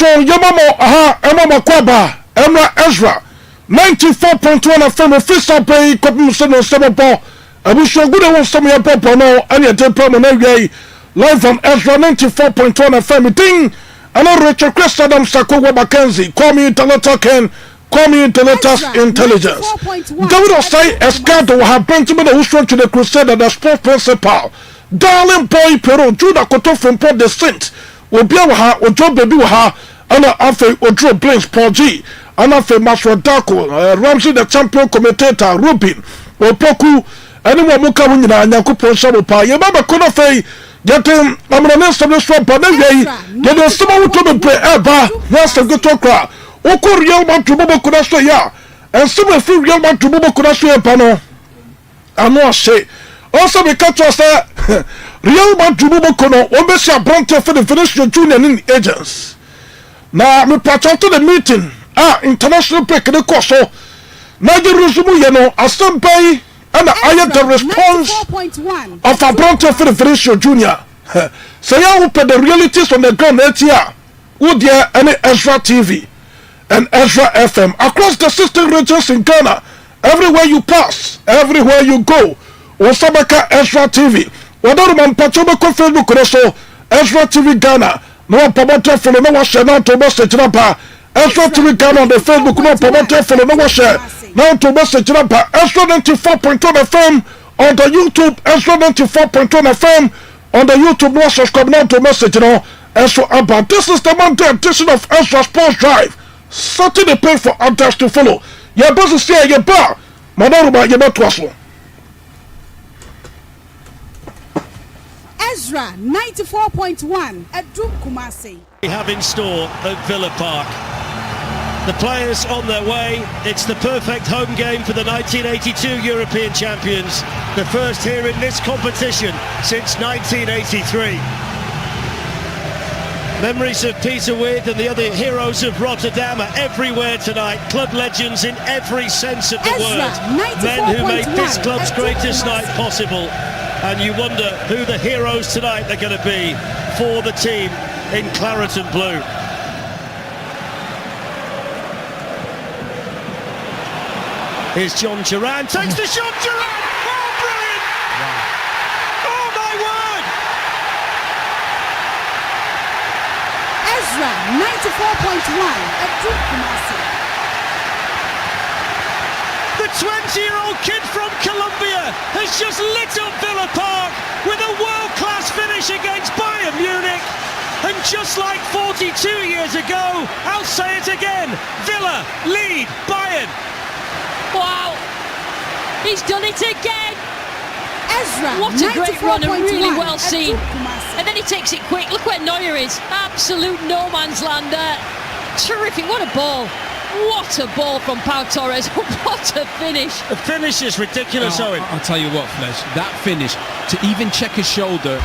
Pacho Yamamo aha Emma Kwaba Emra Ezra 94.1 FM official pay copy Musen Sebo Abusho good one some your papa no and your temper live on Ezra 94.1 FM thing and Richard Chris Adam Sako Mackenzie call me Talata Ken call me Intellectus Intelligence. David Osai Escado have Benjamin Usro to the Crusade and the sports principal. Darling boy Pero Judah Koto from Port the Saint will be ha or job baby ha and Afe or Joe Blains Paul G and Afe Masro Dako Ramsey the champion commentator Rubin or Poku anyone Muka Winna and Yakupo Sabopa Yababa Konofe getting I'm the next of the swamp and then get someone to play ever that's a good talker. Oko real man to Bobo Kudaso ya and some of the real man to Bobo Kudaso ya pano I know I say also because I say real man to Bobo Kono Obesia Bronte for the Venetian Junior in agents now me patch to the meeting international break the course so now the resume you know as some pay and I had the response of a Bronte for the Venetian Junior say I open the realities on the ground here would there any EZRA TV and EZRA FM across the 16 regions in Ghana. Everywhere you pass, everywhere you go, Osabaka EZRA TV. Whether man Pachobako Facebook also EZRA TV Ghana. No promoter for no one share now to message number. EZRA TV Ghana on the Facebook. No promoter for no one share now to message number. EZRA 94.1 FM on the YouTube. EZRA 94.1 FM on the YouTube. No subscribe now to message no. EZRA about this is the Monday edition of EZRA Sports Drive. Something they pay for others to follow. Your boss is here, your bar. Madaruba, your batwaso. EZRA 94.1 at Kumasi. We have in store at Villa Park. The players on their way. It's the perfect home game for the 1982 European champions. The first here in this competition since 1983. Memories of Peter With and the other heroes of Rotterdam are everywhere tonight. Club legends in every sense of the word. Men who made this club's greatest night possible. And you wonder who the heroes tonight are going to be for the team in claret and blue. Here's John Duran. Takes the shot, Duran! Oh, brilliant! Oh, my word! EZRA 94.1 at Kumasi. The 20-year-old kid from Colombia has just lit up Villa Park with a world-class finish against Bayern Munich. And just like 42 years ago, I'll say it again, Villa lead Bayern. Wow, he's done it again. EZRA, what a great run and really well seen. And then he takes it quick. Look where Neuer is. Absolute no man's land there. Terrific. What a ball. What a ball from Pau Torres. What a finish. The finish is ridiculous, Owen. I'll tell you what, Flesh. That finish, to even check his shoulder.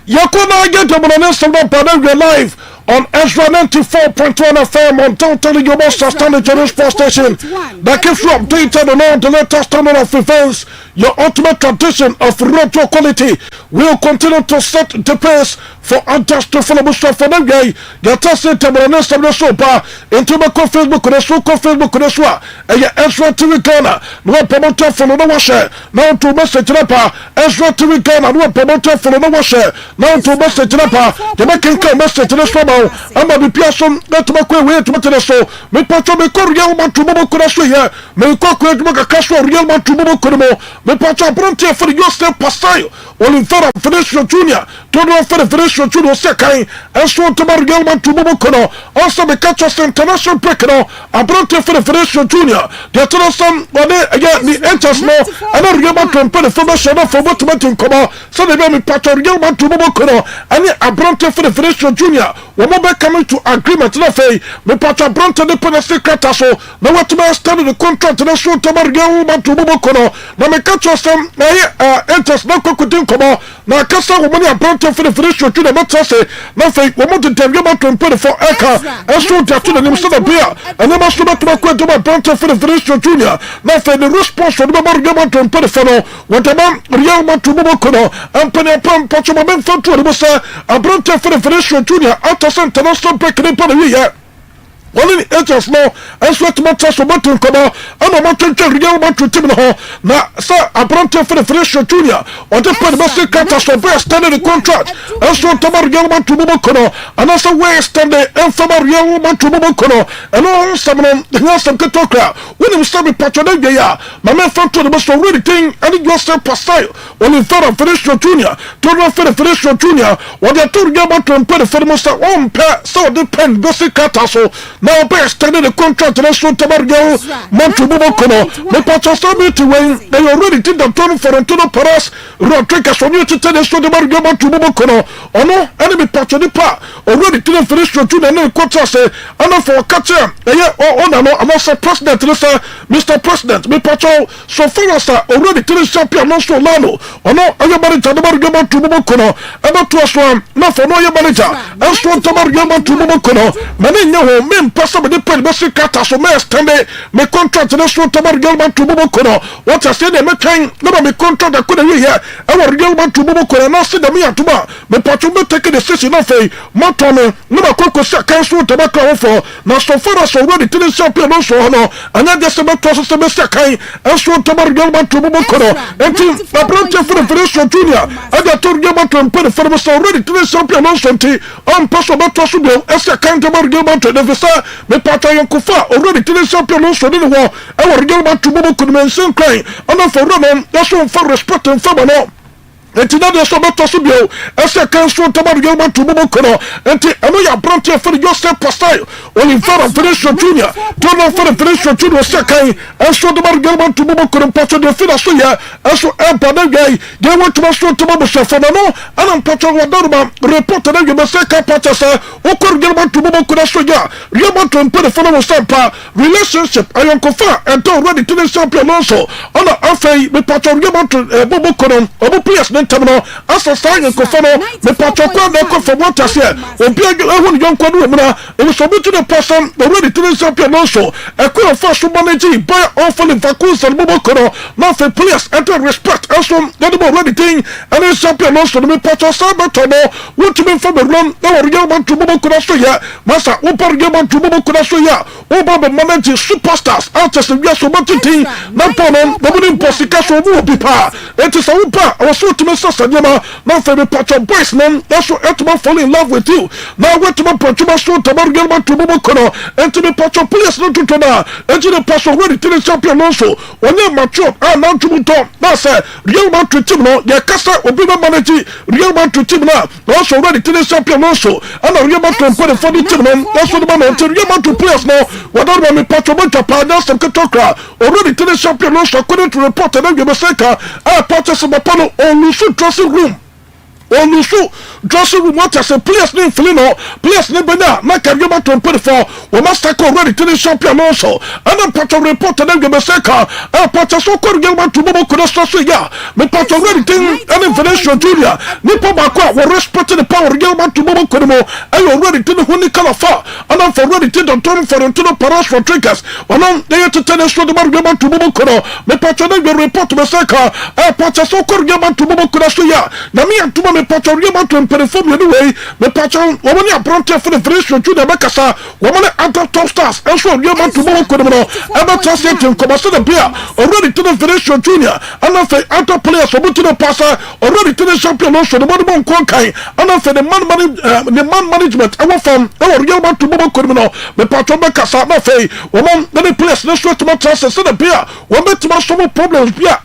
Yakuna get to the live on EZRA 94.1 FM on Total Yobo Standard Channel Sports Station that keeps you updated on all the latest turn of events. Your ultimate tradition of retro quality will continue to set the pace for others to follow Mustafa for the guy. Your testing table and the sopa into my Facebook and the Facebook and the EZRA TV Ghana. No promoter for the washer. Now to message rapper EZRA TV Ghana. No promoter for the washer. Now to message rapper. The making message to the trouble. I'm a person that to make way to the so. Me patcho me call real man to Bobo Kurasu here. Me call to make a casual real man to Bobo Kuramo. Me patcho Bronte for the Yosef Pasayo. All in favor of Venetian Junior. Don't know for the Venetian Junior Sekai. And so to my real man to Bobo Kuno. Also me catch us international break now. A Bronte for the Venetian Junior. They told us some again the enters more. And a real man to put the information for what to make in Como. So they me patcho real man to Bobo Kuno. And a Bronte for the Venetian Junior. We're coming to agreement na fei me patcha Bronte de pena secret so na what me stand the contract na so to marga man to Bobo Kono na me catch us some enters na kokudin komo na kasa wo mani Bronte for the Venetian Junior better say na fei wo mo de tell man to put for eka and so that to the name of beer and na so to make to Bronte for the Venetian Junior na fei the response for the marga man to put for no what man real man to Bobo Kono and pena pam patcha man for to the Bronte for the Venetian Junior after person international break ne pa we ye woni agents no enso tomato so botun kono ana matwetwe Real Madrid team no na sa abronte for the Fresh Junior o de pa be se kata so be extended the contract enso tomato Real Madrid mo kono ana so we extended enso Real Madrid mo kono eno samno the some ketokra when we start patron de ya ma me fan to the so really thing and you say pasai only for the Fresh Junior to no for the Fresh Junior what they to Real Madrid for the first one pair so depend be se kata so now be extended the contract and so Tabargo Montubo Kono the possibility when they already did the turn for Antonio Perez Rodriguez from you to tell us so the Bargo Montubo Kono or no enemy patch of the part already to the finish to the quarter say and for catcher I'm also president Mr. President me patrol so far as already to the champion no so lano or no other manager the Bargo Montubo Kono about to us one not for no manager and so Tabargo Montubo Kono many know possible the pen basi kata so me extend me contract na so Tabar Real Madrid to Kono what I say they me train no me contract that could we here our Real Madrid to Kono na say me atuma me patron be take the decision of a matome no ma koko sa kan so Tabar for na so far as already to the champion no so no and that just about to say me say kan and so Tabar Real Madrid to Kono and team na branch for the Fresh Junior and the Real Madrid put for the already to the champion no so on possible to so be as a kan Tabar Real Madrid me pata yankufa already to the champion no so the war our Real Madrid to could mention crying and for Roman that's one for respect and family enti na de so beto so bio ese kan so Tabar Real Madrid to Kono enti eno ya branch for the Joseph Pascal only for the Fresh Junior to no for the Fresh Junior se kan and so Tabar Real Madrid to Kono patch the finish so ya and so empower guy they want to so to bo so for no and patch wa darba report na you se kan patch sa o ko Real Madrid to Kono so ya Real Madrid put the follow sampa relationship ayon kofa and already to the champion also on the afei me patch Real Madrid bo Kono obo players terminal as a sign and conformal the patron they come from what I said when people young Kwadu it was submitted to the person already to the champion also a queer first managing by awful in Vacuus and Mobokono not for players enter respect also the already thing and the champion also the patron Sabato want to be from the room now Real Madrid to Mobokono so ya Massa Upper Real Madrid to Mobokono so ya Oba managing superstars out as the Yaso Martin Napoleon the winning Posicaso will be par it is a upa I was so to Sanyama, now for the patron boys, none, that's what Etman fall in love with you. Now, what to my patron, so Tabar Real Madrid to Mobokono, and to the patron players not to Tona, and to the patron ready to the champion also. When you're mature, now to Mutom, that's a Real Madrid team, no, Yakasa, Obina Manager, Real Madrid team now, also ready to the champion also. And a Real Madrid for the funny team, that's what the man to Real Madrid players now, whatever my patron Montapa, that's some Katokra, already to the champion also, according to report, and then you must say, purchase of Apollo on dressing room. Onusu dressing room what as a place name Filino, place name Bena, na Real Madrid 24, we must take already to the champion also. And then patron report and then give a second, patron so called Real Madrid to Mobokono so ya, me patron ready thing and in Venetia Junior, Nipo Bakwa, we respect the power Real Madrid to Mobokono, and you already to the Hunicala far, and then for ready to the turn for Antonio Perez Rodriguez, and then they to tell us so the Real Madrid to Mobokono, me patron then report to the second, patron so called Real Madrid to Mobokono so ya, na me and to me patron Real Madrid perform anyway me patron woman ya branch for the Fresh Junior Bakasa woman other top stars and so Real Madrid to Mobokono no ever translate to come so the beer already to the Fresh Junior and then for other players so to the passer already to the champion also the man Konkai and then for the man management our from our Real Madrid to Mobokono no me patron Bakasa na fe woman the players no so to my transfer so the beer woman to my some problems beer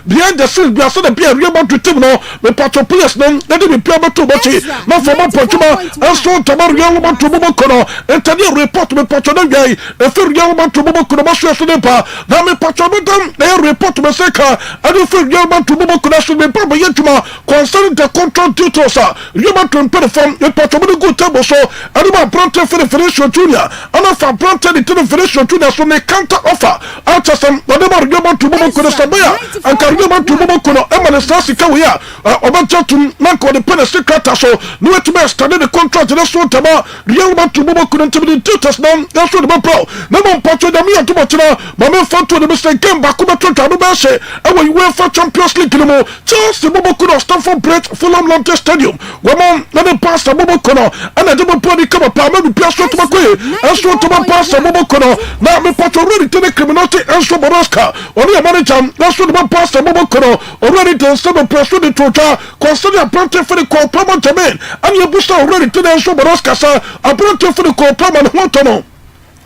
behind the scenes beer so the beer Real Madrid team no me patron players no let me play about too much na for my patron and so Tabar Real Madrid to Mobokono and tell you report me patron guy if Real Madrid to Mobokono ma so the pa na me patron them they report me say and if Real Madrid to Mobokono so me pa yetuma concerning the contract details Real Madrid perform the patron the good table so and my branch for the Fresh Junior and if I branch to the Fresh Junior so me counter offer out some whatever Real Madrid to Mobokono sabaya and Real Madrid to Mobokono e man stars ka we ya obacha to nanko de pen secret so no wetume study the contract na so tama real man to bobo kuno ntimi tutas na so de pro na mo mpacho da mi atomo tena ma me fanto de be say game back ko beto twa no be se e we UEFA Champions League no mo Chelsea bobo kuno Stamford Bridge Fulham London Stadium wo mo na de pass bobo kuno ana de bobo ni kama pa ma bi pia so to ko e so to pass bobo kuno na me pacho ready to the criminality and so Boroska oni ya manager na so de pass bobo kuno already to some pressure the total consider appointed for the Copa Jamin and you boost already to the so Boroska sa appointed for the Copa man hotono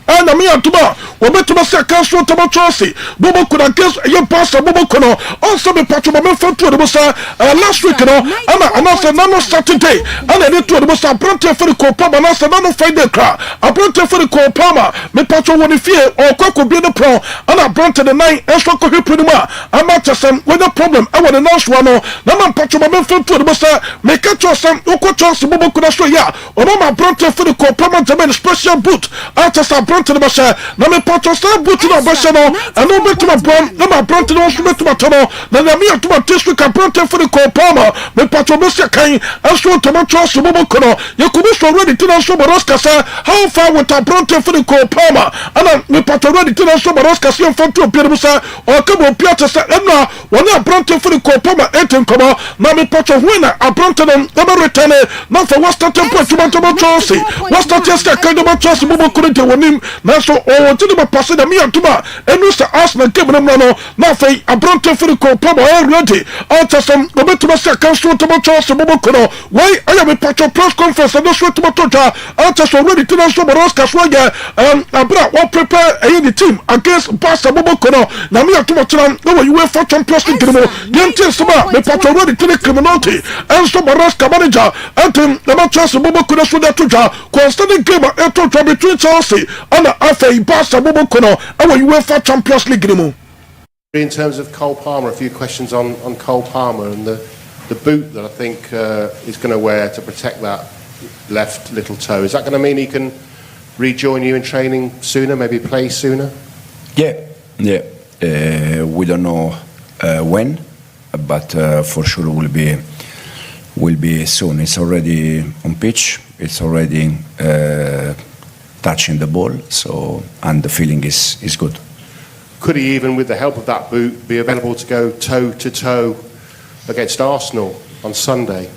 ana mi atuma wo betuma se kanso tomo Chelsea bobo kuna against ye pastor bobo kono also be patcho me fanto de bosa last week no ana say no Saturday ana dey to de bosa appointed for the Copa man say no Friday cra appointed for the Copa me patcho woni fie o kwako bi no pro ana appointed the 9 enso ko hwepu ni ma ama chesem when the problem I want announce one no na man patcho me fanto de bosa me catcho sem uko Chelsea bobo kuna so ya o ma appointed for the Copa man German special boot after to the basha na me patcho sa boot no basha no eno betuma bom na ma bront no so betuma tono na na me atuma tesu ka bront for the Copa me patcho be se kan aso tomo Chelsea bobo kono ye kubi so ready to so Boroska sa how far with a bront for the Copa ana me patcho ready to so Boroska se on to pie sa o ka bo pia to sa na wona bront for the Copa eten komo na me patcho wina a bront no na return na for what's that tempo to Chelsea what's that just kind of Chelsea bobo kono de wonim na so o tini ba passe da mi antuma enu sa Arsenal game no na fei abronte for the Copa ready autasam go betuma se kan so to Chelsea bobo kono why aya me patcho press conference no so to tota autasam ready to so Boroska so ya abra what prepare the team against Barca bobo kono na mi antuma tira no UEFA Champions League no yente sama me patcho ready to the criminality and so Boroska manager and the Chelsea bobo kono so that tota constant game to between Chelsea and afei Barca bobo kono awa UEFA Champions League no. In terms of Cole Palmer, a few questions on Cole Palmer and the boot that I think he's going to wear to protect that left little toe. Is that going to mean he can rejoin you in training sooner, maybe play sooner? Yeah. We don't know when, but for sure will be soon. It's already on pitch. It's already touching the ball, and the feeling is good. Could he, even with the help of that boot, be available to go toe to toe against Arsenal on Sunday?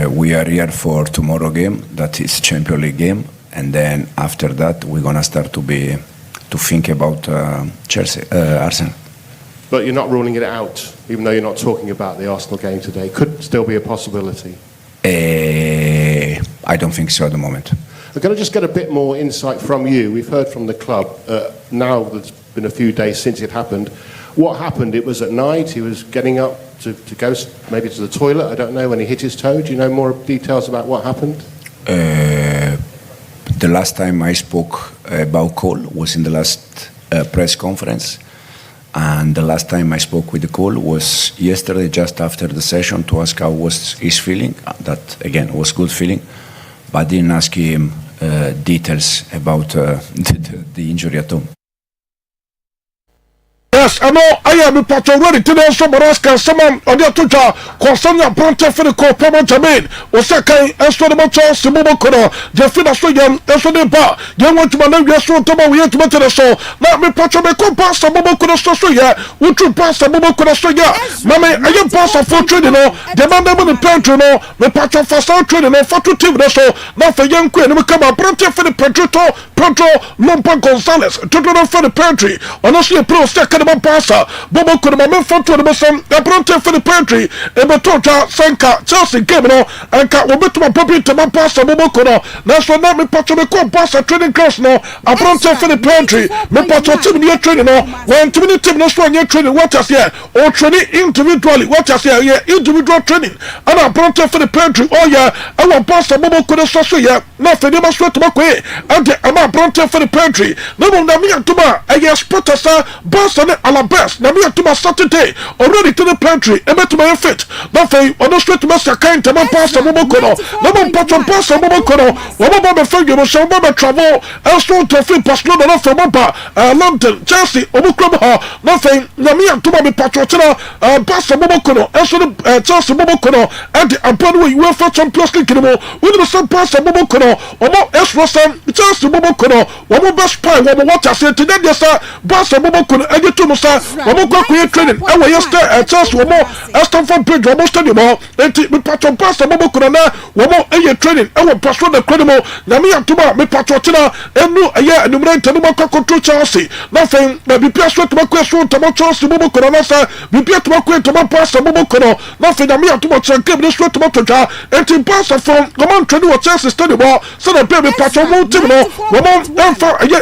We are here for tomorrow game. That is Champions League game, and then after that we're gonna start to think about Chelsea, Arsenal. But you're not ruling it out, even though you're not talking about the Arsenal game today. Could still be a possibility. I don't think so at the moment. I'm going to just get a bit more insight from you. We've heard from the club. Now there's been a few days since it happened. What happened? It was at night. He was getting up to go maybe to the toilet. I don't know, when he hit his toe. Do you know more details about what happened? The last time I spoke about Cole was in the last press conference. And the last time I spoke with Cole was yesterday, just after the session, to ask how was his feeling. That, again, was good feeling. But I didn't ask him details about the injury at all. Yes, I know I am a patron ready to know some Boroska, someone on your tutor, concerning a pronto for the Copa Jamin, Osaka, and so the Chelsea bobo kono, Jeffina so young, and so the bar, young one to my name, yes, so tomorrow we have to better so. Let me patron me come pass a bobo kono so ya, would you pass a bobo kono so ya? Mammy, I am pass a full training, the man in the pantry, no, the patron for some training, no, for 2 teams, so, not for young queen, we come a pronto for the Pedro, Lompa Gonzalez, to do for the pantry, honestly, a pro second. Pasa bobo kono ma foto de bosam da pronto for the pantry e betota sanka Chelsea game no anka obetuma popi to ma pasa bobo kono na so na me patcho me ko pasa training class no a pronto for the pantry me patcho team near training no when team no so near training what is here or training individually what is here individual training and a pronto for the pantry oh yeah I want pasa bobo kono so ya na fe de ma so to ma ko e and ama abrante for the pantry na mo na me atuma eye sport sa boss on alabes na me atuma Saturday already to the pantry e betuma fit na fay ono straight master kind to pass mo kono na mo pass mo kono wo mo be fagyo mo so mo be travel so to fit Barcelona na from London Chelsea obu club ha na fay na me atuma be patrona pass mo kono so Chelsea mo kono and upon we UEFA Champions League mo we do some pass mo kono omo extra some Chelsea mo kono wo mo best pie wo mo water say today dey say pass mo kono e to mo say wo mo go create training e we yesterday Chelsea wo mo Stamford Bridge wo mo stadium enti me patron pass mo kono na wo mo e training e wo pass the credible na me atuma me patrona enu eye enumerate no mo control Chelsea na fen na bi pia so to mo so to mo Chelsea mo kono na say bi pia to mo to mo pass mo kono na fen na me atuma check game no so to mo to ja enti pass from come on training wo Chelsea stadium so na be me patron mo team no wo mo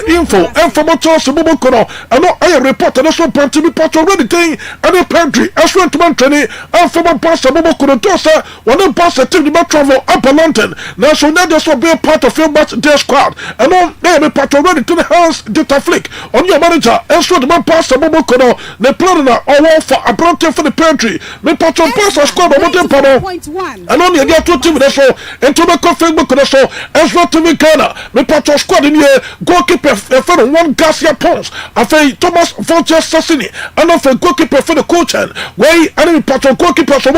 info mo Chelsea mo kono eno eye report na so point me patron ready thing any pantry extra to man training and from pass mo kono to say one pass team the travel up London now so now just be a part of your match day squad and on me patron ready to the hands data flick on your manager extra to man pass mo kono the plan na all for abrante for the pantry me patron pass squad mo dem pano and on the other team so into the Facebook kono so extra to me Ghana me patron squad in here goalkeeper for one Garcia Pons after Thomas Vonches Sassini and of a goalkeeper for the coach and way and patron goalkeeper so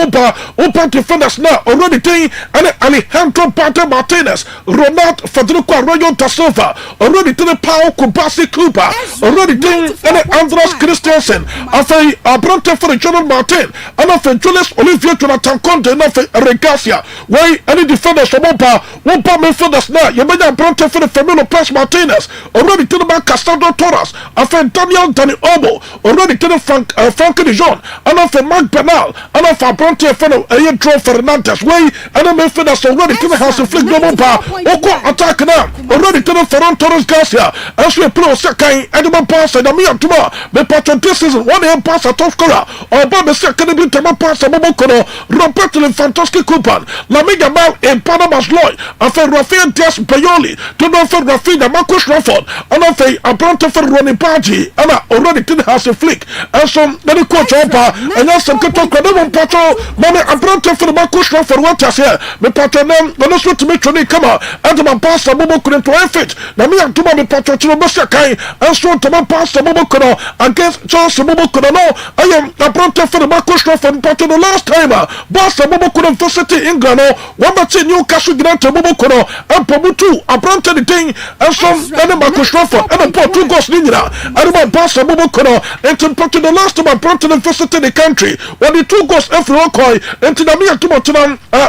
open defenders now already thing and Alejandro Pate Martinez Ronald Federico Arroyo da Silva already to the Pau Kubasi Kluba already thing and Andros Christensen after Abrante for the Jonathan Martin and of Julius Olivier Jonathan Conte and of Regacia way any defenders so one midfielders now you may Abrante for the Femino Pes Martinez already to the back Castaldo Torres after Daniel Dani Obo already to the Frankie de Jong and of Mark Bernal and of Abrante for the Pedro Fernandez way and the midfielders already to the house of Flick Global Bar Oko attack now already to the Ferran Torres Garcia as we pro second and the pass and the Mia Tuma the patron this season one hand pass a top scorer or Bob second bit to pass a Momokono Roberto Fantastic Coupon La Mega Mal in Panama's Lloyd after Rafael Diaz Bayoli to know for Rafinha Marcus Rafford and of Abrante for Ronnie Party and already to the house of Flick and so many coach over and that's some good talk on patron Mama Abrante for the Marcus Rafford what has here me patron them when it's to me training come out and my pastor Momo couldn't to effort na me and to my patron to Mr. Kai and so to my pastor Momo Kono against Chelsea Momo Kono no I am Abrante for the Marcus Rafford patron the last time Pastor Momo Kono visit England one match Newcastle United to Momo Kono and Pomutu Abrante the thing and some and Marcus Rafford and a port 2 goals Nina and my pastor Momo Kono and to patron the last time Abrante visited the country when the 2 goals every Okoi and to me and to my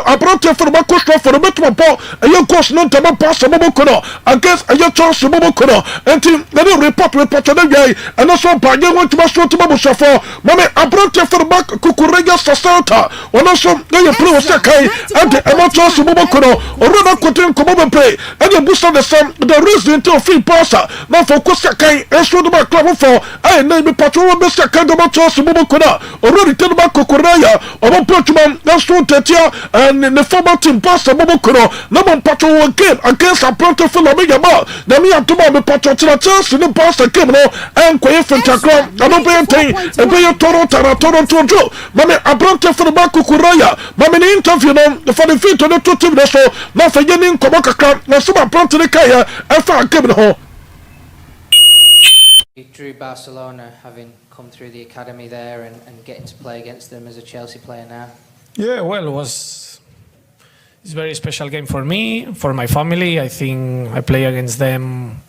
Abrante for the Marcus Rafford a bit more ball and your course no time pastor Momo Kono against a your Chelsea Momo Kono and to the report with patron guy and also by you want to my show to Momo Shafo Mama Abrante for the back Kukurega Sasanta when also you play with Sakai and the Chelsea Momo Kono or Rona Coutin Komo play and you boost on the sun the reason to free passer now for Sakai and show the back club for I name me patron with Sakai the Chelsea Momo Kono already tell back Kukuraya or Portugal that's so Tetia and the former team passer Momo Kono no one patron again against Abrante for the Mega Ball the me and to my patron to the Chelsea the passer came no and Quafe Chakram and open thing and be your Toronto Joe Mama Abrante for the back Kukuraya Mama in interview for the feet of the two team so now for Yenin Komaka now some Abrante the Kaya and for a game home. Drew Barcelona, having come through the academy there and getting to play against them as a Chelsea player now. Yeah, well, it's a very special game for me, for my family. I think I played against them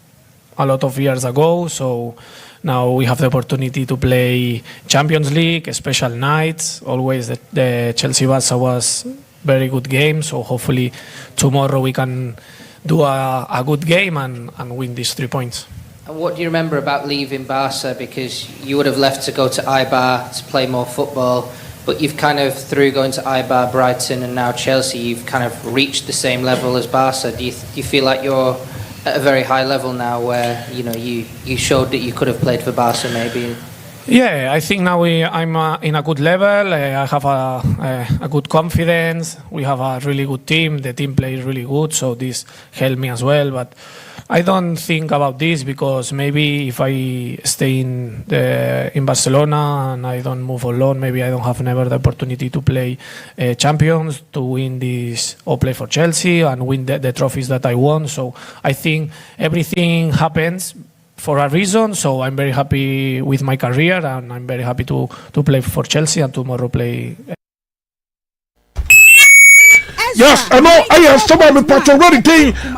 a lot of years ago, so now we have the opportunity to play Champions League, special nights. Always the Chelsea-Barca was very good game, so hopefully tomorrow we can do a good game and win these 3 points. And what do you remember about leaving Barca? Because you would have left to go to Eibar to play more football, but you've kind of, through going to Eibar, Brighton and now Chelsea, you've kind of reached the same level as Barca. Do you feel like you're at a very high level now where, you know, you showed that you could have played for Barca maybe? Yeah, I think now I'm in a good level. I have a good confidence. We have a really good team. The team plays really good, so this helped me as well. But I don't think about this because maybe if I stay in Barcelona and I don't move on loan, maybe I don't have never the opportunity to play champions, to win this or play for Chelsea and win the trophies that I won. So I think everything happens for a reason. So I'm very happy with my career and I'm very happy to play for Chelsea and tomorrow play. Yes, I know. I am someone with patriotic.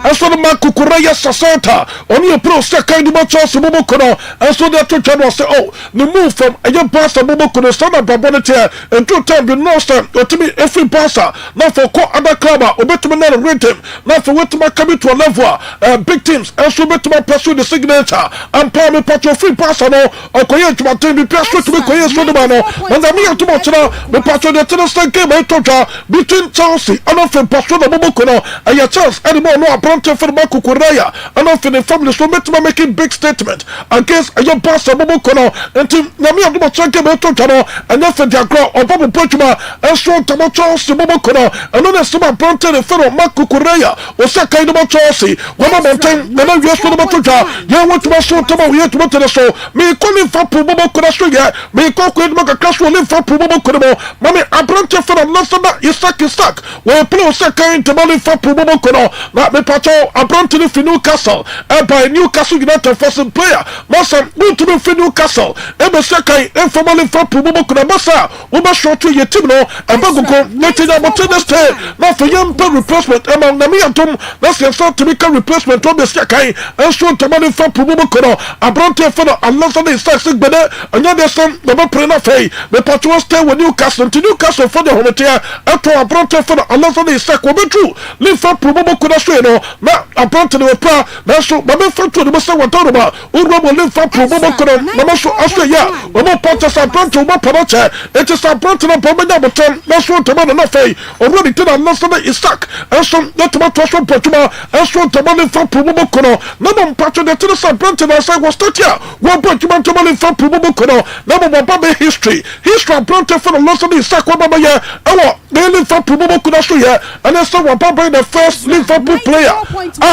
I saw the man Kukureya Sasanta. Only a pro second match of Mobokono. And so that two channels say, oh, the move from a young passer Mobokono, son of Babonete, and 2 times the Northern, or to me, every passer, not for other club, or better than a rate him, not for what to my coming to a level, big teams, and so better my pursue the signature, and Palmy Patro free passer, or Koya to my team, be passed to me, Koya Sodamano, and the Mia to Montana, the Patro the Tennessee game, I told you, between Chelsea and from Pastor Mobokono, and your chance anymore no apprentice for the Makukuraya, and often the family so much making big statement against a young pastor Mobokono, and to Namia Machaka Totano, and then for their grow or Baba Pochuma, and so Tamachos Mobokono, and then some apprentice the fellow Makukuraya, or Saka in the Chelsea, one more time, the last for the Matuja, you want to my soul tomorrow, you to the show, me calling for Pumobokona, me call Queen Macacas will live for Pumobokono, Mammy apprentice for the Lasana is stuck, where play kind to money for Pumobokono, not me patrol, apprentice for Newcastle, and by Newcastle United first player, Massa, go to me for Newcastle, and the second, and for money for Pumobokono, Massa, over short to your team, and Baguko, letting them to the stay, not for young replacement among Namiatum, that's your start to make a replacement on the second, and so to money for Pumobokono, apprentice for the Alonso Saxon Bede, and then there's some the Prena Fay, the patrol stay with Newcastle to Newcastle for the Hometea, after apprentice for the Alonso Saxon Liverpool Pumobokono, now apprentice of Pra, that's so, but for to the Massa Wataraba, Urabo Liverpool Pumobokono, Namaso Australia, Omo Pontas apprentice of Panacha, it is apprentice of Pomadabaton, that's what Tamana Fay, already to the Alonso is stuck, and so not about Tosho Portuma, and so Tamani for Pumobokono, Namon Patron to the apprentice as I was 30 years, one Portuma Tamani for Pumobokono, Namon Baba history apprentice for the Alonso is stuck, Wabaya, our daily for Pumobokono, and that's what Papa the first Liverpool player.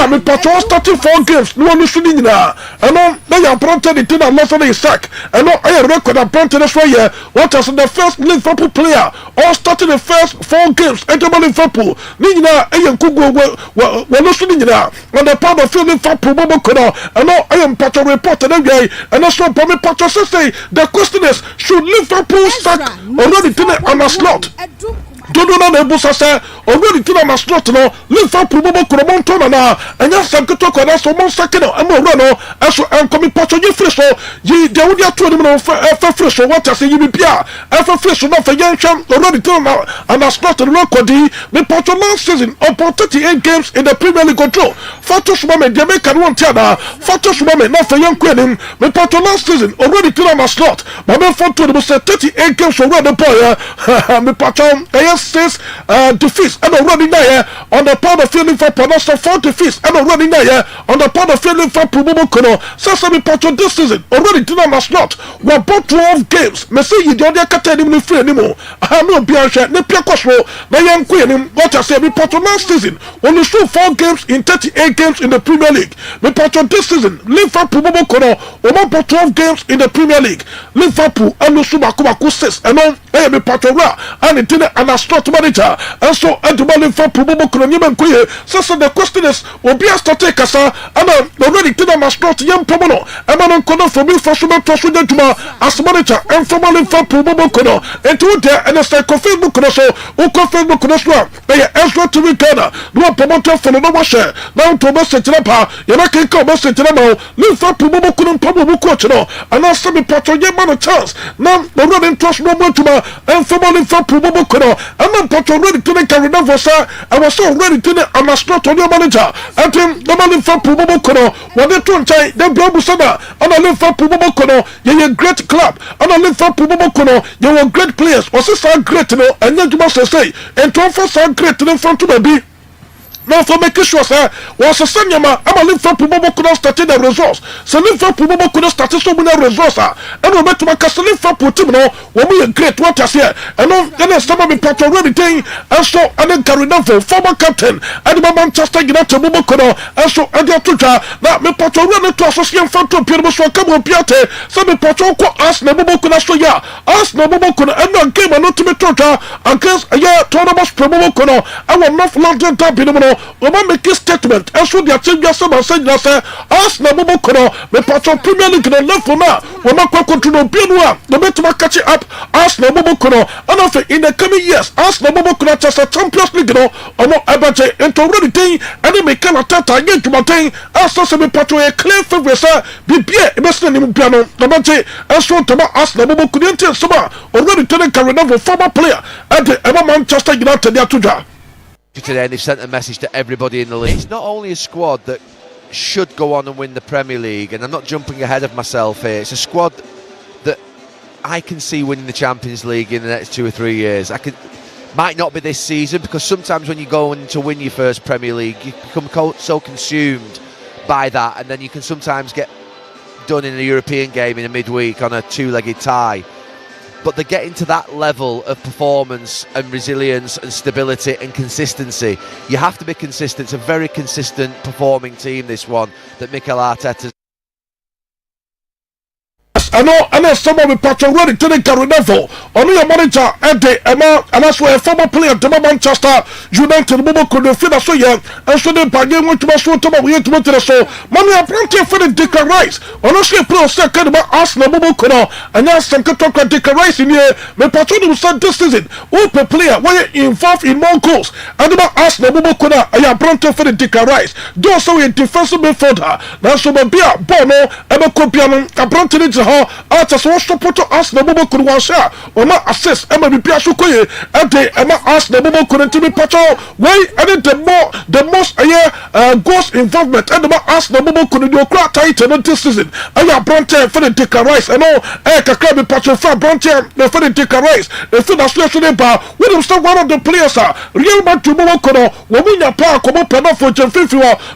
Me patrol starting 4 games, no one listening now. And on they are apprentice the thing Alonso is sack. And no I record apprentice this way. What was the first Liverpool player? All starting the first 4 games enter Liverpool. Nina Ayan Kugo were listening now. On the part of Liverpool Mobokono. And no I am patrol reporter anyway. And that's what Papa patrol say. The question is, should Liverpool sack already on a slot? Don't know the Bussasa, already to the slot, no, Liverpool Montana, and yes, I'm going to talk on us for 1 second, and more run, as I'm coming part of your fish, ye, there would be a tournament of fish, or what I say, you be Pia, after fish, not for young champ, already to now, and I started record the part of last season, about 38 games in the Premier League control. Fatos Mame, Jamaican one Tiana, Fatos Mame, not for young Queen, the part of last season, already to my slot, but my phone to the 38 games for the boy, the part of 6 defeats and already there on the part of feeling for Panasta 4 defeats and already there on the part of feeling for Pumobokono. Sesame Patron this season already did not slot. We bought 12 games. Me say you don't get any free anymore. I no Bianca, ne Piacosro, my young queen, what I say, me Patron last season only show 4 games in 38 games in the Premier League. Me Patron this season, Liverpool Pumobokono, we bought 12 games in the Premier League. Liverpool and Lusubaku 6 and on me Patron and it didn't and slot manager, and so Edmund for Pumobokono Niman. So the question is, will be a static as and already to the slot young Pomono, and man Kono for me for Suman Tosudentuma as manager, and for Malin for Pumobokono, and to there and a psychophil Bukonoso, who confirm Bukonoswa, they are Ezra to Ricardo, no promoter for the Washer, now Thomas Sentinapa, Yamakin Thomas Sentinamo, live for Pumobokono Pomobokono, and now some patron man a chance, now the running trust no more to and for Malin for Pumobokono. I'm not patron ready to make a enough for sir. I was so ready to make a master on your manager. And the money for Pumobokono, when they don't say, they blow Busana, and I live for Pumobokono, you're a great club, and I live for Pumobokono, you're great players, or so great, and then you must say, and to offer so great in front of me. now for making sure say was a sanyama ama Liverpool bobo could start the results so Liverpool bobo could start so many results and we met to make Liverpool team no we be great what is here and then some of the part already thing and so and then carry down for former captain and Manchester United bobo could and so and the tuja na me part already to associate fan to Pierre so come piate so me part ko Arsenal bobo could so ya Arsenal bobo could and no game and not to me tuja against yeah tournament bobo could and we North London derby no we make a statement and so the team just say Arsenal bobo could me part Premier League no level now we make control Bienwa the better catch up Arsenal bobo could and in the coming years Arsenal bobo could just a Champions League no or no abaje into already thing and they make a tata again to maintain Arsenal se me part a clear favorite sir be bien best in piano the abaje and so to Arsenal bobo could enter some already telling carrying over former player at the Manchester United there to today, and they've sent a message to everybody in the league. It's not only a squad that should go on and win the Premier League, and I'm not jumping ahead of myself here, it's a squad that I can see winning the Champions League in the next 2 or 3 years. Might not be this season, because sometimes when you go in to win your first Premier League, you become so consumed by that, and then you can sometimes get done in a European game in a midweek on a two-legged tie. But they're getting to that level of performance and resilience and stability and consistency. You have to be consistent. It's a very consistent performing team, this one, that Mikel Arteta's. I know some of the patron ready to the carry level. Only a manager and that's why a former player to Manchester United Bobo could feel so young and so they by game to my show to my way to the show. Money are plenty for the Declan Rice. Honestly, pro second about Arsenal Bobo Kono and now some can talk about Declan Rice in here. My patron who said this season, open player why involved in more goals and about Arsenal Bobo Kono. I am plenty for the Declan Rice. Do also a defensive midfielder. Now so be a Bono ever copiano a Bronte Arta so support Arsenal bobo could one share or my assist Emma be Piasukoye and they Emma Arsenal bobo couldn't be patron way and the most goals involvement and the Arsenal bobo could do a crack title this season. I am Bronte for the Declan Rice and all Kakabby patron for Bronte for the Declan Rice the feel association bar with him still one of the players are Real Madrid bobo kono win your power come up enough for Jeffrey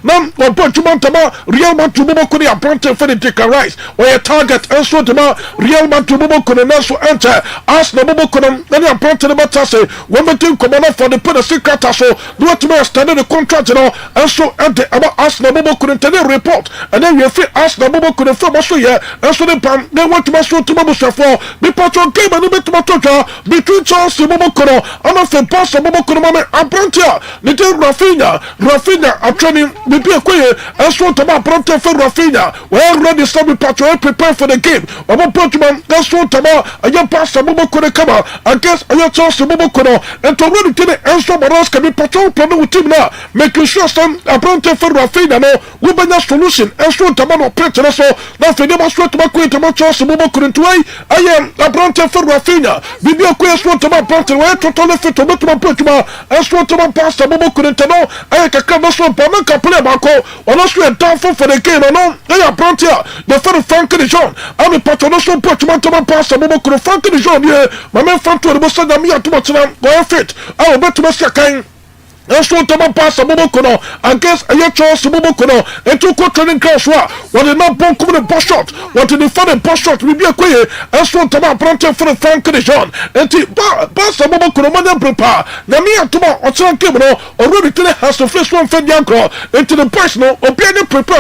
man or Bunchumantama Real Madrid bobo could have Bronte for the Declan Rice where a target and so Real Madrid bobo kono na so enter Arsenal bobo kono na ya Bronte the matter say when the team come on for the penalty cut so do what me stand the contract you know and so enter about Arsenal bobo kono tell report and then we feel Arsenal bobo kono from so here and so they want to show to bobo for be patron game and be to between Chelsea bobo kono and of the pass bobo kono mama Bronte the team Rafinha are training be quiet and so to Bronte for Rafinha we already start be patron prepare for the game. Portugal, that's what about a young pastor Bobo could come out against a young Chelsea Bobo Kono and to really tell it and so Maros can be patrol plan with him now, making sure some Bronte for Rafinha no will be a solution and so Tamano Petra so nothing never sweat to my queen to my Chelsea Bobo couldn't way. I am a Bronte for Rafinha. Be a queer sweat to my Bronte where totally fit to my Portugal and so to my pastor Bobo couldn't know I can come so Pamaka play Marco or not sweat down for the game and all. They are Bronte, the fellow Frank John. I'm a patron so Portugal to my pastor Bobo could have Frank John here. My man Frank to the Bossa Damia to much go fit. I will bet to my second. And so to my pastor Bobo Kono against a young Chelsea Bobo Kono and to go training class what did not bomb come the post shot what did the fun post shot will be a queer and so to my Bronte for the Frank John and to pastor Bobo Kono man prepare now me and to my Otan Kimono already to the house of first one fed yanko into the personal or be any prepare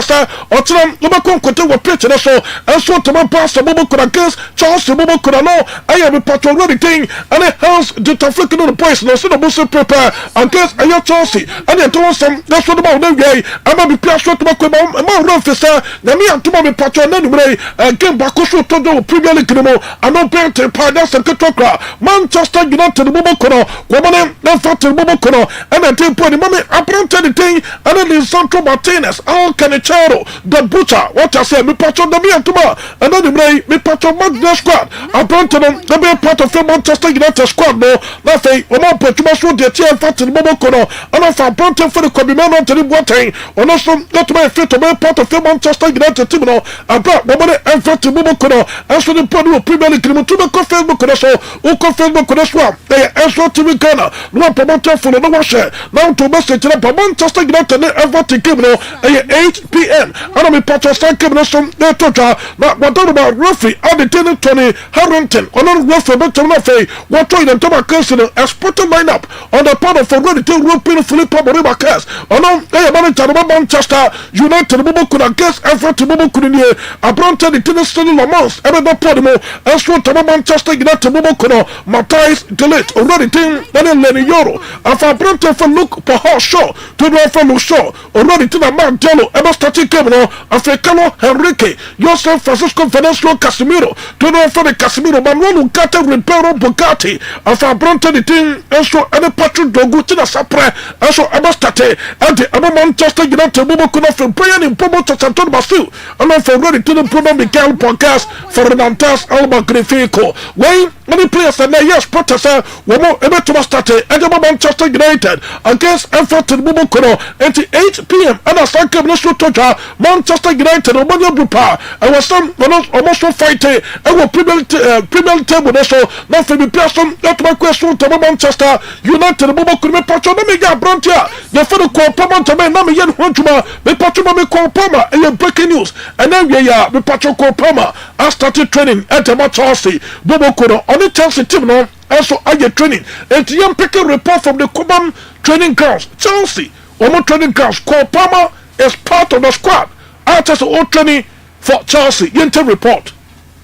or to them Lobacon contain what picture so and so to my pastor Bobo Kono against Chelsea Bobo Kono no I have a part already thing and it has the Tafrican on the person so the most prepare against a Chelsea and then to some that's what about them guy I'm going to be passed to my run for sir now me and to my patron anyway game back to the Premier League and no bent that's a Katokra Manchester United Bobo Kono woman then fought Bobo Kono and then take point mommy I brought anything and then Lisandro Martinez Al Canecharo the butcher what I say me patron the me and to my and then me patron Magna squad I brought them the be part of the Manchester United squad no nothing we more put to my show the team fought Bobo Kono no ana fa Bronte for the Kobimano Tani Boateng ono so not my fit to be part of Manchester United team no abra bobone enfa to Boboko no enso the pod Premier League mu to be ko Facebook no so o ko Facebook no so enso TV Ghana no promoter for no wa share now to message na Manchester United na Everton game no 8 p.m. ana me Manchester game no so na toja na wadon about referee at the 20 Harrington ono referee better na fay what try them to my council export lineup on the part of already to European Philip Moriba case ono manager of Manchester United Boboko against Everton Boboko ni abronte the tennis stadium Lamont ebe podimo enso to Manchester United Boboko no Matthijs de Ligt already team Lenny Euro afa abronte for look for her show to do for no show already to the Mandelo ebe starting game no Africano Henrique Joseph Francisco Venancio Casemiro to do for the Casemiro Manuel Ugarte Ribeiro Bugatti afa abronte the team enso ebe Patrick Dogu to the Sapre enso ebe starte at the Manchester United Boboko no from Brian in Pomo to Santon Basu and for ready to the program Miguel Podcast for Renantas Alba Grifico when many players and yes protester womo ebe to start at the Manchester United against Everton Boboko no at 8 p.m. and a second no toja Manchester United Omonia Bupa and was some almost fight and will premier table so now for the person that my question to Manchester United Boboko me patcho no me ga brontia the for the call to me na me yen honjuma me patcho me call Palmer and breaking news and then we me patcho call Palmer I started training at the Chelsea Boboko no on the Chelsea team no also I get training and you pick a report from the Cobham training grounds Chelsea Omo training grounds call Palmer is part of the squad after the training for Chelsea Yente report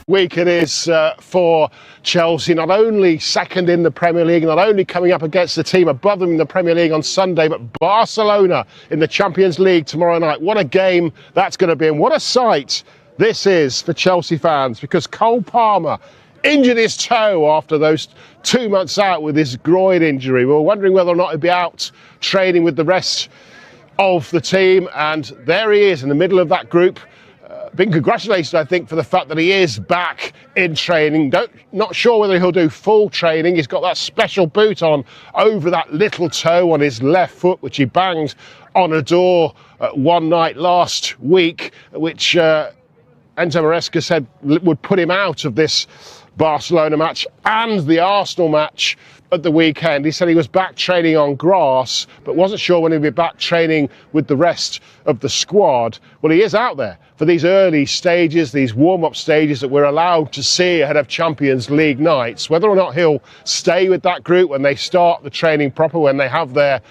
week it is for Chelsea, not only second in the Premier League, not only coming up against the team above them in the Premier League on Sunday, but Barcelona in the Champions League tomorrow night. What a game that's going to be, and what a sight this is for Chelsea fans, because Cole Palmer injured his toe after those 2 months out with his groin injury. We were wondering whether or not he'd be out training with the rest of the team, and there he is in the middle of that group. Being congratulated, I think, for the fact that he is back in training. Not sure whether he'll do full training. He's got that special boot on over that little toe on his left foot, which he banged on a door one night last week, which Enzo Maresca said would put him out of this Barcelona match and the Arsenal match at the weekend. He said he was back training on grass, but wasn't sure when he'd be back training with the rest of the squad. Well, he is out there for these early stages, these warm-up stages that we're allowed to see ahead of Champions League nights. Whether or not he'll stay with that group when they start the training proper, when they have their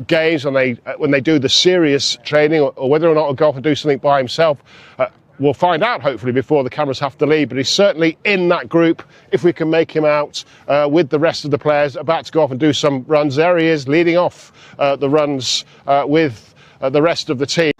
games, when they do the serious training, or whether or not he'll go off and do something by himself, we'll find out hopefully before the cameras have to leave, but he's certainly in that group if we can make him out with the rest of the players about to go off and do some runs. There he is leading off the runs with the rest of the team.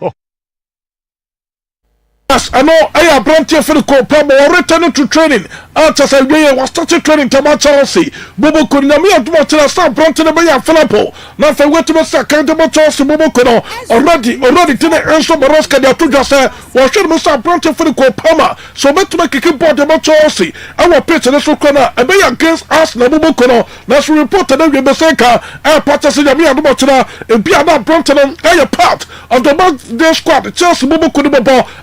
Yes, I know I Bronte for the Copa or returning to training. After I was starting training to Chelsea. Bobo Kunami and Watcher Bronte and Maya Filippo. Now for what to be second to Chelsea Bobo Kuno already to the Enzo Maresca de Tuja was should Mr. Bronte for the Copa. So met to make a keyboard about Chelsea. Our pitch in the Sukana and be against us Bobo Kuno. Let's report to them with Beseka and Patas in Yamia Botana and Piana Bronte and a part of the squad. Chelsea Bobo Kuno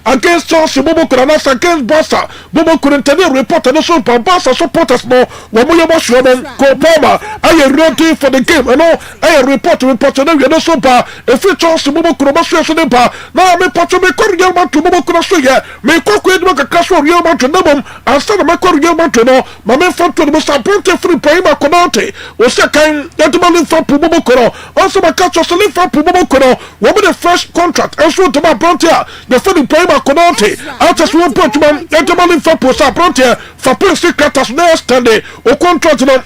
against Chelsea Boboko and us against Barca. Boboko and Teddy report and also Barca supporters no Wamuya Shroman, Kopama. I am ready for the game and all I report and then so far. If you Chelsea Boboko Masua now me patch me Korean man to Boboko Soya, me Koku make a casual real man to Nabum, and send a Korean man to know, Mamma Font to the Mr. Bronte free Prima Conate, was a kind gentleman from Pubokoro, also my catch of Salif from Pubokoro, what with the first contract, and so to my Bronte, the free Prima Conate. After one point, gentleman for Posa Bronte, for Prince Catas next Sunday, or contract no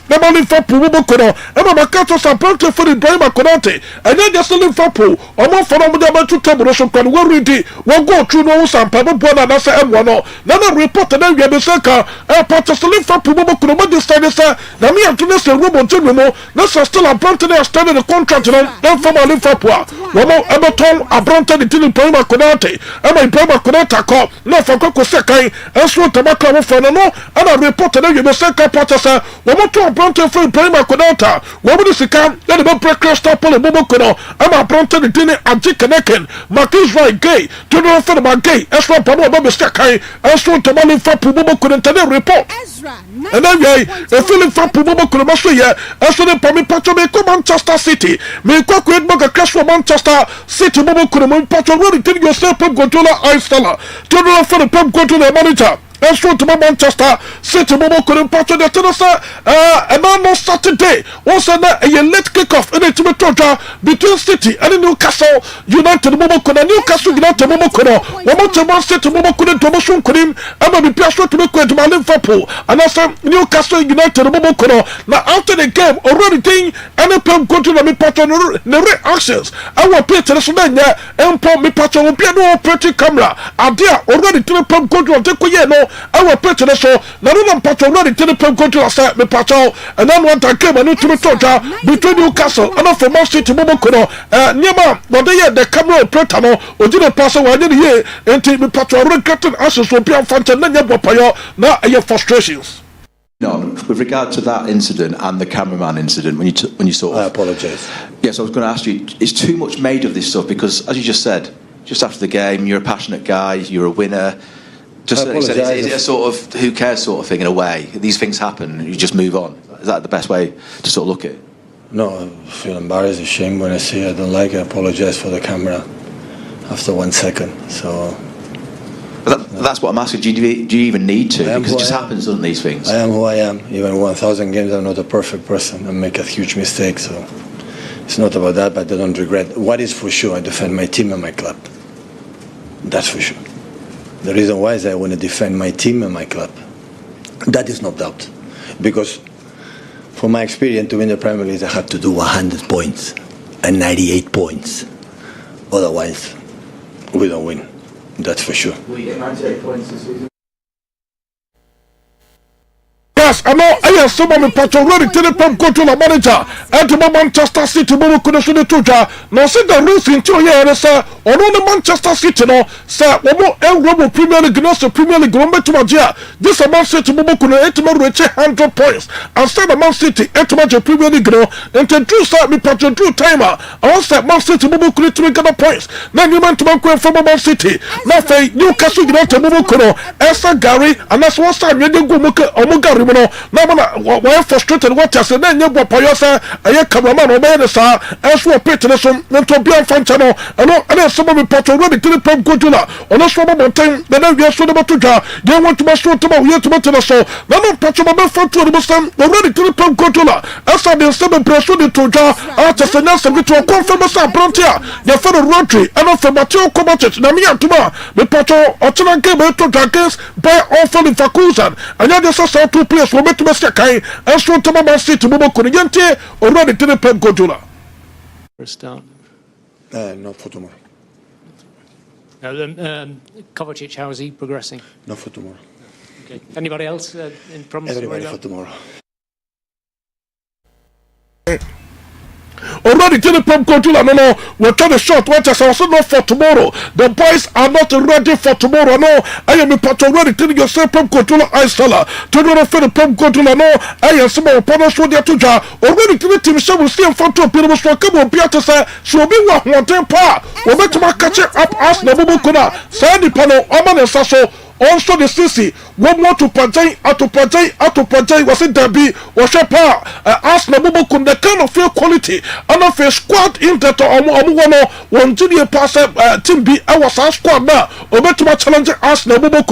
for Pubokoro, and my catch of Bronte for the Prima Conate, and then just selling for Poo, or more for them to Taburation can worry, won't go through no some Pablo Bona, and I say, no, then report and then we have the second, and Patas selling for Pubokoro, but this time, the me and Tunis and Robo General, that's still a Bronte started the contract, then for my Liverpool, one more Everton, a Bronte, the Prima Conate, and my Prima Conate. reporter call no for ko sekan enso tabaka wo for no ana reporter na yebe sekan protesa wo moto pronto for prima kodota wo bu sika na be Crystal Pole bobo kono ama pronto de dine agi keneken Marcus Right gay to no for the gay enso pano bo be sekan enso tabali for bobo kono tane report and then a feeling for bobo kono maso ye enso de pami patcho me ko Manchester City me ko ko edmo crash for Manchester City bobo kono mo patcho really tell yourself Pep Guardiola Iceland to no for the Pep Guardiola manager enso to Manchester City bobo kono patcho de tenasa and on Saturday also na a late kick off in the total between City and Newcastle United bobo kono Newcastle United bobo kono wo mo City bobo kono to mo shun konim ama be piaso to me ko to Liverpool and also Newcastle United bobo kono na after the game already thing and Pep Guardiola me patcho no reactions our picture so na nya empo me patcho wo bia no operating camera adia already to Pep Guardiola te ko ye no our picture so na no patcho already to Pep Guardiola say me patcho and then one time came and to me total between Newcastle and for Man City bobo kono nyema but the camera operator no odine pass wa dey here enti me patcho regretting asses so bia fanta na nya bopayo na your frustrations. No, with regard to that incident and the cameraman incident, when you sort of... I apologise. Yes, I was going to ask you, it's too much made of this stuff because, as you just said, just after the game, you're a passionate guy, you're a winner. Just is it a sort of who cares sort of thing in a way? These things happen, you just move on. Is that the best way to sort of look at it? No, I feel embarrassed, ashamed when I see it. I don't like it. I apologise for the camera after 1 second. So... That's what I'm asking. Do you even need to? Because it just happens, doesn't these things? I am who I am. Even 1,000 games, I'm not a perfect person. I make a huge mistake, so it's not about that. But I don't regret. What is for sure, I defend my team and my club. That's for sure. The reason why is I want to defend my team and my club. That is no doubt, because from my experience to win the Premier League, I have to do 100 points and 98 points. Otherwise, we don't win. That's for sure. Will you get 98 points this season? Yes, I know. I am someone with Patrick ready to the Pep Guardiola manager and to Manchester City. Bobo could have tuja. Now, see the rules in 2 years, sir. Or no Manchester City, no, sir. Womo El Robo Premier League, no, so Premier League, Rombe to Magia. This a Man City, Bobo could have reach 100 points. And say the Man City, Etmaja Premier League, no, and to do sir, me Patrick Drew timer. I also Man City, Bobo could have got points. Then you went to from Man City. Now, for Newcastle United, Bobo could have Gary, and that's one side, you didn't go Omugari. Na we frustrated what I said then you bopayo say aye cameraman obey the sir enso pete so nto bia fancha no and some of Patrick ready to Pep Guardiola on so mountain then we so the to ja they want to be so to we to the so na no Patrick be front to the some ready to Pep Guardiola asa dey say be pressure the to ja at say na some to confirm say Brontia they for the rotary and for Mateo Kovacic na me atuma be Patrick otuna game to against by offer the Fakusan and you just say two players will make to Kai and so to Man City Bobo Kunigente already to the Pep Guardiola. For a start. Not for tomorrow. Kovacic, how is he progressing? Not for tomorrow. Okay. Anybody else in promise? Everybody for tomorrow. Already to the Pep Guardiola, no, we're trying to short. What I also not for tomorrow. The boys are not ready for tomorrow. No, I am a part already telling yourself Pep Guardiola Iceland. To do for the Pep Guardiola, no, I am some of partners with their tuja. Already to the team, so we'll see in front of people. So come on, Peter say, so be one temper. We'll make to catch up as Nabubu Kuna. Sandy Pano, Oman and Sasso. Also the CC, one more to Pajay, was it Derby, was a power, ask Nabubu the kind of fair quality, and of a squad in that Omuano, one junior passer, Team B, I was a squad now, or better my challenger, ask Nabubu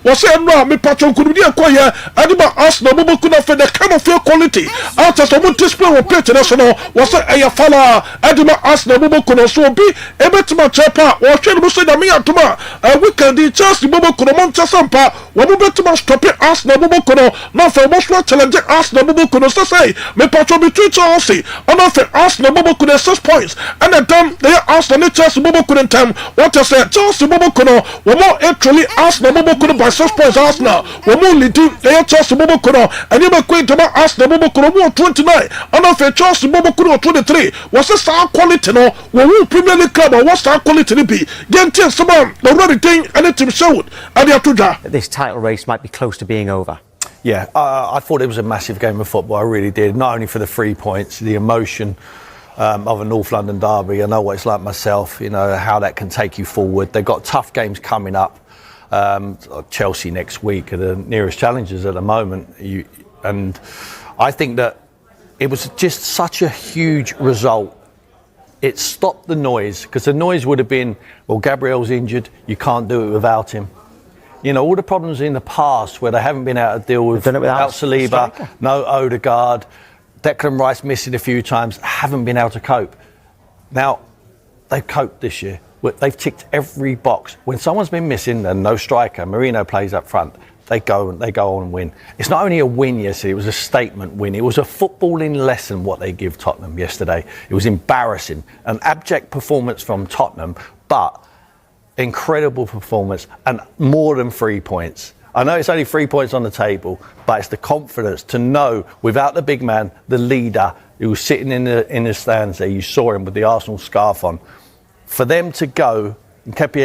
was a no, me patron could be acquired, Adiba ask Nabubu for the kind of fair quality, after some display of international, was a Ayafala, Adiba ask Nabubu so be a better my chapa, or Chen Musa Mia Tuma, a weekend, just the Bobo Sampa, what will obetuma stop Arsenal bobokono na for Moswa challenge Arsenal bobokono so say me patro between Chelsea and for Arsenal bobokono 6 points and then they Arsenal Chelsea bobokono time what I say Chelsea bobokono we more actually Arsenal bobokono by 6 points Arsenal we more leading they Chelsea bobokono and you make quite about Arsenal bobokono 29 and for Chelsea bobokono 23 was a star quality no we Premier League club what star quality be get some already thing and it team showed and this title race might be close to being over. Yeah, I thought it was a massive game of football. I really did. Not only for the 3 points, the emotion of a North London derby. I know what it's like myself. You know how that can take you forward. They've got tough games coming up. Chelsea next week are the nearest challengers at the moment. And I think that it was just such a huge result. It stopped the noise, because the noise would have been, well, Gabriel's injured, you can't do it without him. You know, all the problems in the past where they haven't been able to deal with without Saliba, no Odegaard, Declan Rice missing a few times, haven't been able to cope. Now, they've coped this year. They've ticked every box. When someone's been missing and no striker, Marino plays up front, they go on and win. It's not only a win yesterday, it was a statement win. It was a footballing lesson what they give Tottenham yesterday. It was embarrassing. An abject performance from Tottenham, but incredible performance and more than 3 points. I know it's only 3 points on the table, but it's the confidence to know without the big man, the leader who was sitting in the stands there, you saw him with the Arsenal scarf on, for them to go and kept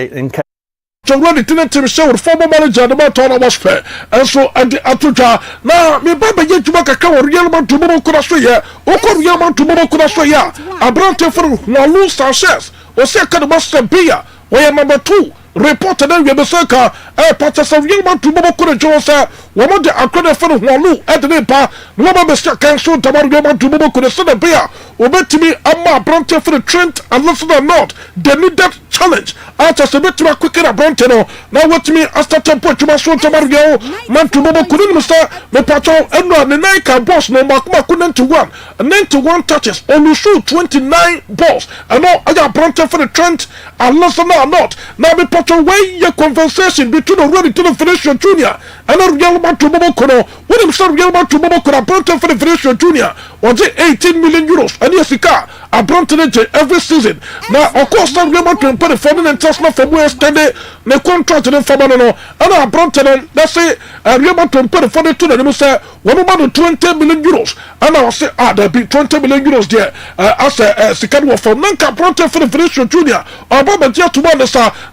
already didn't team show former manager the Matona was fair and so at the Atuja now me baba ye juma kaka Real Man to Momo Kurashoya oko Real Man to Momo Kurashoya Abrante for Nalu Sanchez o se ka the master beer where number 2 reported them we be saka patches of Real Man to Momo Kurashoya woman the accredited for Nalu at the pa no be cancel Tamar Real Man to Momo Kurashoya beer obetimi amma Abrante for the Trent and listen or not they need that challenge after a bit to quicker Abrante no now what me after tempo to my son Tamar man to Momo Kurashoya me patron and the Nike boss no Makuma couldn't to 1 and 91 touches only shoot 29 balls and now I Abrante for the Trent and listen or not now me patron way your conversation between already to the Felicio Junior and a Real Man to Momo Kuno when him start Real Man to Momo Kuno Abrante for the Felicio Junior on the 18 million euros and yes he can Abrante every season now of course now Real Man to put the funding and test not from where standing the contract in Famano and Abrante that's it Real Man to put the funding to the say 120 million euros and I say there be 20 million euros there as a second one for Nanka Abrante for the Felicio Junior or Baba Jia to one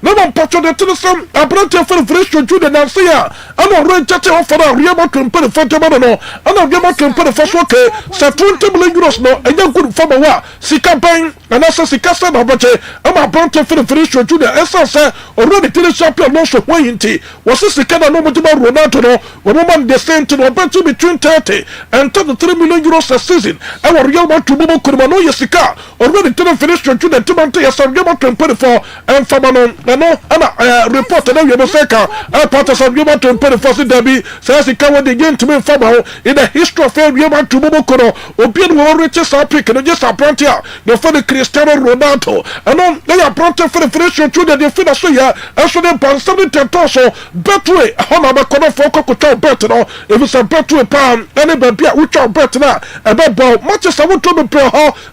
no one patron to the same Abrante for the Felicio Junior now say I'm already chatting off for Real Man to put the funding and I'm Real Man to put the first one so 20 million euros no and you're good for my Sika bang and that's a Sika son of I'm Abrante for the Felicio Junior as I say already to the champion no so when was this Sika no more about Ronaldo no when the same to the between 30 and 33 million euros a season our Real Man to Momo Kurmano Yesika already to the Felicio Junior to Monte as a Real Man to put for and Famano and reported that you have a second part of Real Man to put the first derby says he can win again to me Famano in the history of Real Man to Momo Kuno Obian will reaches our pick and just Abrante the for the Cristiano Ronaldo and on they are Abrante for the Felicio Junior the finish here and so they pan 70 also Betway Honor Kono for Coco Bertino if it's a Betway pan any baby which are Bertina about ball matches I want to be pro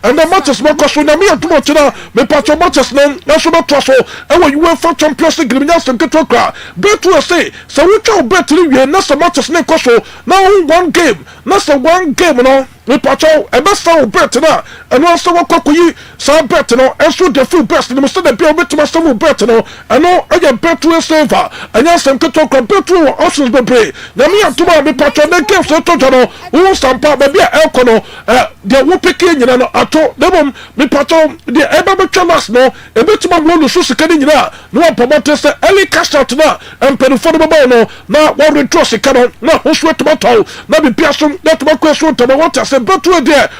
and the matches more cost when me to watch now me patch matches then national trust and when you went for Champions League Griminals and get okra Betway say so which are Bertino we na some matches ne cost now one game na so one game no me patch e be so Bertina and also what kokoyi so Bertina and so the full best the still be able to master Bertina and no I get Betway saver and yes some get okra Betway options be play na me to me patch the game so to no who sampa be elkono the wo pick nyina no ato dem me patch the ebe be twamas no e betima wo no so sika ni nyina no promote say early cash out na empedi for the ball no na wo retro sika no na ho so tomato na be piaso na to ko so to what say Betway there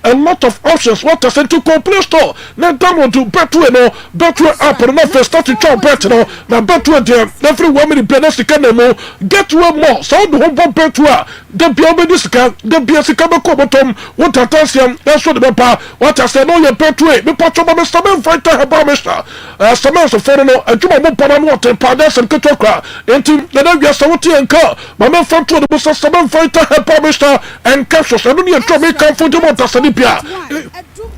a lot of options what I say to Play Store na download to Betway no Betway app no first start to try bet no na Betway there every 1 minute penalty can no get way more so the whole Betway the biomedi sika the biasika be ko bottom what attention that's what the papa what I say no your Betway me patcho be seven fighter heba mesta seven so for no adwuma mo pana no tempa that's and ketokra enti na we so what enka ma me front to the seven fighter heba mesta and captures I don't need to make comfortable tasanipia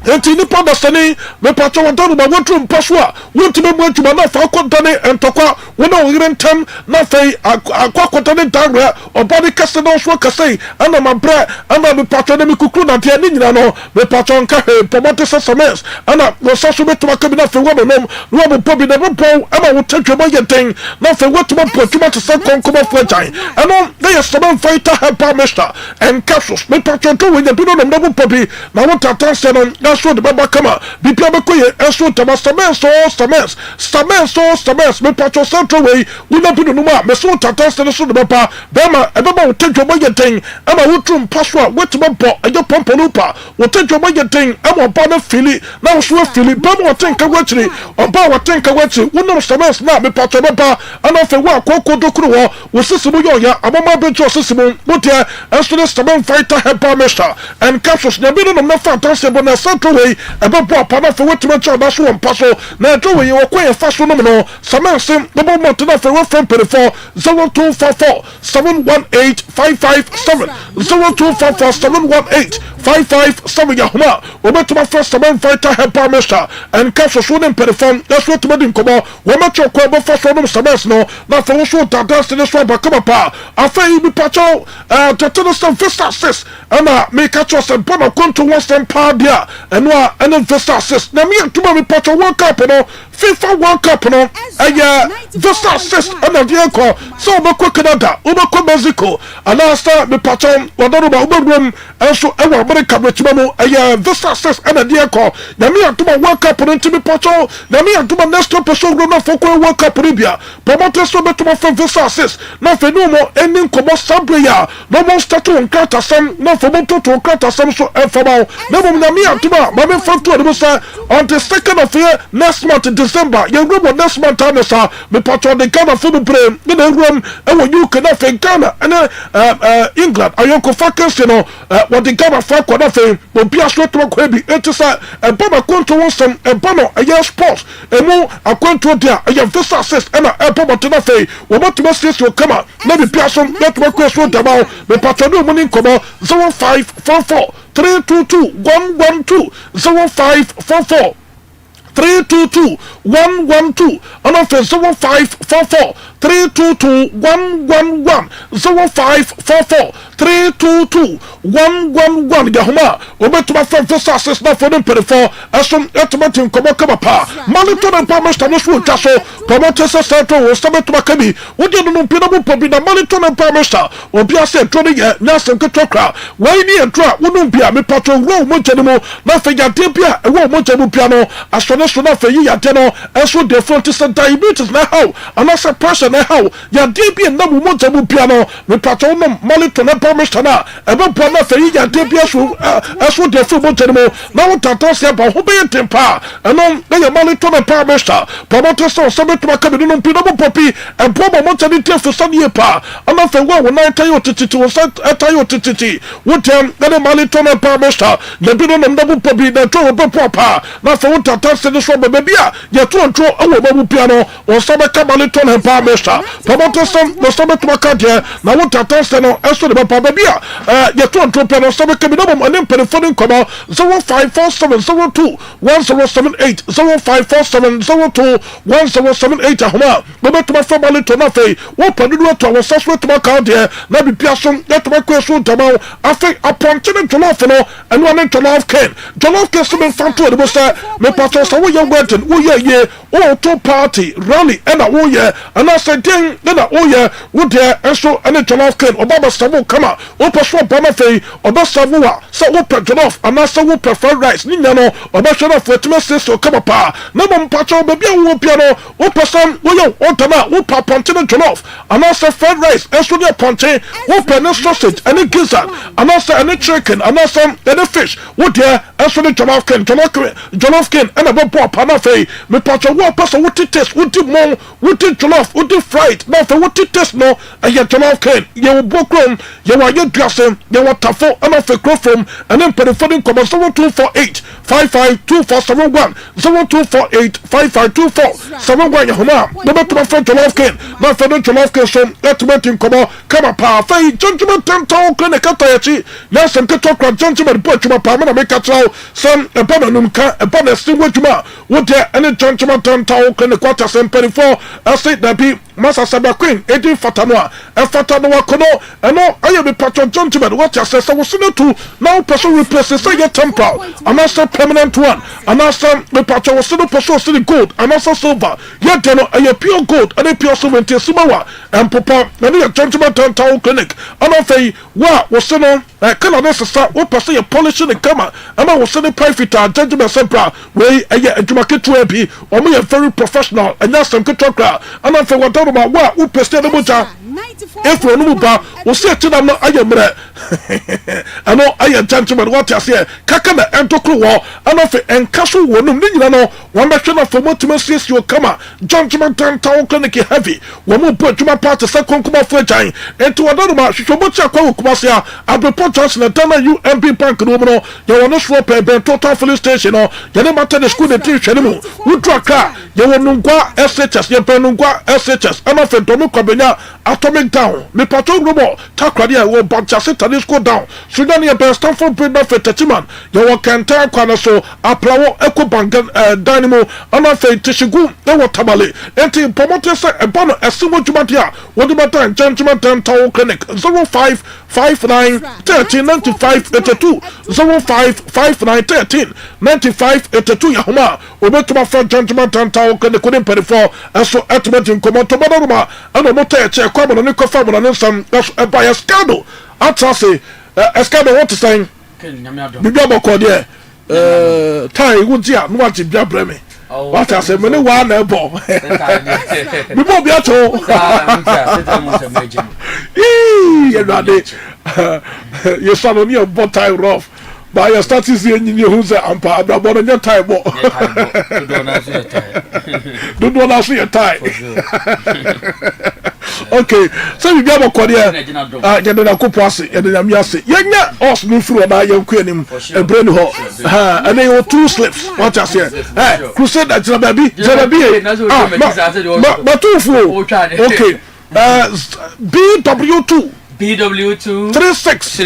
enti ni pa dasani me patcho wadonu ba wotrum paswa wontime mu atuma na fa kontane entokwa wona oyirentem na fei akwa kontane dangre obani kase no so kase ana mabra ana me patcho na me kukru na dia ni nyina no me patcho nka pomote sesames ana wo saso betuma ka bi na fei wo no wo bo bi na bo ama wo tadwama yenten na fei wotuma potuma to se konkoma franchise ano they are seven fighter helper mister and capsules me patcho to we do no no pobi na wo tatanse no na so de baba kama bibia be koye eso tama semen me patcho central way we no bi no ma me so tatanse no so de baba bema ebeba wo tadwama yenten ama wo trum paswa wetuma bo eje pompo no pa wo tadwama yenten ama ba na fili na wo so fili bema wo tenka wachiri oba wo tenka wachiri wo no semen na me patcho baba ana fe wa akoko dokuru wo sisimu yo ya amama be jo sisimu wotia eso the seven fighter helper mister and capsules na bi no na fantasy bo na central way ebebo apana fe wetuma cha na so mpaso na do we wo kwen fa so no no semen sim double mont na fe we from 0244 718 557 0244 718 557 yahuma wobetuma first seven fighter helper mister and capsules won perform that's what we din komo wo ma cho kwa bo fa so no semen no na fe wo so dada se so ba kama pa afei bi pacho tetano some first assist ama me catch us and bono konto one stem pa dia enwa ene first assist na me antuma me pacho World Cup no FIFA World Cup no first assist ana dia ko so be ko Canada o be ko Mexico ana sta me pacho wadoro ba ubodum enso ewa America betima mo first assist ana dia ko na me antuma World Cup no ntimi pacho na me antuma next episode no for ko World Cup ribia promoter so betuma first assist na fe no mo eni komo sableya no mo start on krata sam na for mo to krata sam so efaba na mo na me antuma ma me front to the say on the 2nd of year next month December you go next month and sa me patro the Ghana football play in the room e wo you can fe Ghana and England ayonko fakes no what the Ghana fa ko na fe mo bia so to ko bi etisa e ba ma konto won sam e ba no e sports e mo akonto dia e visa assist e na e ba mo to na fe wo mo to see so kama na bi bia so let me question dabao me patro no mo ni komo 0544 322 112 0544 322 112 and on 0544 322 111 0544 322 111 Yahuma obetuma from first access na for them perfor asom etomatin komo kama pa monitor and pamesta no so twaso promoter central wo sabetuma kabi wodi no mpina bo pobi na monitor and pamesta obi ase tro ne na sem ketokra wai ni entra wonu bia me patro wo mo chedemo na fe yade bia e wo mo chedemo piano aso so na fe yi yade no eso de front is diabetes na how anasa pressure na how yade bia na mo chedemo piano me patro no monitor na pamesta na ebe po na fe yi yade bia so eso de front mo chedemo na wo tatanse ba ho be tempa eno na ya monitor na pamesta promoter so sabetuma kabi no mpina bo popi e bo mo chedi tefu sanie pa ama fe wo na tayo tititi wo tayo tititi wo tem na monitor na pamesta na bi no na bo popi na to wo popa na fe wo tatanse no so be bia ye to ntro wo babu piano wo sabe ka monitor na pamesta promoter so no sabetuma kadia na wo tatanse no eso de papa bia ye to ntro piano sabe ka bi no mo anem telephone komo 054702 1078 054702 1078 ahoma bobetuma fa monitor na fe wo padu to wo saso to ka de na bi piaso let me question tama afi appointment jollof no and one jollof ken so be fanto de bosa me pastor so wo young wedding wo ye o to party rally and wo ye and I say say ding na oh yeah wo there enso ene jollof ken obaba sabo kama wo peso bana fei oba sabo wa so wo pe jollof ana so wo pe fried rice ni nya no oba shono for timase so kama pa na mo mpacho be bia wo pia no wo peso wo yo otama wo pa ponte no jollof ana so fried rice enso de ponte wo pe no sausage ene gizzard ana so ene chicken ana so ene fish wo there enso de jollof ken ena bo pa na fei me pacho wo peso wo taste wo di mo wo di jollof wo di fried na fe wo taste no aye jollof ken ye wo bokrom ye wa ye dressing ye wa tafo ana fe crofom and then pay for the common 0248 552471 0248 552471 ye homa no be to for jollof ken na fe no jollof ken so letment in common kama pa fe judgment tento ken kata yachi ya sem keto kra judgment po chuma pa na make atraw some e ba num ka e ba na sinwo chuma wo de any judgment tento ken kwata sem pay for I say that be Masa Saba Queen, 18 Fatanoa, and Fatanoa Kono, and all I am a patron gentleman. What I said, I was in to now person replaces say your temple, and also permanent one, and also the patron was still person city gold, and also silver. Yet, then a pure gold, and a pure silver in Sumawa, and Papa, and a gentleman town clinic. And I say, what was in on? I cannot necessarily what person a polishing the camera, and I was sending private gentleman Sempra, where a Jumaket to be, or me a very professional, and that's some good talk, and I say what. Wa u peste de buja efro no ba o se ti na no ayemre ano aye gentleman what you say kaka na entokro wo ano fe enkaso wo no nyina no wo be hwe na for motimacy si o kama gentleman town clinic heavy wo mo bo adwuma part se konkoma fo agyan enti wo do ma hwehwe mo tia kwa kuma se a Abepo Johnson Dana UMB bank no mo no ye wo no so pe ben total police station no ye ne matter the school de ti hwe ne mu wo draka ye wo nungwa SHS ye pe nungwa SHS ama fe domi kwabenya atomic down me patrol robo takrade a wo banchase tani school down sudan ye be Stanford Bridge na fe tatiman ye wo kenta kwana so aplawo eco bank dynamo ama fe tishigu e wo tabale enti promote se e bono esimo dwumade a wo de mata gentleman dental clinic 0559 1395 82 0559 1395 82 yahoma obetuma for gentleman dental clinic kodin perifo eso etmetin komoto badoruma ano moto che kwa bono ni kofa bono nsam eso e ba escado atase escado what to say bibia bokode tai wudia no ati bia breme what I say many one ebo bibo bia to you ready you saw me a botai rough by your status in you say ampa abrabo no time bo don't wanna see your time okay so we go kwa dia je na kopo ase ye na mi ase yenya os no furu na ye nku anim e brain ho and then two slips what I say crusade ajina baby okay BW2 36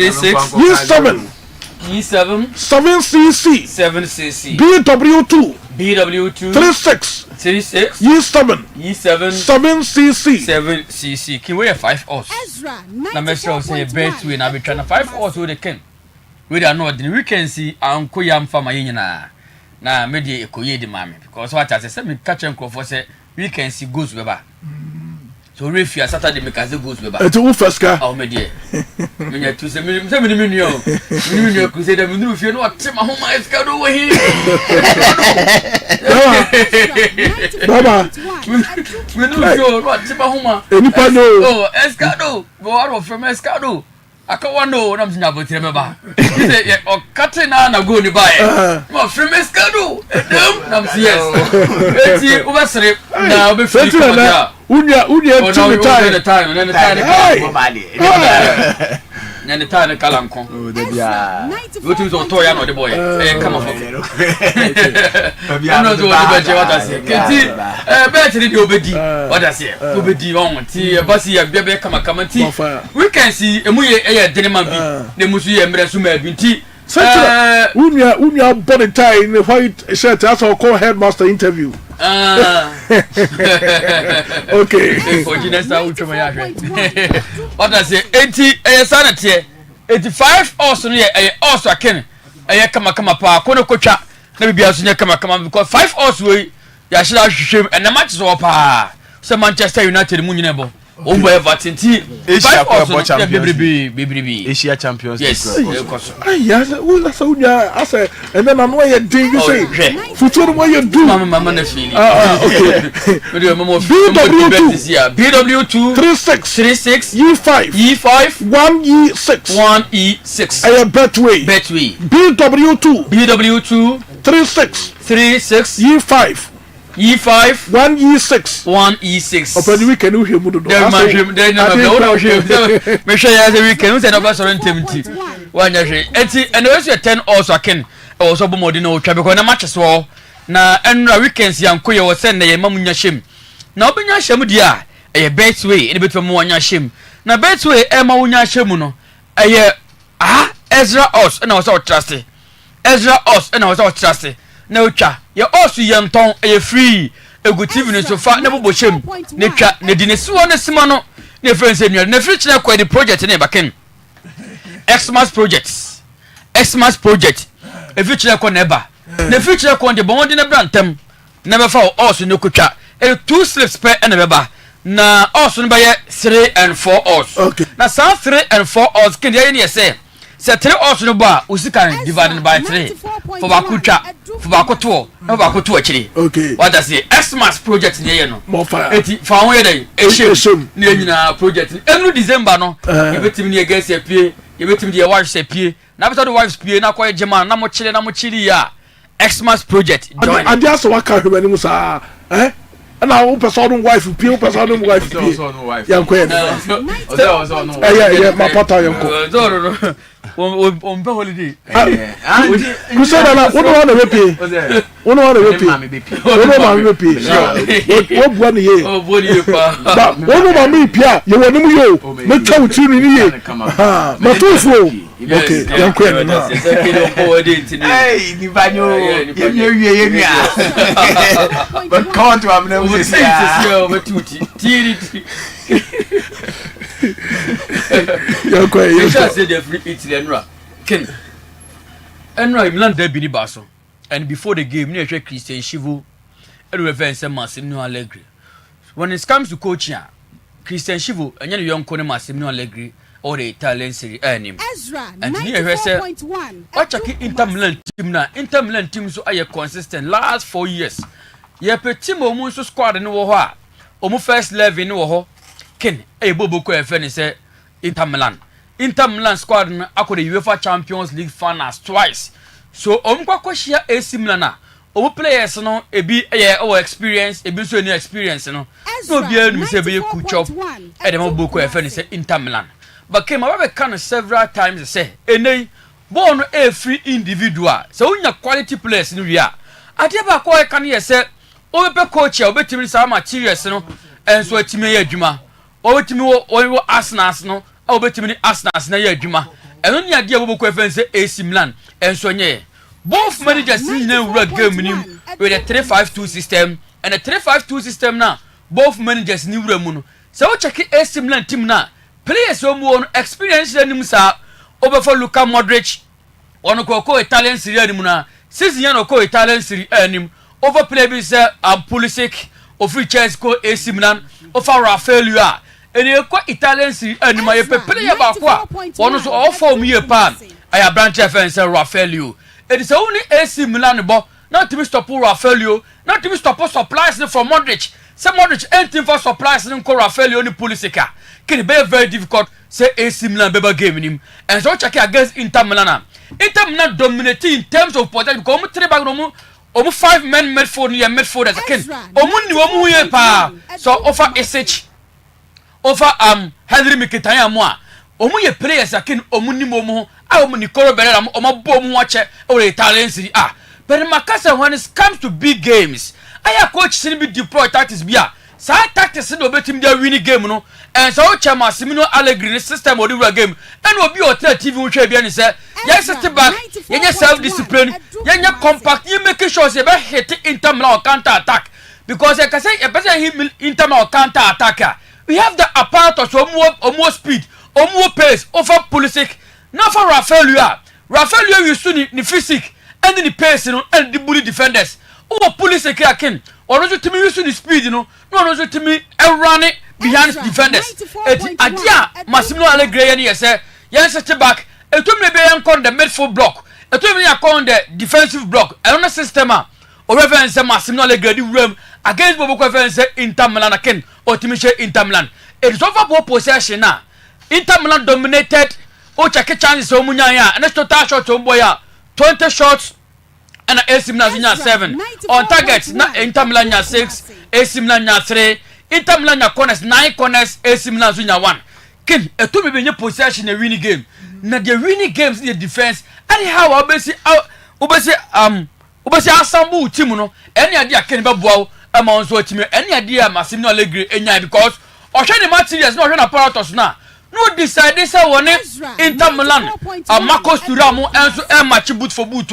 E7 7cc BW2 36 E7 7cc can we 5 us na me sure say bet we na be try na 5 us we dey ken we dey know the weekend see anko yam fama nyina na me dey ekoye di mame because what I say me catch enko for say weekend see goes beba so refia Saturday me kaze goes beba e to first car oh me dey me nya tu say me nyo ku say da me nu fie no atema homa escado we hi baba me nu fie no atema homa enipa no oh escado go out from escado akawano na mzinya botire meba say o katina na go ni bae mo from escado na mzi yes eti ubasre na obefiri komada unya time and the time kalanko what is on toya no the boy come on no do the budget what I say kenti better the obedi what I say obedi on ti basi ya bebe kama ti we can see emuye denema bi ne musu ye mre so ma bi ti unya body tie in the white shirt that's our call headmaster interview okay for next time we my what I say 80 sanity 85 also no also aken kama pa kono kotwa na bibia so nya kama because 5 also we ya shira hwehwem and na match so pa say Manchester United mu nyinebo over Everton ti Asia Champions League. Yes. Yes, who so ya asa and then I you ding you say future what you do mama na feel okay BW2 36 E5 1E6 I am Betway BW2 36 E5 1E6 Open the weekend we mudo do me sure ya the weekend say no go so ntemti wanya hwe enti and we 10 also aken e so bo modi na otwa be ko na match so na enra weekends yankoye wo sen na ye mamunya hjem na obenya hjem dia e Betway ene betu mo wanya hjem na Betway e ma wonya hjem no e EZRA us na wo trust EZRA us na wo trust na otwa ye osu yenton e free egu TV no so fa na bobo hjem na twa na di ne siwo ne sima no na friends enua na free chine kwa the project na baken Xmas project e free chine kwa na eba na free chine kwa de bon de na brantem na be fa osu ne kotwa e 2 slips per na beba na osu no be 3 and 4 os na sa 3 and 4 os kin ye ne say 3 odds no ba usikan divided by 3 for bakutwa for bakoto no bakoto akiri what does the Xmas project ne no eti fa won ye dey ehye ne nyina project enu December no ye betim ne against ye pie ye betim de wives ye pie na beto the wives pie na koye jema na mo chiri ya Xmas project join ade aso waka hwe mani musa na wo person no wife pie wo person no wife pie yanko ye ma pata yanko on be holiday kusana na wo no we pie wo no we pie wo no ma we pie wo bua ne ye pa wo no ma me pie ye wo nim yo me twa wo tiri ni ye ma to fo okay yanko ye na hey ni banyo ye wie but can't to am na we say yo betuti tiri yanko ye you just say the free Italy enra ken enra Milan derby ni baso and before the game ni ehwe Christian Chivo and we fence Massimiliano Allegri when it comes to coaching Christian Chivo anya no yonko ne Massimiliano Allegri or the Italian Serie A nim and ni ehwe say ochaki Inter Milan team so aye consistent last 4 years ye team omu so squad ni wo ho a omu first 11 ni wo ho ken bobo ko efe ni say Inter Milan squad na akọ the UEFA Champions League finals twice so omkwakọ hia AC Milan na omu players no ebi our experience ebi so any experience no obi anu say be coach up e dem bobo ko efe ni say Inter Milan but came about can several times say enei born a free individual so unya quality players ni wi a ade ba ko e kan ye say obe coach ya obetimi sa materials no enso atimi ye adwuma obetimi wo Arsenal no obetimi ni Arsenal na ye adwuma eno ni ade bobo ko efe say AC Milan enso nye both managers in the game with a 3-5-2 system and a 3-5-2 system now both managers ni wura mu no so check AC Milan team na players who won experience anim sa obefa Luka Modric ono ko Italian Serie A anim na season yan ko Italian Serie A anim over play bi say Pulisic of Chelsea ko AC Milan over Rafael a ene ko Italian Serie A anim ye player ba ko a ono so all form ye pa aya branch defense Rafael it is only AC Milan bo not to stop Rafael not to stop supplies from Modric. Some Modric anything for supplies in Rafael ni Pulisic can be very difficult say AC Milan beba game him and so check against Inter Milan dominating in terms of possession because omu 3 back no omu 5 men midfield ni midfield as again omu ni omu ye pa so offer SH offer Henry Mkhitaryan mo a omu ye players again omu ni omu a omu ni Kolo Berera omu bo omu wache o Italian Serie A but Makasa when it comes to big games aya coach sin be deploy tactics bia sa tactics no betim dia win game no and so Massimiliano Allegri system odi wura game and obi o tell TV hwe bia ni say yes sit back yenye self discipline yenye compact you make sure say be hit Inter Milan counter attack because you can say a person hit Inter Milan counter attacker we have the apparatus more speed more pace over Pulisic not for Rafael you soon ni physique and the pace and the bully defenders. Who Pulisic akin Ono so timi use the speed no ono so timi run it behind defenders adia Massimo Allegri ne say yen set back etumi be yen con the midfield block etumi yen con the defensive block ono system a o reference Massimo Allegri di room against Bobo reference Inter Milan again or timi she Inter Milan it is over ball possession na Inter Milan dominated o check chances o munya ya and total shots o boy ya 20 shots and AC Milan 7 on target na Inter Milan 6 AC Milan 3 Inter Milan corners 9 corners AC Milan 1 kin etumi be nye possession a winning game na the winning games the defense anyhow obesi assemble team no any idea kin be boa ama onso team any idea Massimo Allegri enya because ohwe materials no ohwe apparatus na no decide say won Inter Milan Marcos Thuram enso e match boot for boot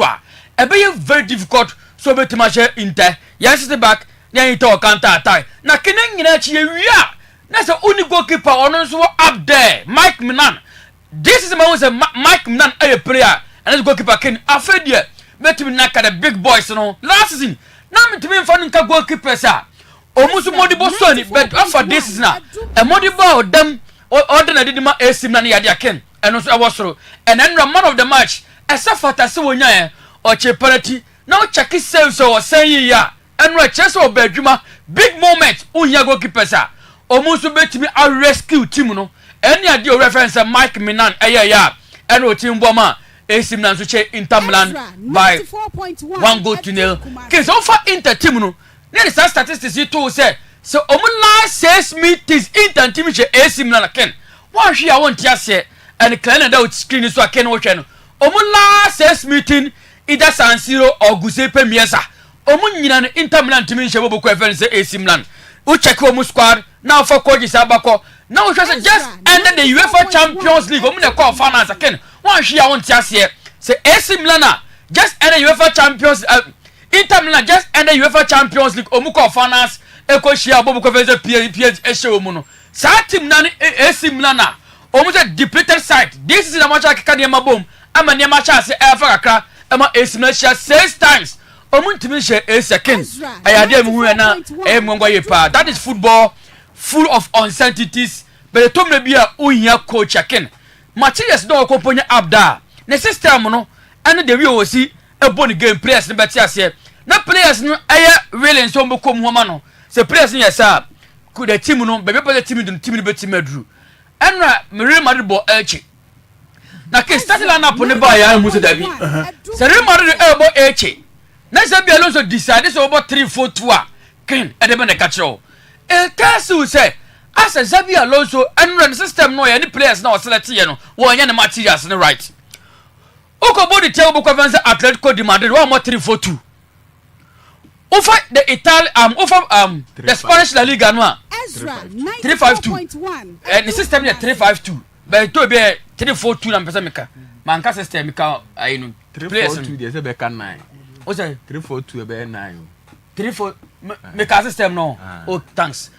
a be very difficult so be share Inter yes the back na Inter counter attack na kenen nyina chi ewia na say only goalkeeper ono so up there Mike Minan this is my own say Mike Minan a player and this goalkeeper ken afedie betimi na ka the big boys no last season na metimi fa nka goalkeepers a omusu modibo so ni but for this season na e modibo dem order na didima AC Milan ya dia ken eno so awosoro and then man of the match esa fatase wonya e o che penalty now check save so say ya eno a chese obadwuma big moment unya goalkeepers a omusu betimi a rescue team no any ade o reference Mike Minan ya eno team boma AC Milan so che Inter Milan by 1-0 case so far Inter team no there is statistics you to say so last 6 meetings Inter team che AC Milan ken one hwe a won tia se and clean that screen so ken wo hwe no last 6 meeting either San Siro or Giuseppe Meazza nyina no Inter Milan team hwe bobo ko say AC Milan who check omu squad now for coach Sabako now we just ended the UEFA Champions League na call finals again one hwe a won tia se say AC Milan just ended UEFA Champions Inter Milan just ended UEFA Champions League omu call finals eko shia bobo ko say PSG ehwe omu no sa team na AC Milan omu say depleted side this is the match akeka de mabom ama ne match ase efa kakra ama AC Milan shia 6 times omu ntimi share a second ayade mu na ngwa yepa that is football full of uncertainties but the tomle bia ohia coach again materials do komponya abda ne system no and the way we see e boni game players ne beti ase na players no eye really so mbekom homa no se players ne yesa ku the team no be be team no beti madru enra Real Madrid bo elchi na ke start la na pone ba ya mu se dabi se Real Madrid e bo elchi na se bi Alonso decide so bo 3-4-2 a ken e de be ne ka chiro e kasu se asa Xabi Alonso enra the system no ya ni players na o select ye no wo nya ne materials no right oko body tell bo ko fancy Atletico de Madrid wo mo 3-4-2 over the Italian the Spanish La Liga no EZRA 94.1 and the system is 3-5-2 but to be 3-4-2 na pesa meka manka system meka ayi no 3-4-2 dey say be can 9 o say 3-4-2 be 9 3-4 meka system no oh thanks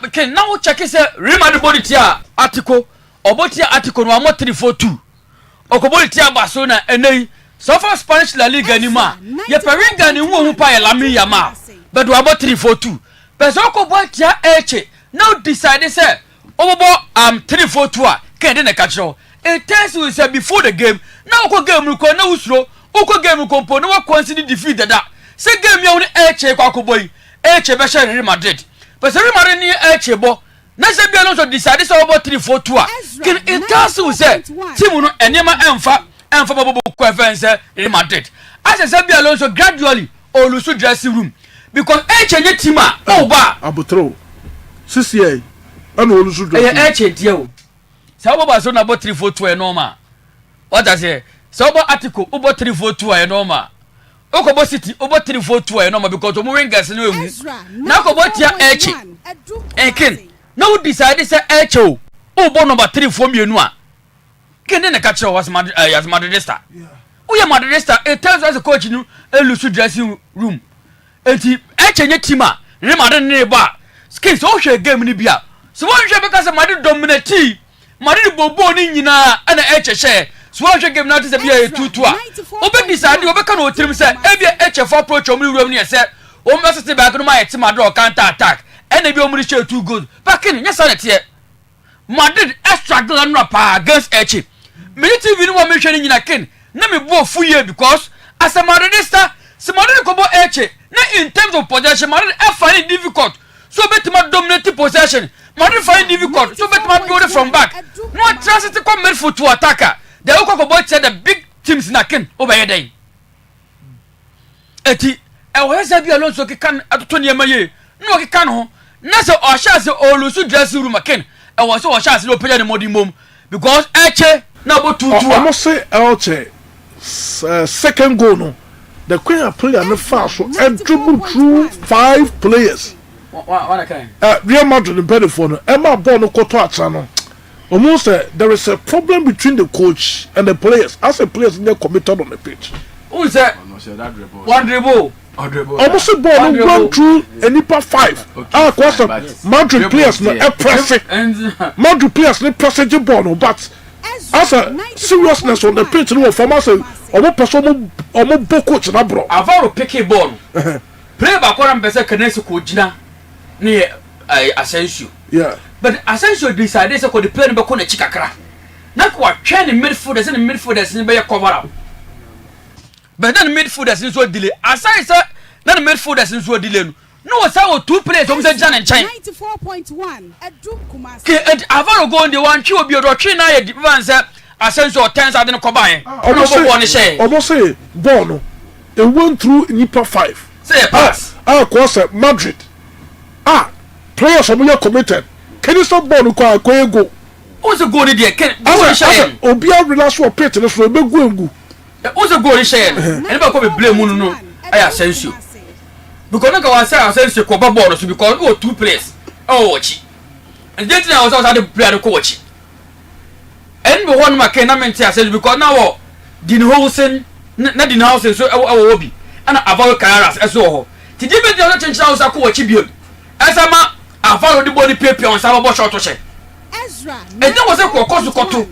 okay now check say Real Madrid body tia article obotia article no mo 3-4-2 okobodi tia Barcelona enei so far Spanish La Liga ni ma ye peringa ni hu pa ye lami ya ma but we about 3-4-2 but so ko botia eche now decide say obobo 3-4-2 a can dey na catch it tells you say before the game now ko game ko na usro ko game ko po na consider defeat that say game ya woni eche kwa ko boy eche be share Real Madrid but Real Madrid ni eche bo na say bi Alonso decide say obobo 3-4-2 a can it tells you say team no enema emfa bobo ko events Real Madrid as Xabi Alonso gradually olusu dressing room because eche team a oba abotro sisi ana olusu dressing eche tie o sa obo Barcelona about 3-4-2 normal what I say so obo article obo 3-4-2 normal okobo City obo 3-4-2 normal because omo wingers no emu na ko botia eche enkin no decide say eche o obo number 3-4 mienu a kende ne catch was Madridista we are Madridista it tells us the coach no elusu dressing room enti echenye team a Real Madrid ne ba skins so hwe game ni bia so won hwe because Madrid dominate Madrid bobo ni nyina na echehye so won hwe game na tse bia 2-2 a obe decide obe ka no trim say e bia eche for approach omri room ne say o me sit back no my team draw counter attack and e be o mu share 2 goals back in yes na tie Madrid extra goal no pa against Eche me TV no me hwe ni nyina ken na me bo fu ye because as a Madridista se Madrid ko bo Eche na in terms of possession Madrid find it difficult so betima dominate possession Madrid find it difficult so betima build from back no transit to come midfield to attacker they go go both the big teams na ken over here then eti e wo hesa bi Alonso ke kan atoto ne maye no ke kan ho na se o sha se o lusu dressing room ken e wo se o sha se o pele ne modi mom because Eche na bo tutu I must say Eche second goal no the queen player no fast so and dribble through 5 players what kind Real Madrid in Bedford no Emma ball no koto atra no almost there is a problem between the coach and the players as the players they committed on the pitch who is that one dribble almost ball no run through enipa 5 because Madrid players no pressing Madrid players no pressing ball no but as a seriousness on the pitch no for us omo person omo boko na bro avaro pick ball play back one person can ko gina ne Asensio yeah but Asensio decided say ko the play be ko na chikakra na ko atwe ne midfielders ne be cover up but then midfielders so delay aside say na midfielders so delay no say o 2 players o say Jan and China 94.1 Edu Kumasi ke and avaro go on the one chi obi do twe na ye defense Asensio 10 ade no ko ban almost say ball no it went through nipa 5 say pass cause Madrid players are more committed can you stop ball ko go who's a goal there can obi a relax for pitch no so be go ngu who's a goal share anybody ko be blame no I Asensio because no go say Asensio ko ball no so because o 2 players watch and then I was the player ko watch and be one make na ment Asensio because now Dinhausen na Dinhausen so obi ana Avaro Carreras eso ho ti di be dey change house ko watch bio esama Avaro di body pepe on sa bo short to che Ezra and then was a koto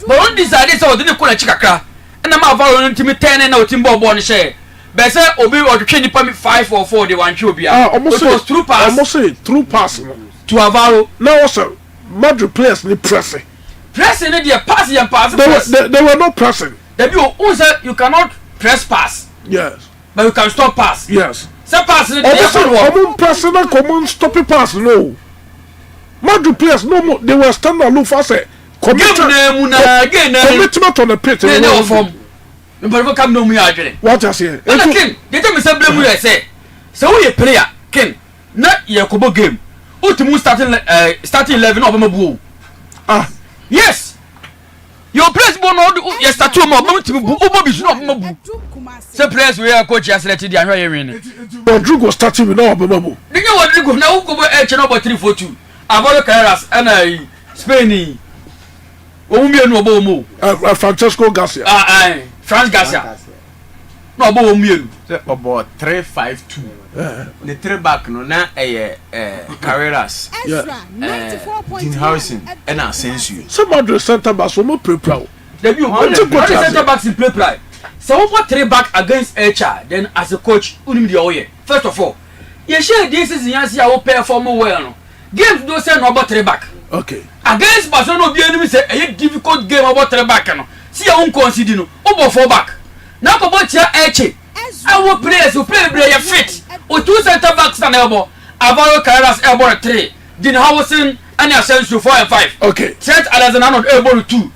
but on decided so dey ko na chikakra na ma Avaro no ntimi 10 na otimbo ball no share be say obi o twe nipa 5 or 4 dey wan twe obi almost through pass to Avaro now also Madrid players need pressing in the pass and pass they were not pressing who said you cannot press pass yes but you can stop pass yes say pass in the pressing and common stop pass no Madrid players no more they were standing aloof for say commitment on the pitch no form but come no me agere what I say king they tell me say blame you say so we player king na ye kobo game ultimate starting 11 obamabu yes your place born yes start to mo obo bisu no obamabu say players we are coach selected the ahwa win Rodrigo starting with no obamabu dinga Rodrigo na uko bo no 3-4-2 Avaro Carreras and Spain o mi enu obo mo Francesco Garcia France Garcia no obo mi enu say obo 3-5-2 the 3 back no na Carreras Dinhausen and Asensio some Madrid center back so mo prepare the center backs in play so what 3 back against HR then as a coach unim the oye first of all you share this season yansi a perform well no games do say no about 3 back okay against Barcelona be enemy say a difficult game about 3 back no see your own consider no over 4 back now go about here HA our players who play fit o 2 center backs na elbow Avaro Carreras elbow 3 Dinhausen and Asensio 4 and 5 okay Trent Alexander elbow 2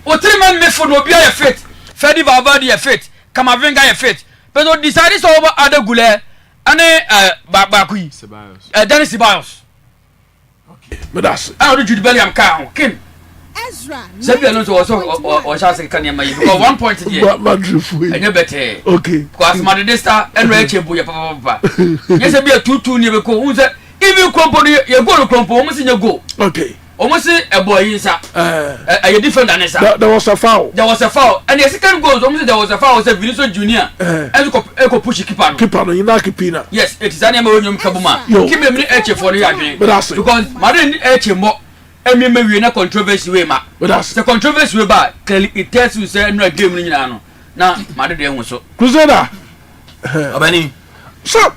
o 3 man midfield no be a fit Fedi Valverde fit Camavinga fit but o decided so over Ada Gule and Bakui Dennis Ceballos okay but that's I don't Jude Bellingham car king Ezra Sebi Alonso was chance can you because 1 point here Madrid free and you better okay because Madridista and Reche Boya papa yes be a 2-2 ni be ko who say even company you go Krompo almost in your goal okay almost a boy inside a different than inside there was a foul and the second goal almost there was a foul was Vinicius Junior and go push keeper no you not keepina yes it is an nyum kabuma keep me H for the again because Madrid H more we na controversy we ma the controversy we ba clearly it tells you say no game ni na no na Madrid dey so Crusader Obani So,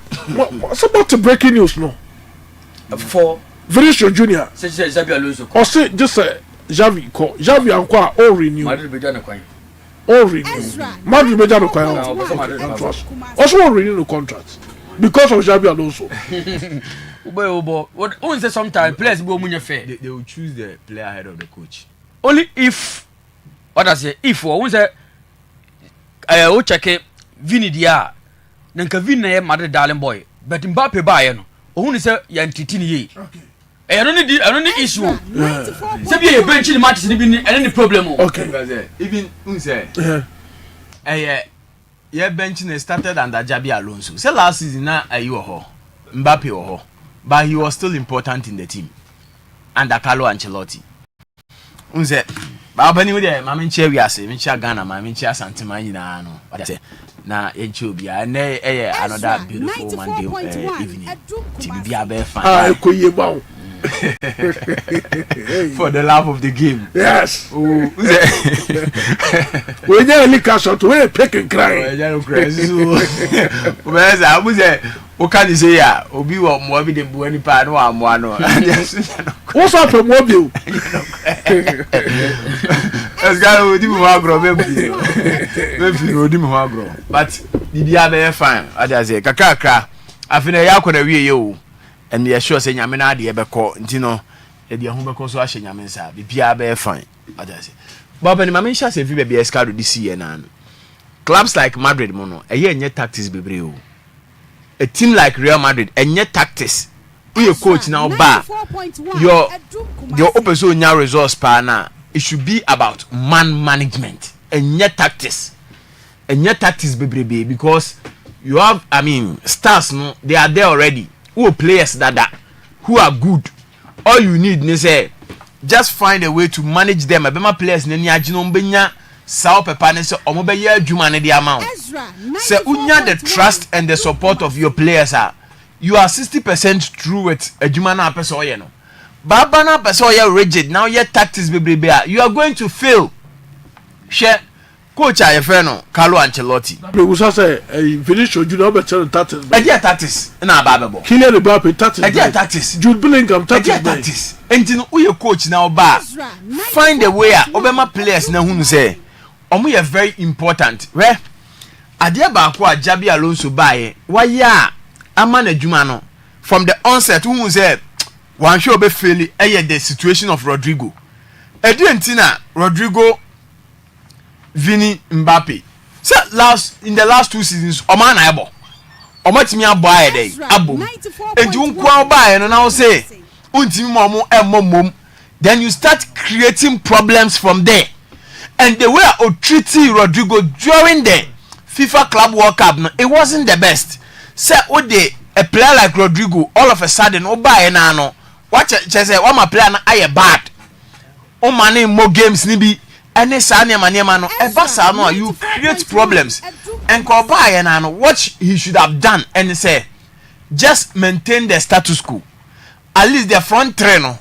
what's about the breaking news no? For Vinicius Junior. Say Xabi Alonso. Or say just Javi Anqua all renew. Madrid be done coin. All renew. Madrid be done coin. Also all renew the contract because of Javi Alonso. What only sometimes players go munye fair. They will choose the player ahead of the coach. Only if what I say if or once o check Vini dia nanka Vini na Madrid darling boy but Mbappe ba ye no ohun say ya ntitini ye okay I don't need issue say be a bench in matches ni bi any problem okay even say yeah bench started under Jabi Alonso say last season na ayi ho Mbappe ho but he was still important in the team under Carlo Ancelotti unse ba ni we dey ma menche wiase menche Ghana ma menche Asante man nyina no say na enche obi na another beautiful Monday evening team bia be fine for the love of the game. Yes. When you look at shot, we pick and cry. I was what can you say? Yeah, Obi wa mo bi de bu ani pa no amwa no. What's up from mobile? Let's go di mo agro be odi mo agro. But di dia be fine. I just say kakakra. Afina ya kwa na wie ye o. And we are sure say nyame na de be ko ntino e de ho be ko so ahye nyame nsa bibia be fine. I just say Baba ni mama sha say fi be escado this year na no. Clubs like Madrid mo no e ye nye tactics bebre o. A team like Real Madrid enye tactics we coach now ba your opeso nya resource pa na it should be about man management enye tactics bebrebe because you have stars no they are there already who players that who are good all you need ne say just find a way to manage them abema players ne ni agino mbenya sao pepa ne say omo be ye adwuma ne dia amount say unya the trust and the support of your players you are 60% through with adwuma na person oye no baba na person oye rigid now your tactics bebrebe you are going to fail share coach ayefeno Carlo Ancelotti we will say Vinicius Junior be tell tactics tactics na babebo Kylian Mbappe tactics tactics Jude Bellingham tactics enti uye coach now ba find a way obema players na hunu say omo ye very important where adia ba ko Jabi Alonso bae waya ama na djuma no from the onset who say wan sure be fail the situation of Rodrigo entina Rodrigo Vini Mbappe so in the last 2 seasons o man na ebo o matimi abo aye dey abo enti unkwa bae no now say untimi mo emom then you start creating problems from there. And the way I treated Rodrigo during the FIFA Club World Cup, it wasn't the best. Say, a player like Rodrigo, all of a sudden, buy no. Watch it, say, my player I bad. Money more games, nibi. Any sanya maniamano, no, you create problems. And call buy no. What he should have done, and say, just maintain the status quo. At least the front trainer,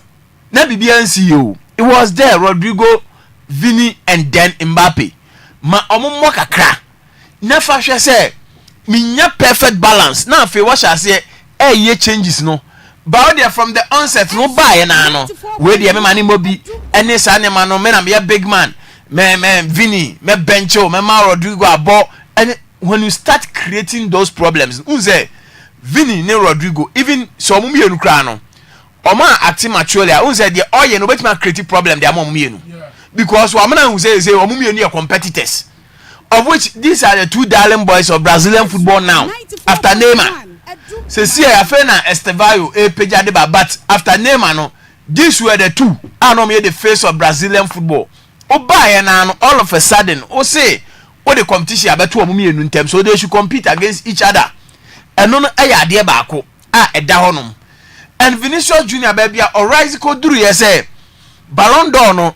na BBNCU. It was there, Rodrigo, Vini and then Mbappe. Ma omo kakra. Na fa hwe say minya perfect balance. Na fe what shall say ye changes no. But there from the onset no buy na no. We dey me mani mobi ene sa ne ma no me na me big man. Me Vini, me Bencho, me ma Rodrigo abo. And when you start creating those problems, who say Vini ne Rodrigo even so mu mienu kra no. Oma acting maturely. Who say the oye no bet ma create problem they am mienu. Because Wamana who say Wamumi are competitors, of which these are the two darling boys of Brazilian football now. After Neymar, Cecilia Afena Estevayo, Pejadeba, but after Neymar, no, these were the two. I know me the face of Brazilian football. And all of a sudden, say what the competition about 2 million in terms, so they should compete against each other. And no, I dear Bako, a Dahonum. And Vinicius Junior baby, or Rise Koduru, say Ballon d'Or, no.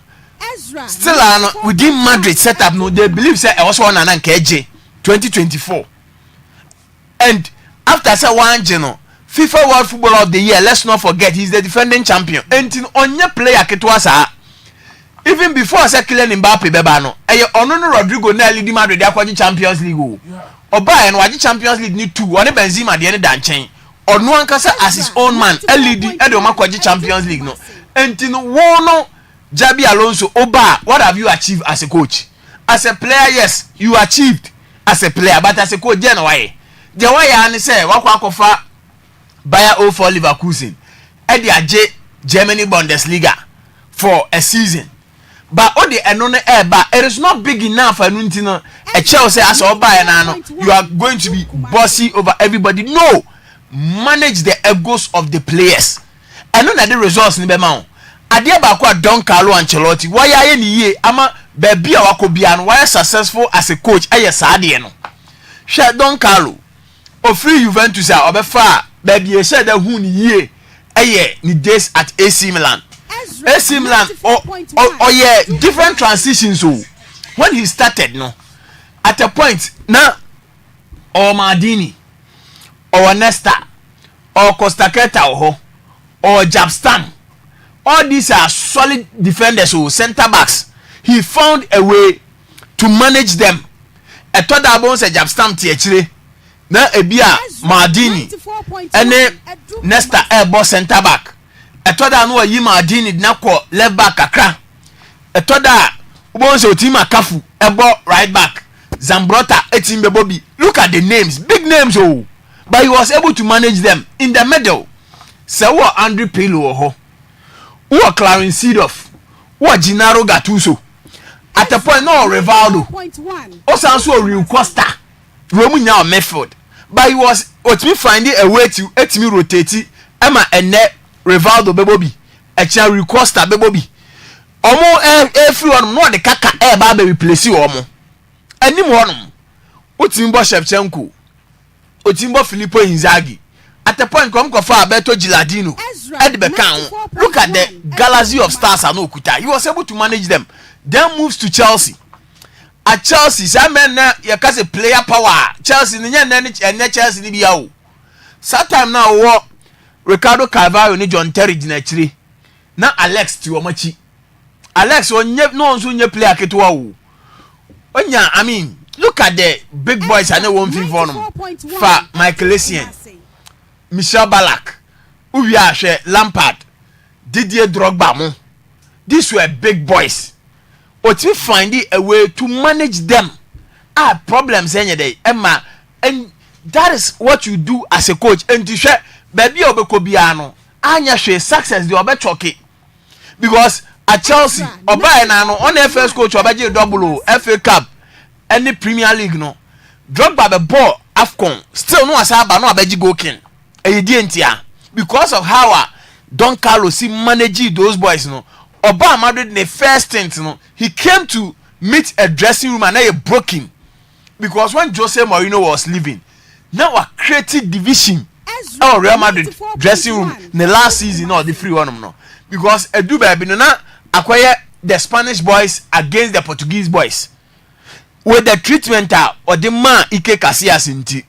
Still within Madrid setup no they believe say was one and KJ 2024 and after say one no FIFA World Footballer of the Year, let's not forget he's the defending champion and onye player ketwa sa even before say Kylian Mbappe beba no ono Rodrigo na lead Madrid akwaji Champions League Oba and waji Champions League ni 2 one Benzema de ne danchen ono ankasa as his own man LED e de omakwaji Champions League no enti no wono Jabi Alonso Oba what have you achieved as a coach as a player yes you achieved as a player but as a coach je na why je why an say wakwa akofa Bayer 04 Leverkusen e de age Germany Bundesliga for a season but all the enone eba it is not big enough anunti no a Chelsea as Oba na you are going to be bossy over everybody no manage the egos of the players and na the results ni be ma ade ba kwa Don Carlo Ancelotti why aye ni ye ama baby a wakobia no why successful as a coach aye saade no hwe Don Carlo ofri Juventus a obefa baby e said that hu ni ye aye ni days at AC Milan oh yeah different transitions so when he started no at a point na or Maldini or Nesta or Costa Keta or Jabstam all these are solid defenders who center backs he found a way to manage them a third abon say Jabstam tiechire na ebia Maldini ene Nesta airborne center back a third no yi Maldini na ko left back akra a third ubon say Otima Kafu ebo right back Zambrota Etimbe Bobby look at the names big names oh but he was able to manage them in the middle so what Andre Pirlo ho what Clarence Seedorf what Gennaro Gattuso at the point no Rivaldo also so Rui Costa we now Medford but he was finding a way to etimi rotate Emma and Rivaldo Bebobi echa Rui Costa Bebobi omo everyone no the kaka e ba be replace omo anim honum Otimbo Shevchenko Otimbo Filippo Inzaghi at the point come for Alberto Gilardino at the back look at the galaxy of stars and Okuta he was able to manage them then moves to Chelsea at Chelsea some men you can say player power Chelsea and Chelsea ni bia o sometime now wo Ricardo Carvalho ni John Terry dinachiri na Alex Tiwomachi Alex onye no nso nye player ketewa o onya I mean look at the big boys and one thing for them for Michael Essien Michel Ballack Uwia Hwe Lampard Didier Drogba mo these were big boys but we find a way to manage them problems any day Emma and that is what you do as a coach and to share baby obekobiano anya hwe success the obechoke because at Chelsea oba na no on the first coach obaje double FA Cup any Premier League no Drogba be ball AFCON still no asaba no abaji go king entia because of how Don Carlos he manage those boys no Oba Madrid the first stint no he came to meet a dressing room and they broke him because when Jose Mourinho was leaving now a creative division Real Madrid dressing room in the last season or the free one no because edu baby no na acquire the Spanish boys against the Portuguese boys with the treatment or the man Ike Casillas inti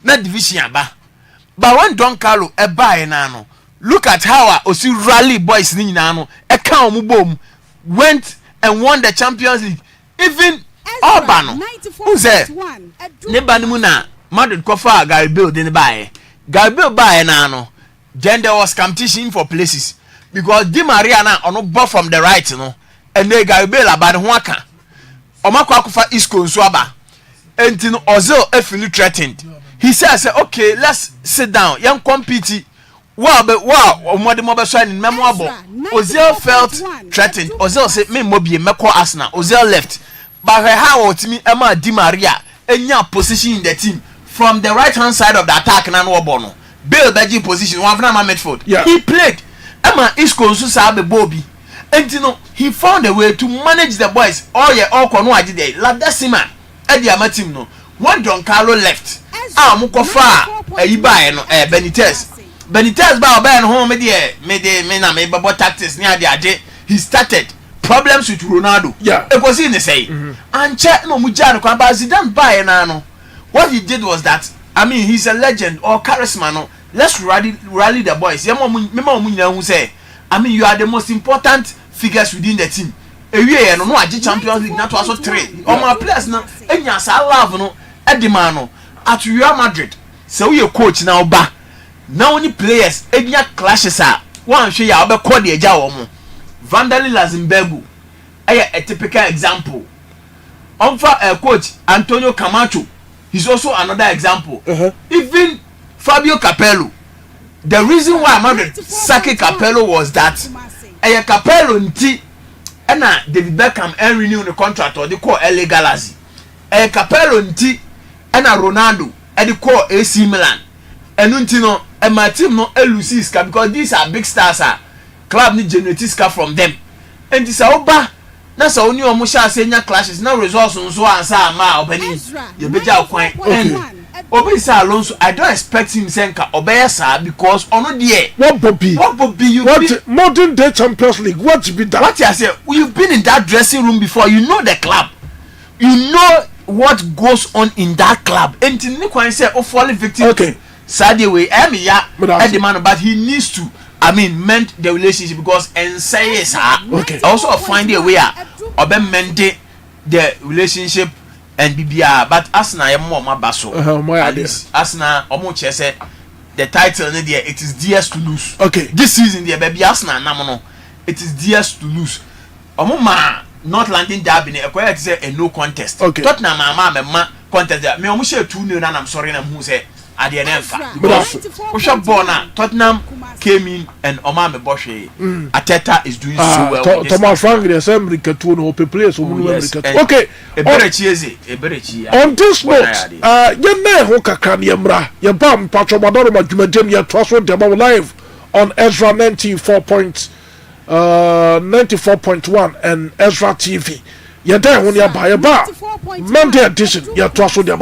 na division aba but when Don Carlo e buy na no look at how osi rally boys ni nyina no e ka omubom went and won the Champions League even Urbano who say ne banimu na Madrid kofa Gary Bale de ne buy Gary Bale buy na no then there was competition for places because Di Maria na ono ball from the right no and then Gary Bale aba ne ho aka omakwa akufa Isco nso aba enti no Ozil e feel threatened he says okay let's sit down young compete wow omode mo be so ni memorable Ozil felt threatened Ozil say me mo be meko Arsenal Ozil left but how otimi Emma Di Maria enya position in the team from the right hand side of the attack na no bono Bale beji position one from midfield he played Emma Isco nso sa be Bobby and you know he found a way to manage the boys all kono adi there like that sima e dia ma team no when Don Carlo left mukofa ibae no Benitez ba oba no home me na me babo tactics ni ade he started problems with Ronaldo it was in the say and check no muja no kwa ba Zidane ba na no what he did was that I mean he's a legend or charisma no let's rally the boys me ma nyina hu say I mean you are the most important figures within the team ewie no agi Champions League na to aso 3 all my players na enya sa love no Edimano at Real Madrid. So you coach now ba. Now only players enya clashes are one show ya obe call the eja omo. Vandali Lazimbergu. A typical example. Onfa coach Antonio Camacho. He's also another example. Even Fabio Capello. The reason why Madrid sacked Capello was that Capello nti na David Beckham renew the contract or they call LA Galaxy. Capello nti na Ronaldo they call AC Milan. And no my team no lose iska because these are big stars. Club need generate iska from them. And this oba na sa oni omo sha senya clashes na results nso ansa ma obani ye beja kwan. Obi say Alonso, I don't expect him senka obey sir because ono there. What Bobby you what modern day Champions League? What be that? What you say? You've been in that dressing room before. You know the club. You know what goes on in that club. And ni kwan say o fall victim. Okay. Saturday way the man, but he needs to mend the relationship because and say okay. Also find a way or mend the relationship and BBR. But Asna more baso. Asna omo say the title there it is theirs to lose. Okay. This season there baby Asna namono it is theirs to lose. Omo not landing derby e say a no contest. Okay. Tottenham ma contest there. Me omo share 2-0 and I'm sorry na who say at the end because Osha Tottenham came in and Omame Boshe Ateta is doing so well. Thomas Frank the assembly to no place okay. On this note, ye ho kakra ne mra ye bam patro madoro madwumadem ye toaso dem live on EZRA 94.1 and EZRA TV. Ye dan ho ne ba ye ba Monday edition ye toaso dem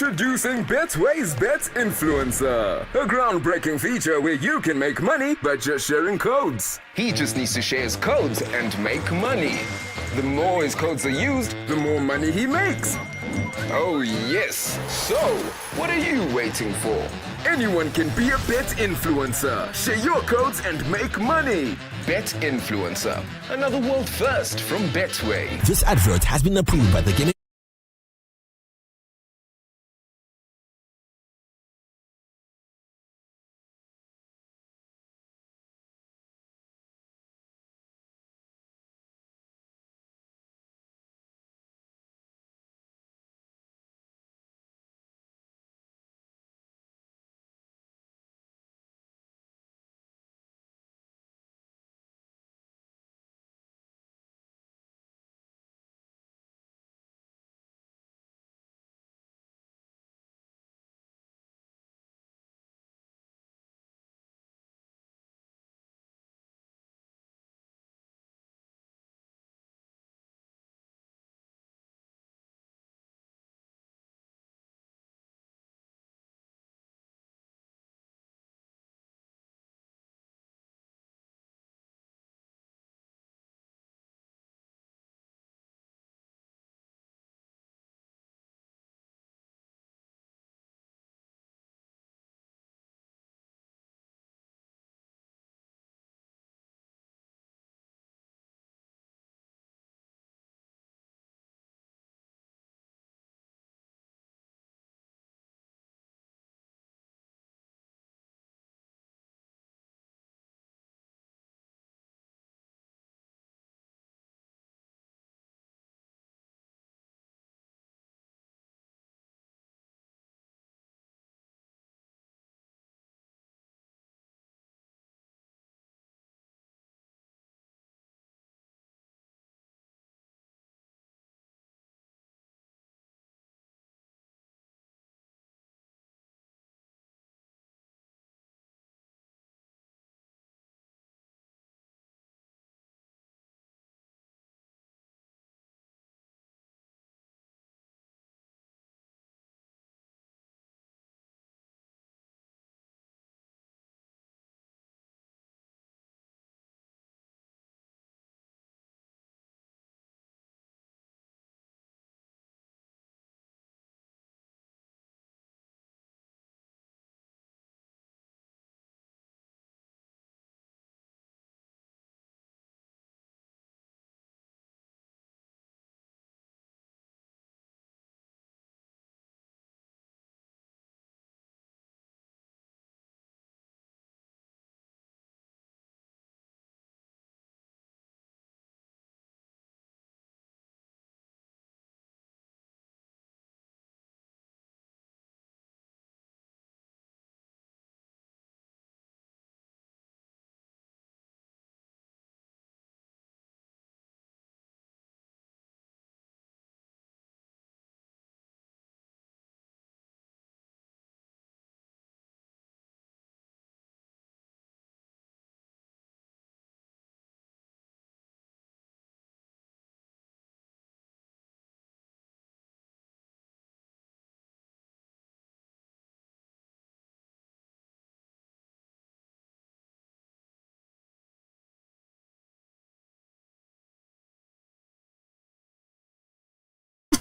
Introducing Betway's Bet Influencer, a groundbreaking feature where you can make money by just sharing codes. He just needs to share his codes and make money. The more his codes are used, the more money he makes. Oh yes, so what are you waiting for? Anyone can be a bet influencer. Share your codes and make money. Bet Influencer, another world first from Betway. This advert has been approved by the Gaming.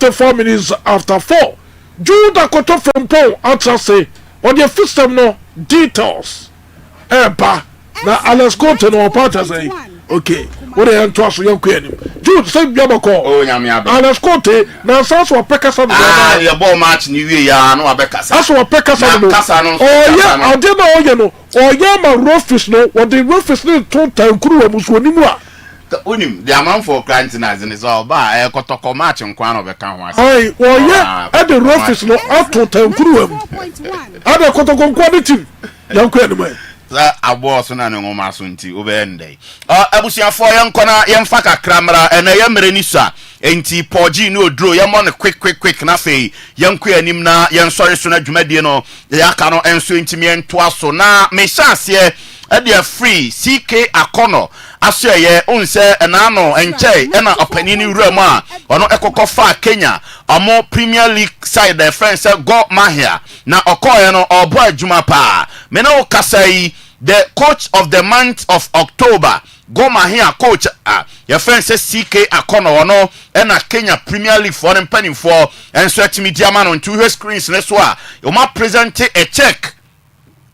Four minutes after 4. Judah Koto from Paul answer say on the system no details. Eba na Alex Koto no part say okay. What they want to ask you question. Jude say biaba call. Oh nyame aba. Alex Koto na sanso opekasa no. Ah, your ball match ni wie ya no abekasa. Aso opekasa no. Oh yeah, I dey know you know. Oh yeah, my rofis no. What the rofis no ton tankuru amuso nimu a. Unim the amount for clients is all ba kotoko match nkwa no beka ho ase. Ai oh yeah, at the rofis no ato tankuru am. Ada kotoko nkwa ni team. Yankwa ni man. Abo so na ngoma so nti obende abusiafo yenkona yemfa kakramra ena yemre ni sa enti poji no odro yemo ne quick na fei yenko anim na yensori so na dwumadie no yaka no enso enti me nto aso na me hyase ɛde free CK Akono aso ye unse enano enche ena opanini wura mu a ono ekokọ fa Kenya omo Premier League side the friends go mahia na okoye no obo adwuma pa me na okasai the coach of the month of October go mahia coach your friend says CK Akono ono ena Kenya Premier League for them penning for and so atimi diama on two screens ne so a you ma present a check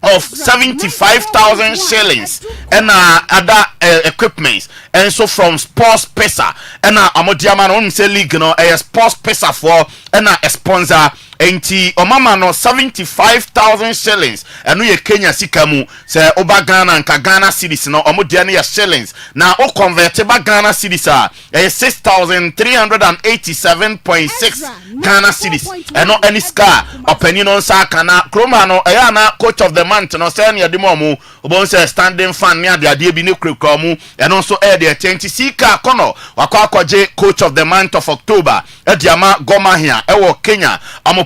of 75,000 shillings and other equipments and so from Sports Pesa and amodiama no say league no Sports Pesa for and a sponsor enti omama no 75,000 shillings and we Kenya sikamu say oba Ghana nka Ghana cedis no omodia ne shillings na o convert ba Ghana cedis 6,387.6 Ghana cedis and no any scar openi no saka na kroma no na coach of the month no say ne de momu obon say standing fan ne ade bi ne krekra mu and also air the 20 sika kono wakwaje coach of the month of October ediama goma here ewo Kenya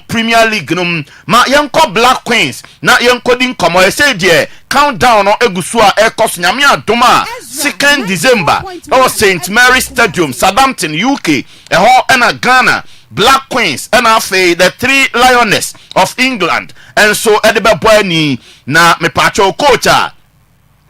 Premier League num ma yenko Black Queens na yenko din komo ese die countdown no egusu a ekos nyame adoma 2nd December o St Mary's Stadium Southampton UK eho na Ghana Black Queens and afe the 3 Lioness of England and so edebe boani na me pacho coach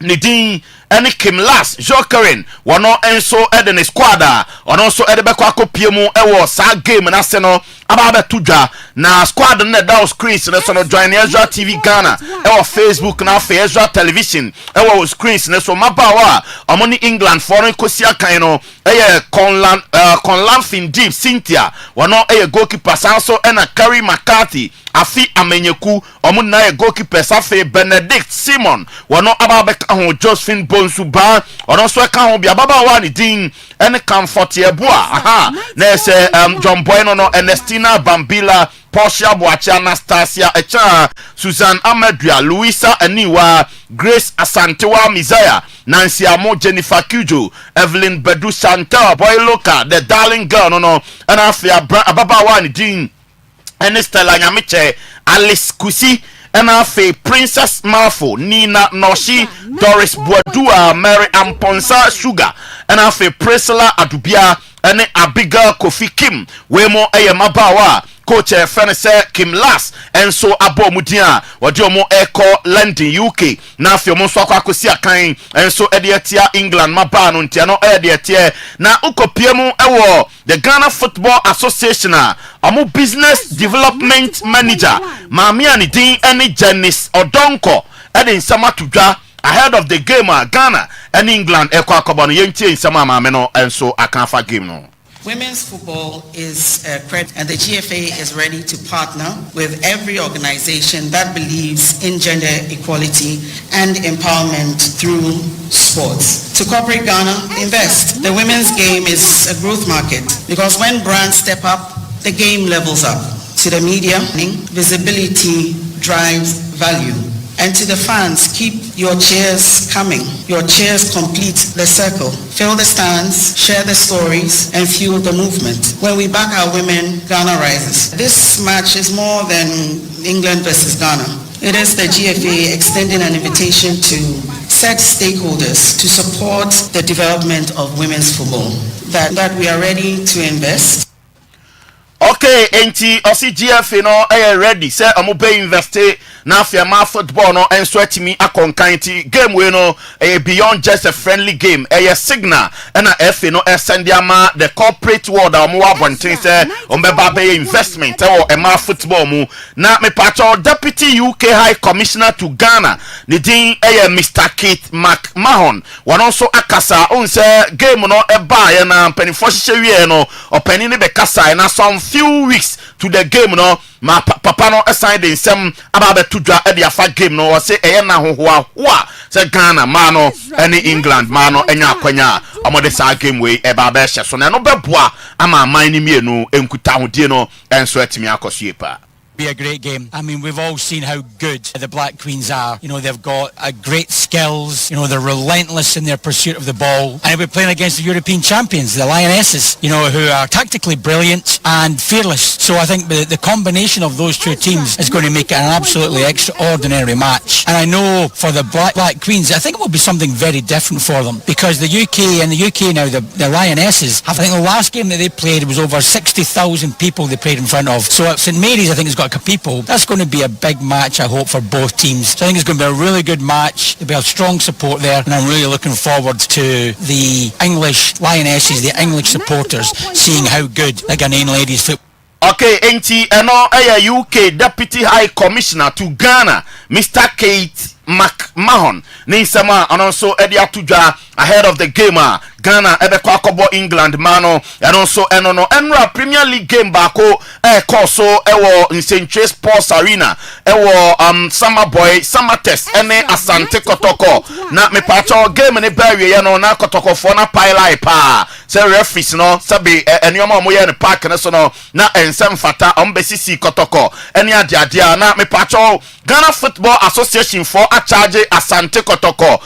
Nidin any Kim Last Jokerin wano enso edene squad ono so edebe kwa kopiemu ewo sa game na seno ababe tudwa na squad na down screens na so no join EZRA TV Ghana ewo Facebook na fe EZRA television ewo screens na so mabawa omoni England foreign kosia kan no eye Conlan Deep Cynthia wano eye goalkeeper sanso ena Carrie McCarthy afi amenyeku omo na eye goalkeeper safe Benedict Simon wano ababe ho Josephine Bonsuba ono so ka ho bia baba wa ni din ene comfort yeboa na se John Boyno no Ernestina Bambila Portia Boachi Anastasia Echa Susan Amadria Luisa Aniwa Grace Asantewa Mizaya Nancy Amo Jennifer Kujo Evelyn Bedu Chantal Boy Loka the darling girl no and afia baba wa ni din ene Stella Nyamiche Alice Kusi and afe Princess Malfo Nina Noshi Doris Boadua Mary Amponsa Sugar and afe Priscilla Adubia and Abigail Kofi Kim Wemo Ayamabawa coach Fenese Kim Last and so abo mudia wadiomo Echo London UK na afio mo so akwakosia kan and so ediatia England maba no ntia no ediatia na ukopiemu ewo the Ghana Football Association amo business development manager maami ani din ene Janice Odonko edi nsama tudwa ahead of the game Ghana and England ekwa akobono yentie nsama maame no and so akanfa game no. Women's football is a credit, and the GFA is ready to partner with every organization that believes in gender equality and empowerment through sports. To corporate Ghana, invest. The women's game is a growth market because when brands step up, the game levels up. To the media, visibility drives value. And to the fans, keep your cheers coming. Your cheers complete the circle. Fill the stands, share the stories, and fuel the movement. When we back our women, Ghana rises. This match is more than England versus Ghana. It is the GFA extending an invitation to set stakeholders to support the development of women's football. That we are ready to invest. Okay, enti osi GFA no ready say omo be invest na afia ma football no enso atimi akonkan ti game we no beyond just a friendly game signal na FA no send ama the corporate world omo wa bonten say ombeba be investment ma football mu na me pacho deputy UK High Commissioner to Ghana ni din Mr. Keith McMahon one also akasa on say game no eba na penifo hyewe no opani ne be kasa na some few weeks to the game no ma papa no aside in some about tudwa e dia fa game no say na hohoa hoa say Ghana ma no any England ma no enya akwanya amode sa game we e ba be hye so na no beboa ama man ni mienu enkuta hodie no enso atimi akosue pa be a great game. I mean, we've all seen how good the Black Queens are. You know, they've got great skills. You know, they're relentless in their pursuit of the ball. And we're playing against the European champions, the Lionesses, you know, who are tactically brilliant and fearless. So I think the combination of those two teams is going to make it an absolutely extraordinary match. And I know for the Black Queens, I think it will be something very different for them, because the UK now, the Lionesses, I think the last game that they played was over 60,000 people they played in front of. So at St Mary's, I think it's got a people. That's going to be a big match, I hope, for both teams. So I think it's going to be a really good match. There'll be a strong support there, and I'm really looking forward to the English Lionesses, the English supporters, seeing how good the Ghanaian ladies football. Okay, NT UK Deputy High Commissioner to Ghana, Mr. Kate McMahon, Ninsama, and also Eddie Atuja ahead of the game. Ghana Ebekwako England mano, and also Enra Premier League game bako so ewo in St. Chase Sports Arena ewo summer boy summer test ene Asante Kotoko na me pacho game ne barrier na Kotoko for na pile pa se referees no sabi enioma mo ye ne park ne so no na ensem fata ombesisi Kotoko eni adia na me pacho Ghana Football Association for a charge Asante Kotoko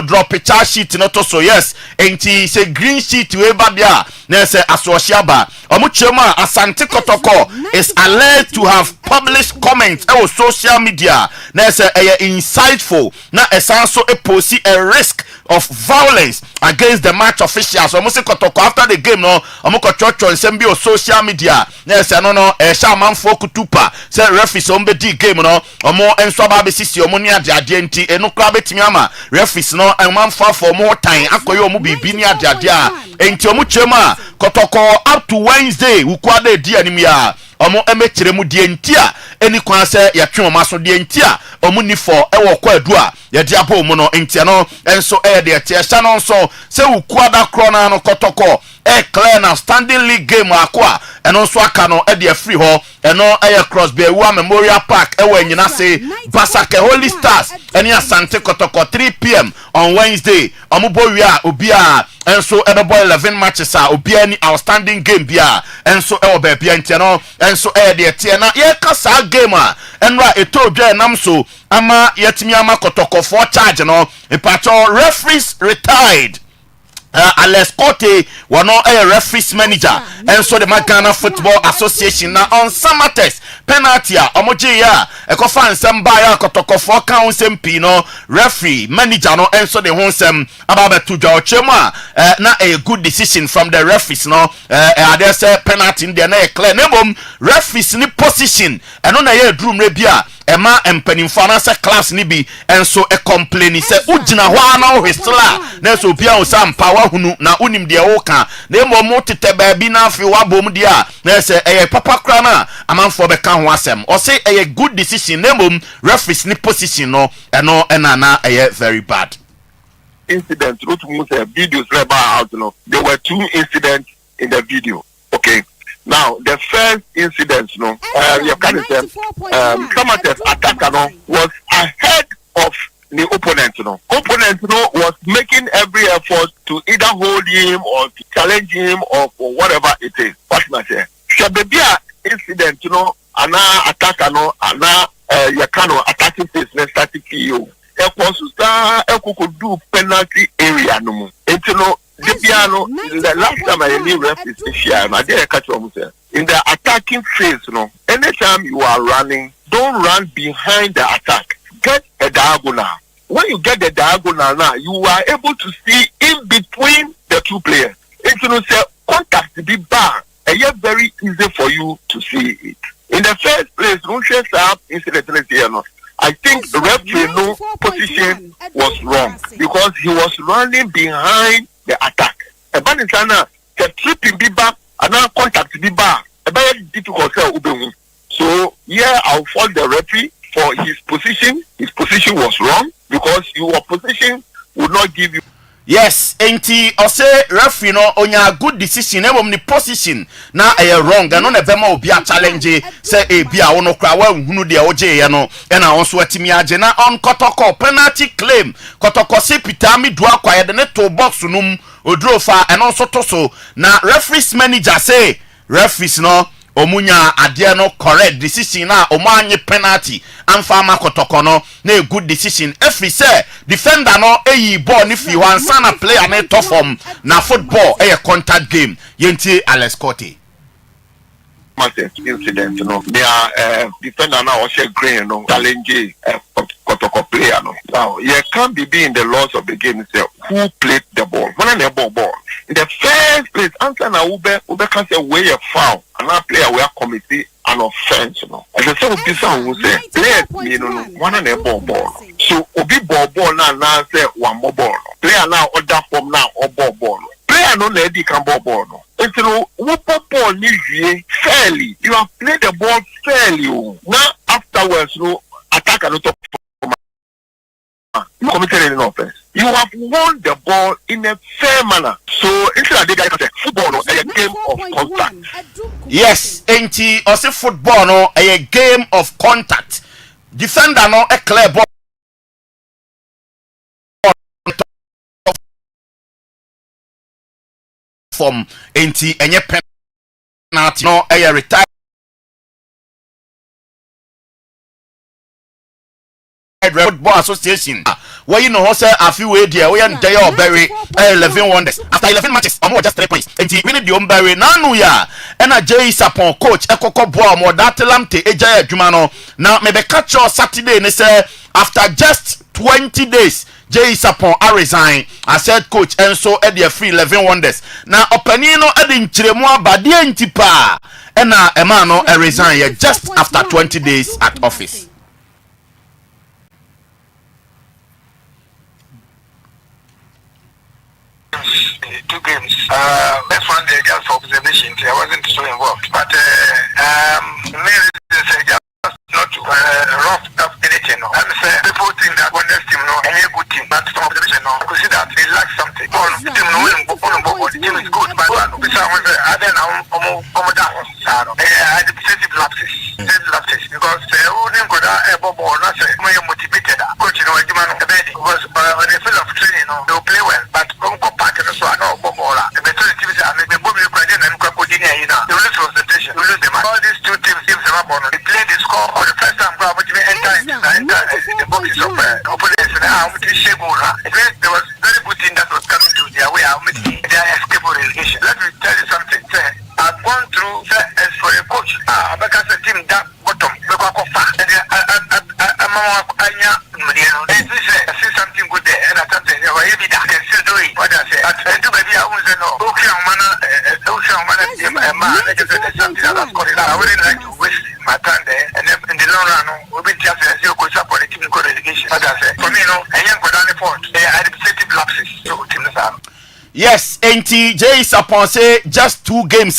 draw picture sheet no to so yes enti say green sheet we ba dia na say asosiaba omuchema Asante Kotoko is alleged to have published comments on social media na say insightful na esanso e posi a risk of violence against the match officials. Omusi Kotoko after the game no omoko chocho nsem on social media na say no sha manfo kutupa say referees ombe di game no omo enso ba be sisi omo ni ade enti enu kra betimi ama referees no manfo for more time akoye omo bibi ni ade enti omo chema Kotoko up to Wednesday ukwade di animia omo emechire mu die ntia eni kwan se ya twe omo aso die ntia omo ni for ewo kwa adua ya dia bo mu no ntia no enso de tie sha no so se ukwada kro na no Kotoko clear na standing league game akwa eno so aka no de free ho eno Crossbay Wa Memorial Park ewo nyina se Basake Holy Stars eni Asante Kotoko 3 p.m. on Wednesday omo bowie obia enso boy 11 matches obia ni outstanding game bia enso be bia ntia no enso de tie na ye kasa game enra etodwe nam so ama yetimi ama Kotoko for charge no ipacho referees retired. Alex Cote were not a referees manager, and so the Ghana Football Association now on summer test penalty omojiya ekofan sem baya Kotoko for council pino referee manager no, and so the honsem about to chema na a good decision from the referees no there say penalty in there na clear nebom referees ni position and on a room rebia ema empanimfo na se class ni bi enso e complain se ugina ho na o histla na so bia o sam power hunu na unim de wo ka na mo mo tete ba bi na afi wa bom dia na se papa kra na amanfo be ka ho asem o se good decision na mom referees ni position no eno na very bad incident root mu say videos leba out no there were 2 incidents in the video. Okay, now the first incident no you can say Samate's attacker no was ahead of the opponent no was making every effort to either hold him or to challenge him or for whatever it is. What I say Shabebia incident ana attacker no ana yakano attacking face na static you could do penalty area no mo the last time I knew referees I didn't catch what say in the attacking phase anytime you are running, don't run behind the attack, get a diagonal. When you get the diagonal now, you are able to see in between the 2 players. It's say contact to be bar, and yet very easy for you to see it. In the first place, I think the referee position was wrong because he was running behind the attack. Abanisana the tripping be back and now contact be back. A very difficult so yeah, I'll fault the referee for his position. His position was wrong because your position would not give you. Yes, enti ose referee no onya good decision ebom ni position na wrong and no nebema obi a challenge say bia wo no kra wa hunu de oje ye no na onso atimi age na on Kotoko penalty claim Kotoko se pitami do akwa de ne to box num odro fa and also to so na referees manager say referees no omunya ade no correct decision na omanye penalty amfa makotoko no na a good decision every say defender no eyi ball ni fi wansa na player na to form na football contact game yenti Alex Cote incident they are defender now share green challenge Kotoko player now you can't be in the laws of the game itself who played the ball when they ball in the first place answer na ube can say where you foul and that player where committee an offense as I say this one who say player one and a ball so obi ball now say one more ball player now other form now or ball player no lady can ball no until what ball need fairly you have played the ball fairly now afterwards attack and top you committed an offense. You have won the ball in a fair manner. So instead of the guy say football is a game of contact. Yes, enti or say football no a game of contact. Defender no a clear ball from enti enye penalty no a retire Football Association. Where you know say a few way there, we are there or bury 11 wonders. After 11 matches, or more just 3 points. And we need the umbury nanu ya. And a J Sapon coach, a coco boy, more that lamte, a Jaya Jumano. Now maybe catch your Saturday, and say after just 20 days, J Sapon I resign. I said coach, and so at the free 11 wonders. Now Openino adding Chiremua Badien Tipa. And Emano I resign just after 20 days at office. Two games. Best one day just for observation. I wasn't so involved. But main reason is just not to rough up anything. And say people think that when this team any good team, but from observation I could see that they lack something. The team the team is good, but I then administrative lapses. Because who didn't go that ball, not say when you're motivated. Coach, because on the field of training, they will play well, but so I know Bobola. The better activity and the Bobby Ukraine and Krakodina, you lose concentration, you lose the match. All these two teams give them up on. They play the score for the first time, but they enter the boxes of opponents. Now, there was very good thing that was coming to their way. They are escaping relegation. Let me tell you something. I've gone through as for a coach. Because the team that bottom, I see something good there, and I thought they were able to still do it. What I say, I do maybe I won't say no. Okay, something that was called. I wouldn't like to waste my time there, and then in the long run, we'll be just as you could support the team in relegation. What I say, for me, I am going down the port. They are administrative lapses. So, team is out. Yes, NT J Sapon say just 2 games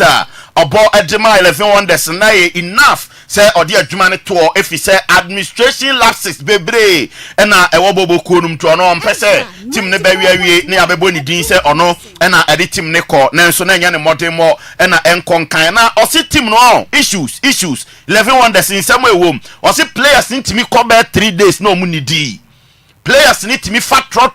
about Edema 11 wonders na enough say odi adwuma ne to if he say administration lapses bebre na ewobobo konum to no mpese team ne bawie ne abebo ni din say ono na edi team ne ko na nso na nya ne modern mo na enkonkan na o si team no issues 11 wonders in some way wom o si players ntimi ko be 3 days no mu ni di players ntimi fat tro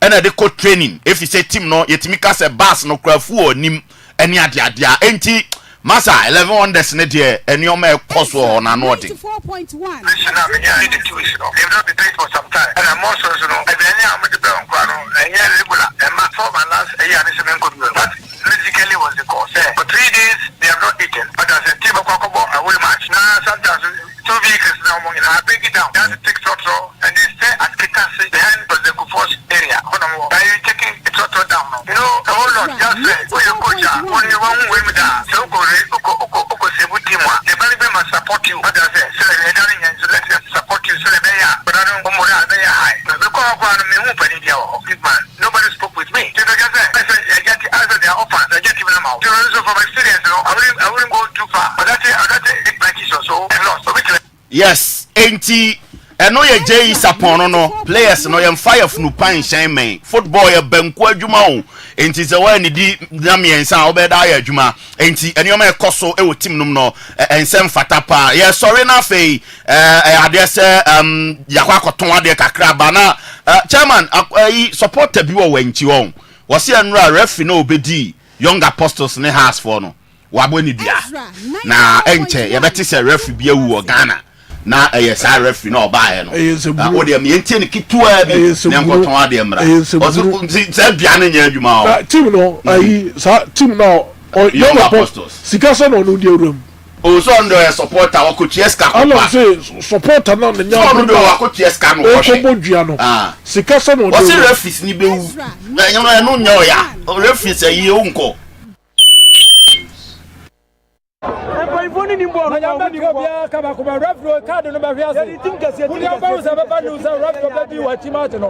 and they co training if you say team no yetimi ka say bass no krafu onim eni adia enti masa 11 wonders ne de eni o ma koso na no de 4.1 listen na me ya need to wish no they not be doing for some time and I'm also any am the be on kwano enya regular and my form and last year this men could but physically was the cause for 3 days they have not eaten but as a team of kokobo I will match now sometimes 2 vehicles now I bring it down that's take so and they stay at Kitasi behind the Kufos area are you taking it down now you know the whole lot just say where you coach when you want way me down so go team the management must support you but I say so they don't and so let them support you so they but I don't go more they high because me who pay big man nobody spoke with me you know just say I get the answer their offers I get even them out so from experience I wouldn't go too far but that's it matches or so and lost so yes enti eno ye J Sapon no players no ye fire funu pan shan men football ye banku adwuma o enti se wa ni di na miensa obeda ya adwuma enti eni o ma ekoso e wo team num no ensem fata pa ye sorry na fei ade se yakwa koton ade kakra ba na chairman supporter bi wo wanchi won wo se enra referee no obedi young apostles ne has for no wabo ni dia na enche yebeti se referee bi awu Ghana na yes I referee no ba no o de me entie ni kitua bi na nkoton ade mra o se biane nya adwuma o team no ayi sa team no young apostles sikasa no no dia rum o so ndo supporter wa coach Eska ko pa supporter no nya ndo wa coach Eska no ko bodua no sikasa no o se referees ni be wu nya no nya o ya referees ayi o nko Everybody ni mbo na yamba bia kaba ko referee card no ba hwase yedi tim kase ti ba ba sa ba nu sa referee ba bi wa chimate no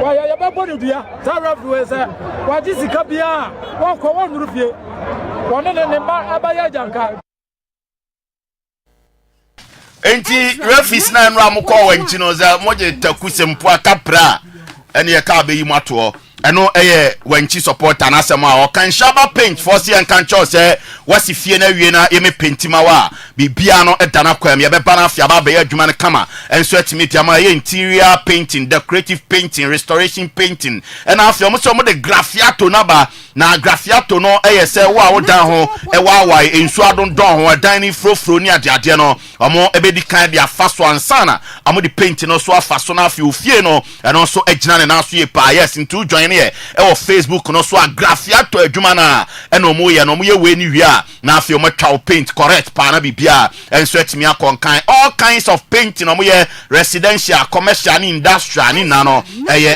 wa ya ba bonu dua sa referee sa wa ji sika bia wa ko wa nuru fie wona ne ba abaya janka enti referees na nra mo ko wanchi no za moje takusempo akapra ene ye ka be yi mato eno eye wanchi supporter na asema o kan shaba paint force and kan cho say wasi fie na wie na ye me paintima wa bibia no edana kwam ye be bana afia ba be adwuma ne kama enso atimiti ama ye interior painting, decorative painting, restoration painting and afia mo so mo de graffiato na ba na graffiato no eye say wa wo dan ho e wa wa enso adon don ho dan ni frofro ni ade no omo ebedi kan dia faso ansana amo de paint no so afaso na afia ofie no eno so agina ne na so ye pa yes into join e wo Facebook no so graffiato adwuma na eno mo ye no mo ye we ni wi a na afia mo twa paint correct pa na bibia enso atimi akonkan all kinds of painting no mo ye residential, commercial and industrial ni na no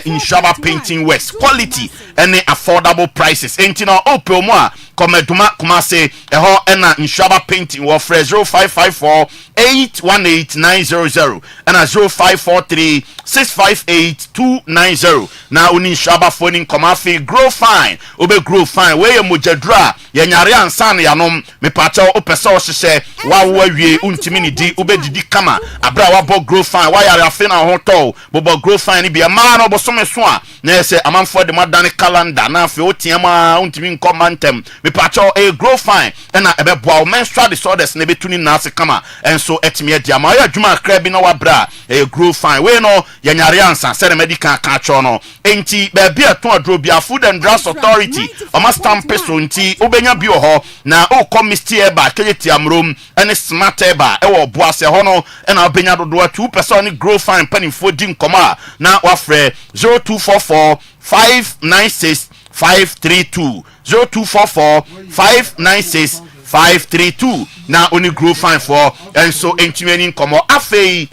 Inshaba painting works quality and affordable prices enti no ope mo a komeduma kumase eho ena Inshaba painting wo frɛ 0554 818900 and 0543 658 290 na uni Inshaba phone komafi grow fine obe grow fine we mojadra ye nyare ansan ya nom me pacha opese o hye wa wie untimi ni di obe didi kama abra wa bo grow fine wa yare afi na ho to bo grow fine ni bia ma no bo so me so a na se amanfo de madane calendar na afi otiama untimi nkomantem me pacha e grow fine na ebe boa menstrual disorders na betuni na se kama enso etimi dia ma ya dwuma kra bi na wa bra e grow fine we no ye nyare ansan se medical ka cho no enti ba bia to adro bia Food and Drugs Authority o ma stamp so nti obenya bi ho na o committee eba keleti amrom ene smart eba e wo boase ho no na obenya dodo 2% ni grow fine panifo di nkoma na wafre 0244 596 532 0244 596 532 na oni grow fine for enso entiweni nkomo afei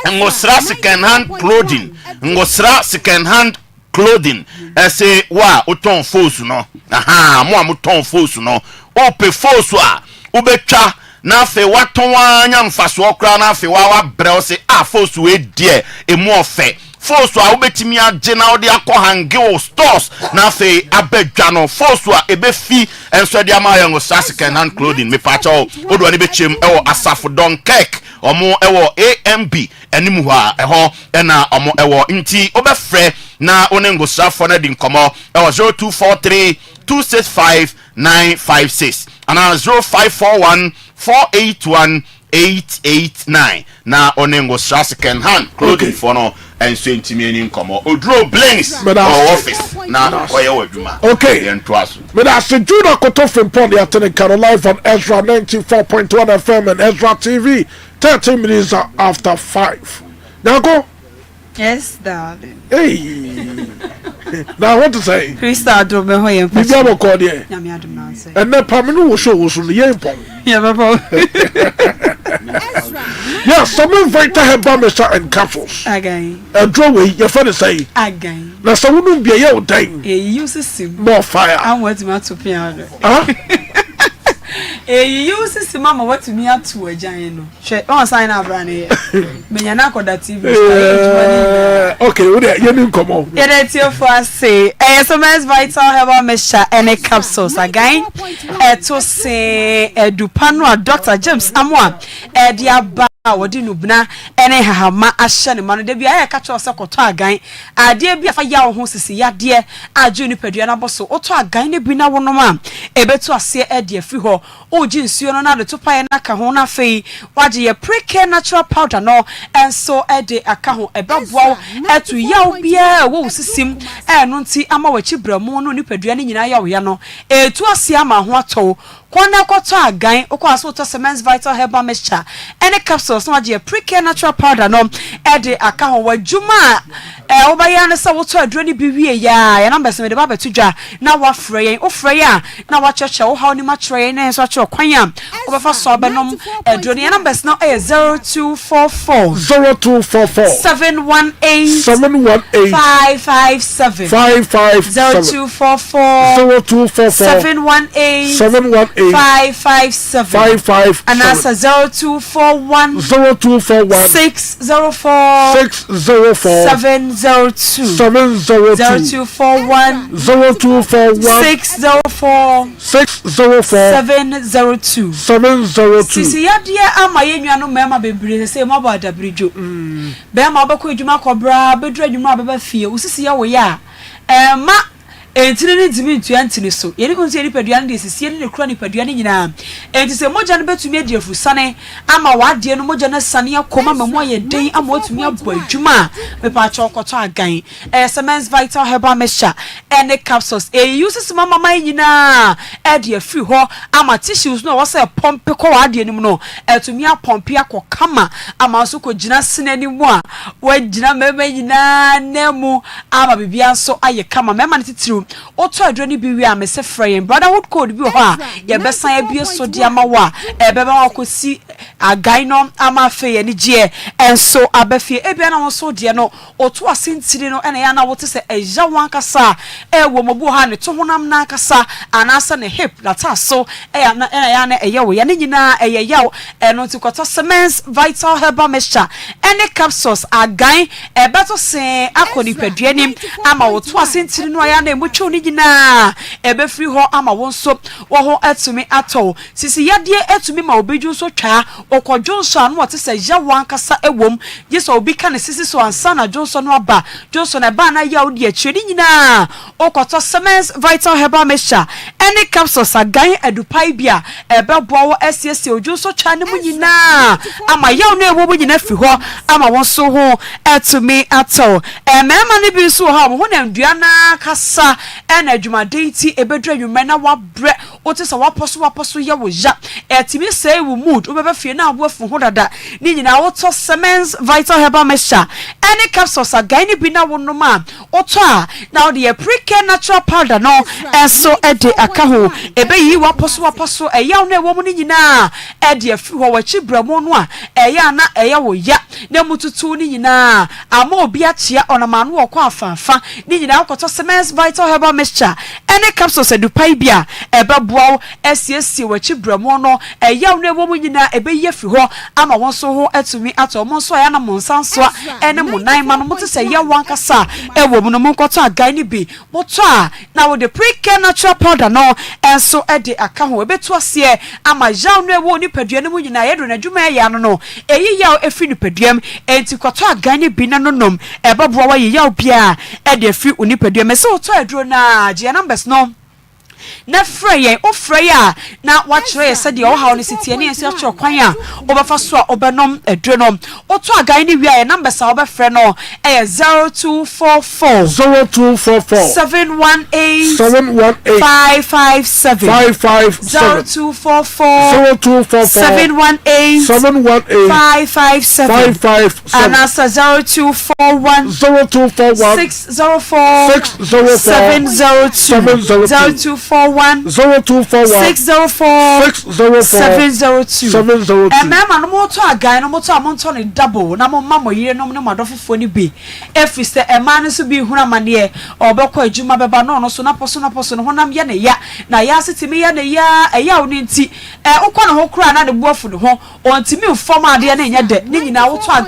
ngosra second hand clothing ese wa uton fosu no mo amuton fosu no ope fosu a ubetwa na afi waton anya mfaso okra na afi wa brɛ se fosu e die emu ofe fosu a ubetimi agye na ode akɔ hange stores na afi abedwa no fosu a ebefi enso de ama yango second hand clothing me pacho odo ani bechem ewo asafo don cake omo ewo AMB enimu ha eho ena omo ewo nti obefre na onengo safo na di nkomo ewo 0243 265 956 ana 0541 481 889 na onengo second hand clothing for no and so intimiating nkomo odro blinks office na koye waduma okay but as the Judah Kotofin Pond the live on EZRA 94.1 FM and EZRA TV 30 minutes after 5 now go. Yes, darling. Hey. Now what to say? Krista do me hoye mfa. Bibi amo ko de. Na me adum na say. And na paminu wo show the yempon. Yeah, papa. Yeah, some invited her Bamisa and Castles. Again. A drawway, your friend say. Again. Now some wouldn't be a yell time. He uses sim. More fire. I want to piano. Huh? He uses mama what to me at to a giant. She on sign up running. Menyanako that TV. Okay, you didn't come on. It's your first say. SMS Vital Herbal Mixture and a capsules again. To say a Dupano, Dr. James Amwa, a diaba. Wodi nubna ene hahama ahye ne mano de bia ya ka cho se koto agan ade bia fa ya wo ho sisi ya de aju ni padua na boso oto agan ne bi na wono ma ebetu ase e de afri ho oji nsuo no na de to pae na ka ho na fei waje ye pre-care natural powder no enso e de aka ho ebeboa etu ya wo bia wo sisim eno nti ama wachi bramu no ni padua ne nyina ya wo ya no etu ase ama ho ato kwana koto agan okwa so to Semens Vital Herbal Mixture ene capsules no age pre-care natural powder no e de aka ho wadwuma obaya ne se woto aduro ni bi wie ya numbers me de ba betudwa na wa frey ofrey a na wa cheche wo ha ni ma trey na so che kwan a obefa so benom aduro ni numbers no 0244 718 557 0244 718 557 and answer 0241 604 702 0241 604 702 sisi yadia ama yenwanu mema bebre se ma ba da brijo be ma obekọ edwuma kobra bedru edwuma beba fie usisi ya wo ya ma entini ni dimi ntuantini so yeni ko nse ni paduane de sisi ni kura ni paduane nyina enti se moja no betumi adiefu sane ama wade no moja na sane akoma mamo ye den ama otumi abo adwuma me pa cha okoto agan Semens Vital Herbal Mixture ene capsules uses mama man nyina de free ho ama tissues no wo se pompe ko wade ni mu no etumi apompe akokama ama so ko gina senani mu a wa gina mema nyina nemu ama bibia so aye kama mema ne titiru oto adroni bi wi amese frey brotherhood code bi ho a ye besan abie so dia ma wa beba wakosi agan no ama fe ye ni je enso abafie ebia na won so de no oto asentire no ena ya na wote se eja wan kasa wo mobu ha ne to honam na kasa anasa ne hip lata so ena ya na eye wo ya ne nyina eye yaw eno ti kwata Semens Vital Herbal Mixture ene capsules agan beto se akoni paduanim ama woto asentire no ya na emucho ni nyina ebe free ho ama won so wo ho atumi ato sisi yade atumi ma obeju so twa okodwo so anu wote se ya wan kasa ewom yeso obi ka ne sisi so ansa na Johnson no aba Johnson e ba na ya odi akire ni nyina okoto Semens Vital Herbal Mixture ene capsules agan adupai bia ebe boa wo asiesi oju so twa ne mu nyina ama ya no ewo mu nyina fi ho ama won so ho atumi ato mema ne bi so ha ho na ndua na kasa ena adwumaden ti ebedru adwuma na wabre otisa waposo ye wo ja etimi say wo mood obeba fie na aboafu ho dada ni nyina woto Semens Vital Herbal Mixture any capsules agan ni bi na wonoma oto a na the pre-care natural powder no enso ede aka ho ebeyi waposo eya no ewo mu ni nyina ede afi ho wachi bramo no a eya na eya wo ya na mututu ni nyina ama obi achia onamanu okwa afanfa ni nyina woto Semens Vital Herbal Mixture any capsules edupai bia ebeboa esiesi wachi bramo no eya no ewo mu nyina ebeyi fi ho ama won so ho atumi ato mo so ya na monsanso ene munan ma no mote se ya wankasa ewo mu no monkoto agan ni bi moto a na wo the pre-care natural powder no enso ede aka ho ebetu ase ama ya no ewo ni paduane mu nyina yedo na dwuma ya no eyi ya efi ni paduam enti koto agan ni bi na nonom ebeboa wa ye ya obia ede efi oni paduam se oto aduro na je numbers no na frey o frey a na wachre se de o ha oni sitie ne ese achro kwan a obefa so a obenom aduro no oto agan ni wi numbers a obefre no 0244 718 557 0244 718 557 and answer 0241 604 702 0241 604 702 mama no moto agan no moto amonto ne double na mo mama yire no ne madofofo ni bi efise ema no so bi huna mane obekọ adwuma beba no so na poso no honam ya ne ya na ya setimi ya ne ya eya oni nti ukọ no ho kura na ne buafu ne ho ontimi mfom ade na nya de ni nyina woto agan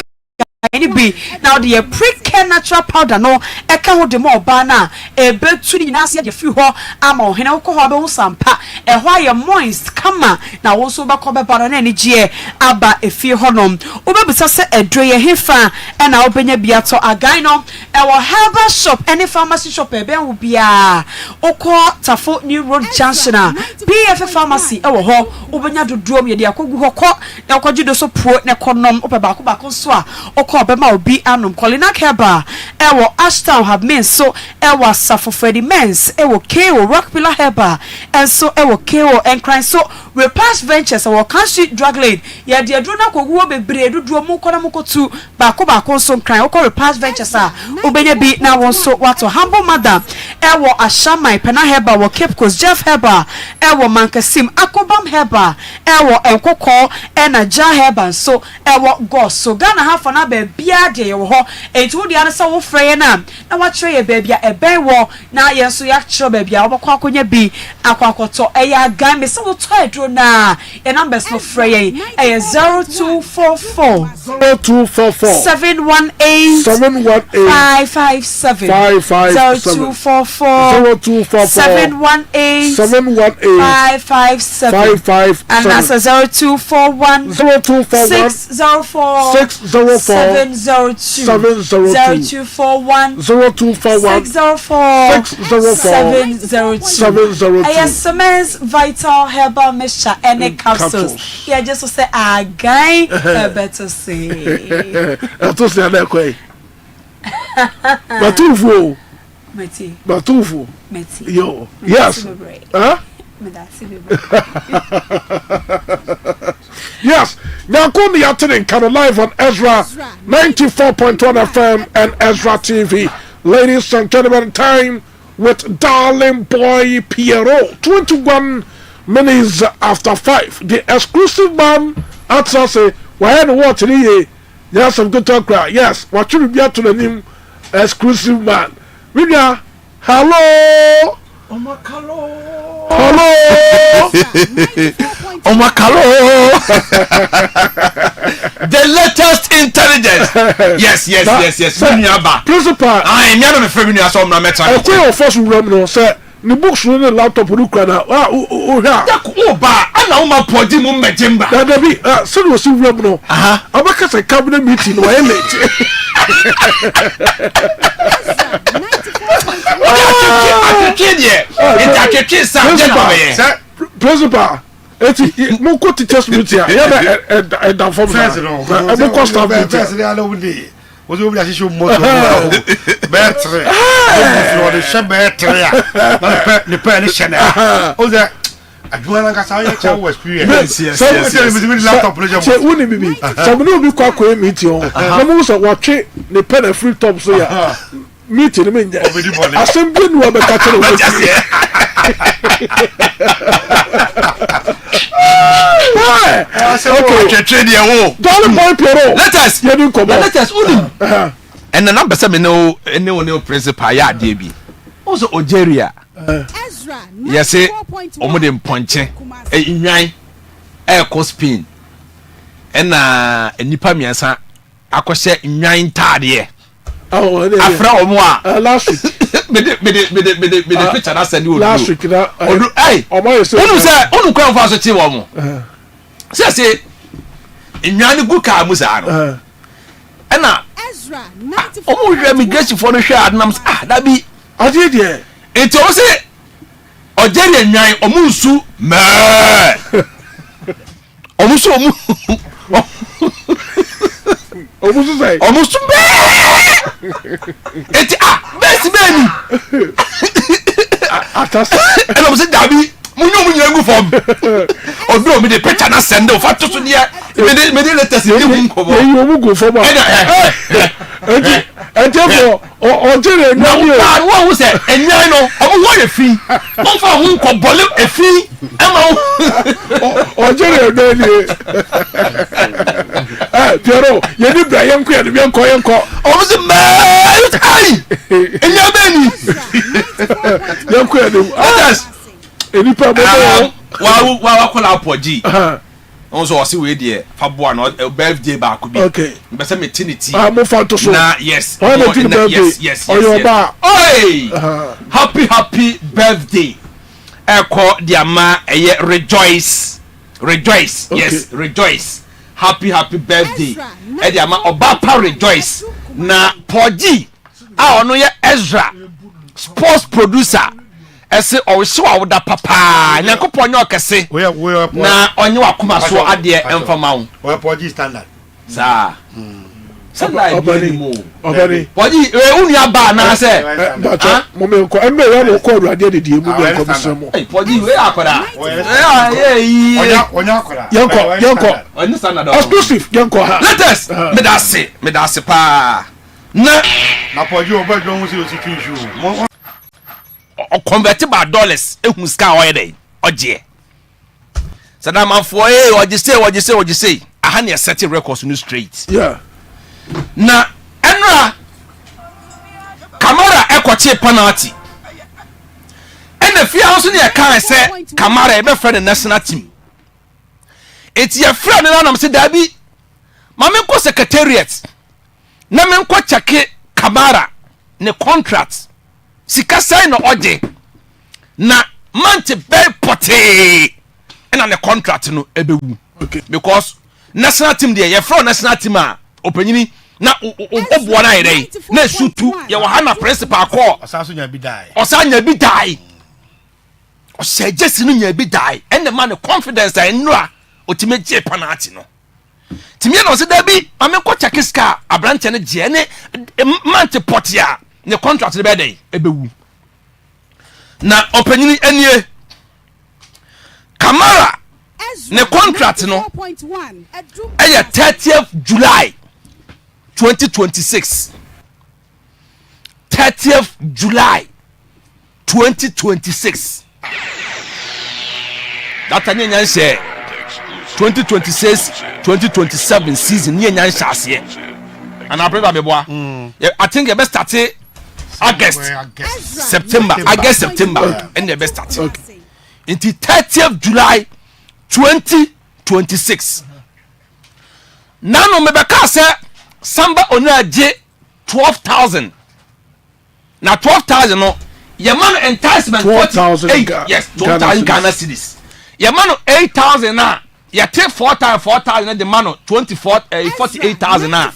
ni bi now the pre-care natural powder no eka ho de mo ba na ebetu ni nyina se je fi ho ama ohene wo ko ho be wo sampa ho aye moist kama na wo so be ko be ba no na ni je aba efi ho no obebisa se edre ye hefa na obenya biato agan no wo herbal shop any pharmacy shop ebe wo bia okọ Tafo New Road Junction PF pharmacy wo ho obenya dodoom ye de akogu ho ko na okogido so pro ne konom opeba ko so a okọ bema obi anom kolina keba Herba, Ewo Ashtown have men so Ewa Safo Freddy Mens, Ewo Keo Rock Pillar Herba, and so Ewo Keo and Crime. So we pass ventures our country drug lane. Ya dear Drona Kogu be bread, Dromo Konamoko to Bako so crime, Oko pass ventures. Ubenya be now one so what to humble madam. Ewo Ashamai Pena Herba, wo Cape Coast Jeff Herba, Ewo Mankasim Akobam Herba, Ewo Enkoko, and a Jar Herba, so Ewo Ghost. So Ghana half an abe bia de yo ho, and to the other so frey na. Now what tray a baby a bear war, now yes, so yak show baby, our quaconya be, aquacoto, a ya game, so try to na, and numbers no frey, a 0244 718 557 0244 718 557 and that's a 0241 604 702 0241 604 702 SMS Vital Herbal Mixture and capsules. Yeah, just to say a guy better say. To say that way. Batufu. Meti. Batufu. Meti. Yo. Yes. Huh? Yes. Now go to your turn kind of live on EZRA 94.1 FM and EZRA TV. Ladies and gentlemen, time with darling boy Pierrot. 21 minutes after 5. The exclusive man answer say, why are you watching here? Yes, some good talk. Yes, what should be to the name exclusive man? Vivian, hello. Hello. Omakalo. The latest intelligence. Yes. Principal. I am not a friend of some metal. I tell you first room no sir. The books run a laptop with Ukraine. Oh, I know my podi mumejimba. That be so was you room no. Abaka a cabinet meeting where Principal, it's more good to just meet here. And down from there. Was you really show more battery? The permission. Oh, that I do not get our experience. Yes. Laptop project. Wouldn't be me. Some will be quite quick meeting. I'm also watching the pen and free top. So, yeah, meeting him in there. I simply know I'm a catcher. Okay, darling boy Pierrot. Let us. And the number 7 no principal ya DB. Also Algeria. EZRA. Yes, omodem ponche. Inwan e Spain. Na enipa miensa akose inwan tade. Oh, afra omo a last week. Me the picture na send you. Last week na. Hey. Onu say onu kwa mfa so ti wo mo. Say inwan gu ka mu sa no. Na EZRA 94. Omo immigration for no hwe adnam da bi. Ade de. Enti o say Algeria nwan omo nsu me. Omo so omo. Omo say. Omo so be. Enti best man. Atasa. And omo say dabi munyo ngu form. Odo me the picture na send o fa to so dia. Me dey latest ni mu nko bo. You omo go form. And therefore Algeria no one who say enyan no omo wo ye fi. Won fa hu nko bole e fi. Algeria no ni. Pierrot, you need bra yanko ya de yanko. Omo say ai. Enyan be ni. Yanko ya de. Others. Enipa bobo wa kola apoji. On so wasi we dey fa boa no birthday ba ko bi. Okay. Be say metinity. Mo fa to so. Na yes. Yes. Oyoba. Oi! Happy birthday. Eko diama eye rejoice. Yes, rejoice. Happy birthday. E diama oba pa rejoice. Na Poji a ono ye EZRA sports producer. Ese owo awuda papa nyankopon nye okese na onye wakoma so ade emfama wo we Poji standard sa Sunday Obani. Body only about now say. But Momeko, I'm very well called Radio the Dimu. Hey, body we are koda. Yanko. Exclusive Yanko. Let us me da se pa. Na poju oba don se o secure o convert by dollars ehun ska o yede oje. Sadama for what you say. I had a setting records no straight. Yeah. Na enra Kamara ekwache penalty. And the fear house near can say Kamara e be friend the national team. It's your friend na am say dabi. Mame ko secretariat. Na men ko check Kamara ne contract. Sika sign no oje. Na month very potty. And on the contract no ebewu. Okay. Because national team there, your from national team openyini na obuana ire na sutu ye wa na principal call osaso nya bi die osajesi no nya bi die and the man confidence I know otimeje penalty no timi no se da bi ame ko check ska abrante ne je ne month potia ne contract be dey ebewu na openyini anie Kamara ne contract no aya 30th July 2026 30th July 2026 that any nyan share 2026 2027 season ni nyan share and I believe abeboa I think the best start August September and the best start into 30th July 2026 nano mebeka say samba onaje 12,000 na 12,000 no your man enticement 12,000 yes 12,000 Ghana cedis your man 8,000 na you take 4,000 and the man 48,000 na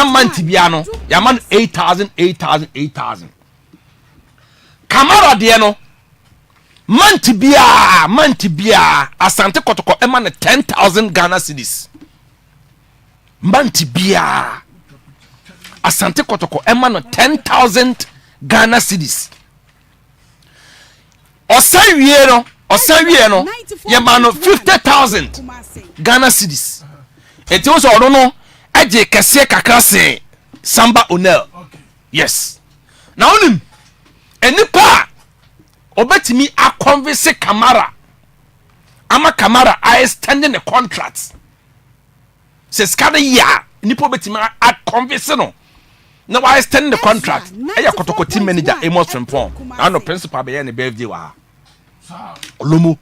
month bia no your man 8,000 Kamara de no month bia asante kotoko ema na 10,000 Ghana cedis month bia asante kotoko ema na 10,000 Ghana cedis osawie no ye ma no 50,000 Ghana cedis enti wo so odo no aje kese kakra se Samba Onel yes na onim enipa obetimi a convince Kamara ama Kamara I extending the contract says kada ya nipo obetimi a convince no na why extending the contract eya kotoko team manager Amos Frimpong na no principal be na birthday wa Olomo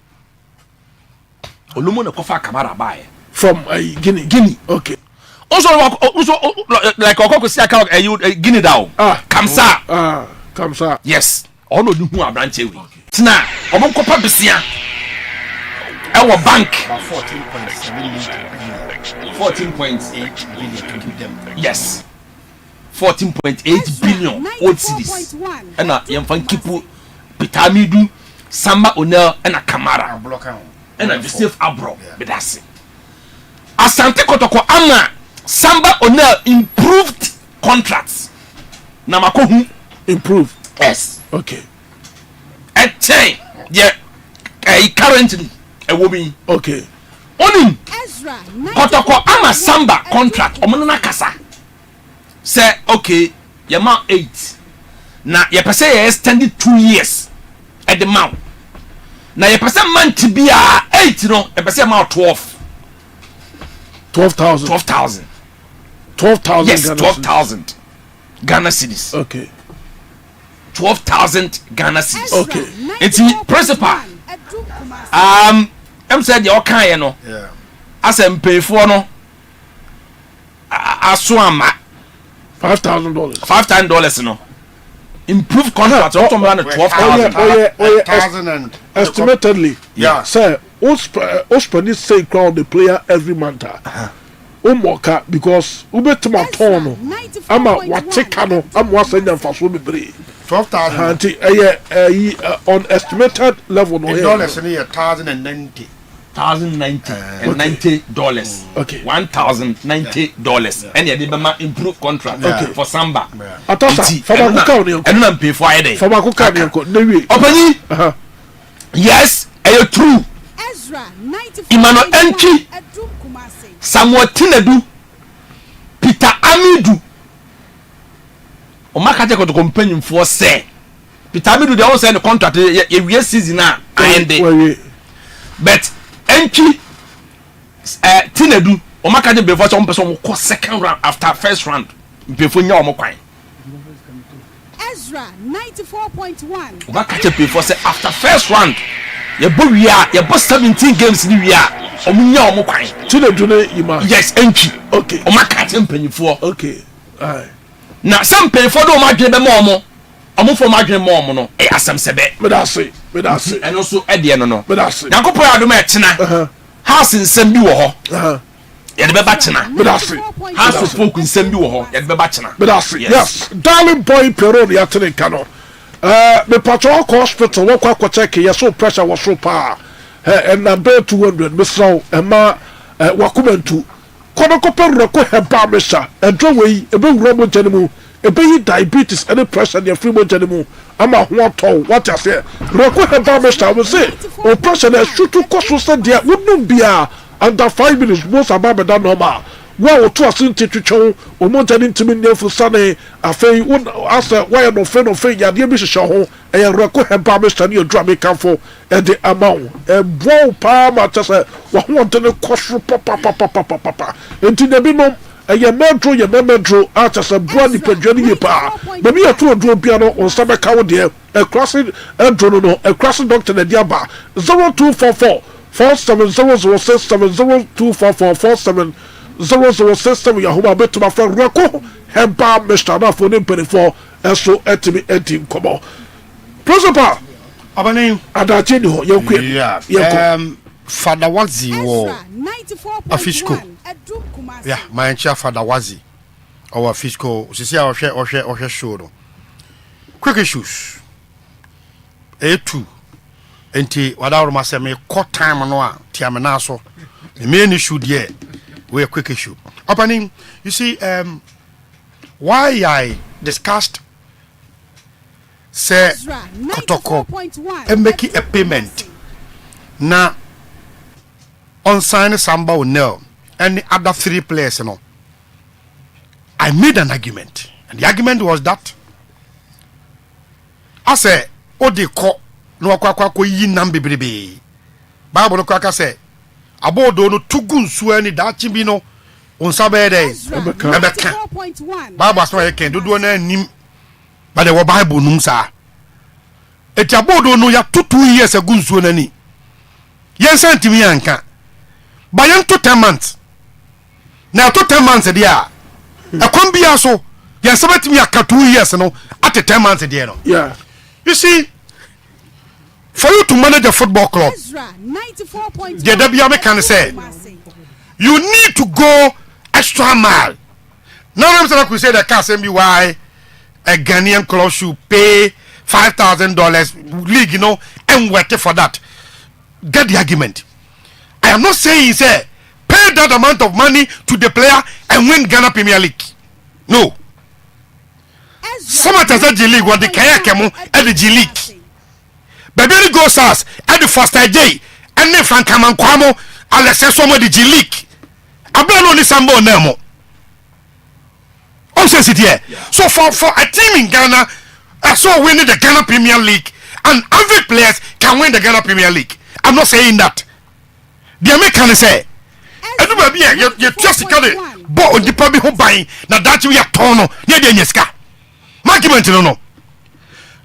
na kofa Kamara buy from Guinea okay also like okoko si aka Guinea down Kamsa yes ono du hu abranche we tina omo kopa besia e wo bank 14.8 billion yes 14.8 billion old cedis and yemfan kipu Pitamidu Samba Onel and a Kamara and a Joseph Abro bedase asante kotoko ama Samba Onel improved contracts na makohu improved yes okay at 10 yeah currently a woman okay onim kotoko ama Samba contract omono na kasa say okay your man 8 na your person extended 2 years at the mount na your person month be 8 no your person amount 12,000 yes 12,000 Ghana cedis okay 12,000 Ghana cedis okay it's principal I'm said your kind no yeah as em pay for no aswama $5,000 no improve contract to run 12,000 estimatedly yeah sir Ospani say crowd the player every month Omoka because ubetuma tono ama wateka no am wasanya faso bebre 12,000 on estimated level no dollars in 1,090 $1,090 and $90. Okay. $1,090. And yeah, they improve contract for Samba. Atosa, Famakuka, and not pay for a day. Famakuka, Opani? Yes, are true? Ezra 94. Imano Enki, Samuel Tinedu, Peter Amidu. Omakate ko to companion for say. Peter Amidu they all sign the contract a season now and but Enki Tinedu Omakate before some person ko second round after first round before nya omo kwan. Ezra 94.1. Omakate before say after first round you bo 17 games ni wia omo nya omo kwan. Tinedu ne ima. Yes, Enki. Okay. Omakate mpanifo. Okay. Aye. Na some pay for do ma dwen be mo for ma dwen mo no e asem sebe me da say and also e de no me da say yankopon ado ma etena house nsem bi wo ho ye de be ba tena me da say house folk nsem bi wo ho ye de be ba tena me da say yes darling boy peron ya tene kano me patrol hospital wo kwa check ye so pressure was so pa and na be 200 me so e ma wakumentu kono ko perro ko heba mesha edro wei ebe wura mo janemu ebe yi diabetes any pressure ne free mo janemu ama ho to what I say roko heba mesha we say o pressure na shutu koso se dia wonum bia under 5 minutes most about that normal wa o to asin titwetwo o mo jani ntimi nefu sane afei won asa why no fe ya de bi hyehyɛ ho e roko heba mesha ne odra me kanfo e de amount e bro pa ma tse wa ho de ne koso papa enti de bi no ye medro ata se bro ni pedwani ye pa be mi ato odro bia no on sabe ka wo de e crossing edro no e crossing doctor na dia ba 0244 4700670244 470067 ya homa beto ma fra reko heba Mr. na for nem perifo eso etimi enti komo principal abane adache ni ho yenkwe Father Wazi wo Afisco yeah my chair Father Wazi our Afisco sisi a ohwe show no quick issues A2 enti wada ma se me cut time no a tiame na so me main issue there we quick issue opening you see why I discussed say Kotoko and making a payment na on sign Samba or no and the other 3 players no I made an argument and the argument was that I say odi ko no kwa yi nam bebrebe Bible no kwa say abodo no tugu nsu ani da chimbi no on sabe dey ebeka Bible aso ye ken dodo na anim ba de wo Bible num sa eti abodo no ya 2 years agu nsu na ni yen santimi yanka bayan to 10 months na to 10 months dia e kwambia so yen sabatimi aka 2 years no at 10 months dia no yeah you see for you to manage a football club the WBA can say you need to go extra mile now I'm saying say that can't be why a Ghanaian club should pay $5,000 league you know and wait for that get the argument I am not saying say pay that amount of money to the player and win Ghana Premier League no some of the G League what the Kayakemo at the G League baby go stars at the first day and then Frank Kamankwamo Alex Somo the G League abelo ni sambo nemo on says it here so for a team in Ghana so winning the Ghana Premier League and average players can win the Ghana Premier League I'm not saying that the American say everybody you just got it but on the public who buying now that we are tono near the nyeska argument no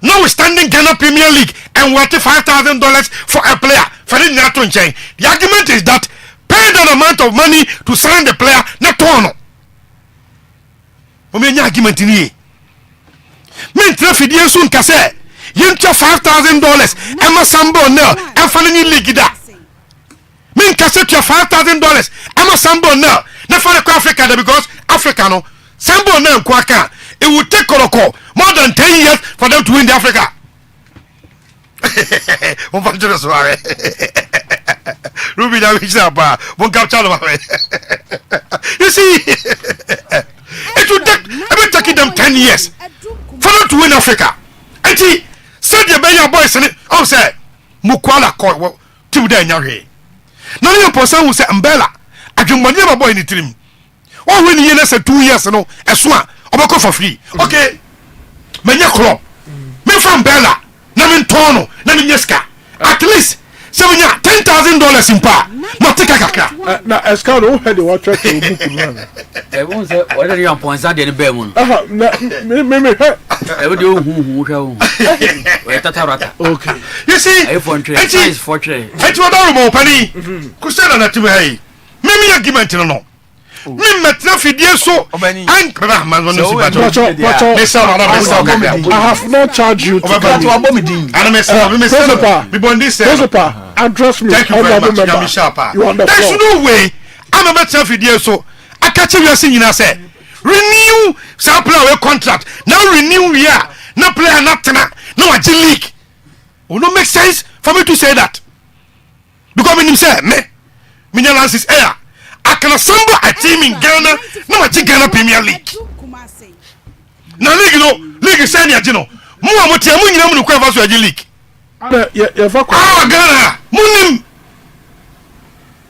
notwithstanding Ghana Premier League and worth $5,000 for a player for the NATO chain. The argument is that pay that amount of money to sign the player not tono. Omen argument ni. Men trafidi soon kase. Yincha $5,000 Emma Sambo no and finally league da. Men kase to $5,000 Emma Sambo no. Na for the Africa because Africa no Sambo no kwaka. It will take Koroko more than 10 years for them to win the Africa. Ruby da we chapa. Won capture them. You see, it would take them 10 years for them to win Africa. And see, said the Benya boys and I say Mukwala call team there nyare. Now you person who say umbrella. I can money my boy in the team. What when you say 2 years no eswa obako for free. Okay. Menya club. Me from Bella. Na me tono, na me nyeska. At least $10,000 in pa. No take kakra. Na eska no head the water to book no. E won say whether you on sa de be mu. Aha, me e we de hu hwa hu. We tatarata. Okay. You see? iPhone 3 size 4 tray. Et you don't know pani. Kusela na timu hey. Me argument no. Me metna fidie so and baba man no si bato. I have not charged you to and me bondi say address me. Thank you very much. You on the floor. There's no way I'm a metna fidie so I catch you saying you say renew some player contract now renew here no player not na no a league. Will not make sense for me to say that because me say me Lance is air. I can assemble a team in Ghana, no Ghana Premier League. Now, league is saying, you know, more what you mean, you know, league. Ghana, Munim.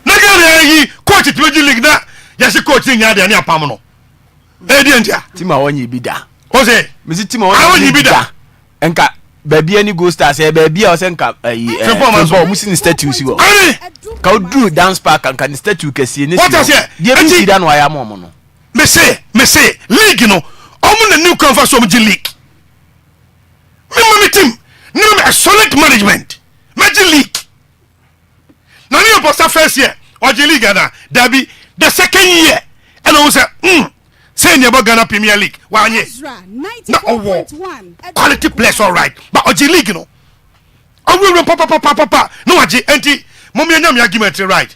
Nagana, coach it with league that, yes, coaching Yadi and Yapamano. Edia, Tima on ye bida. Jose, Mrs. Timo on ye bida. Enka, baby, any go stars, baby, or senka, musin statues you. Ka do dance park and can statue can see. What I say? You see that why I'm on. Me say, league no. I'm on the new conference of the league. Me team, no a solid management. Magic league. Now you post first year or the league na there be the second year and I say say about Ghana Premier League. Why ye? Quality players all right, but the league no. I will papa no aji enti mommy nyam argument right.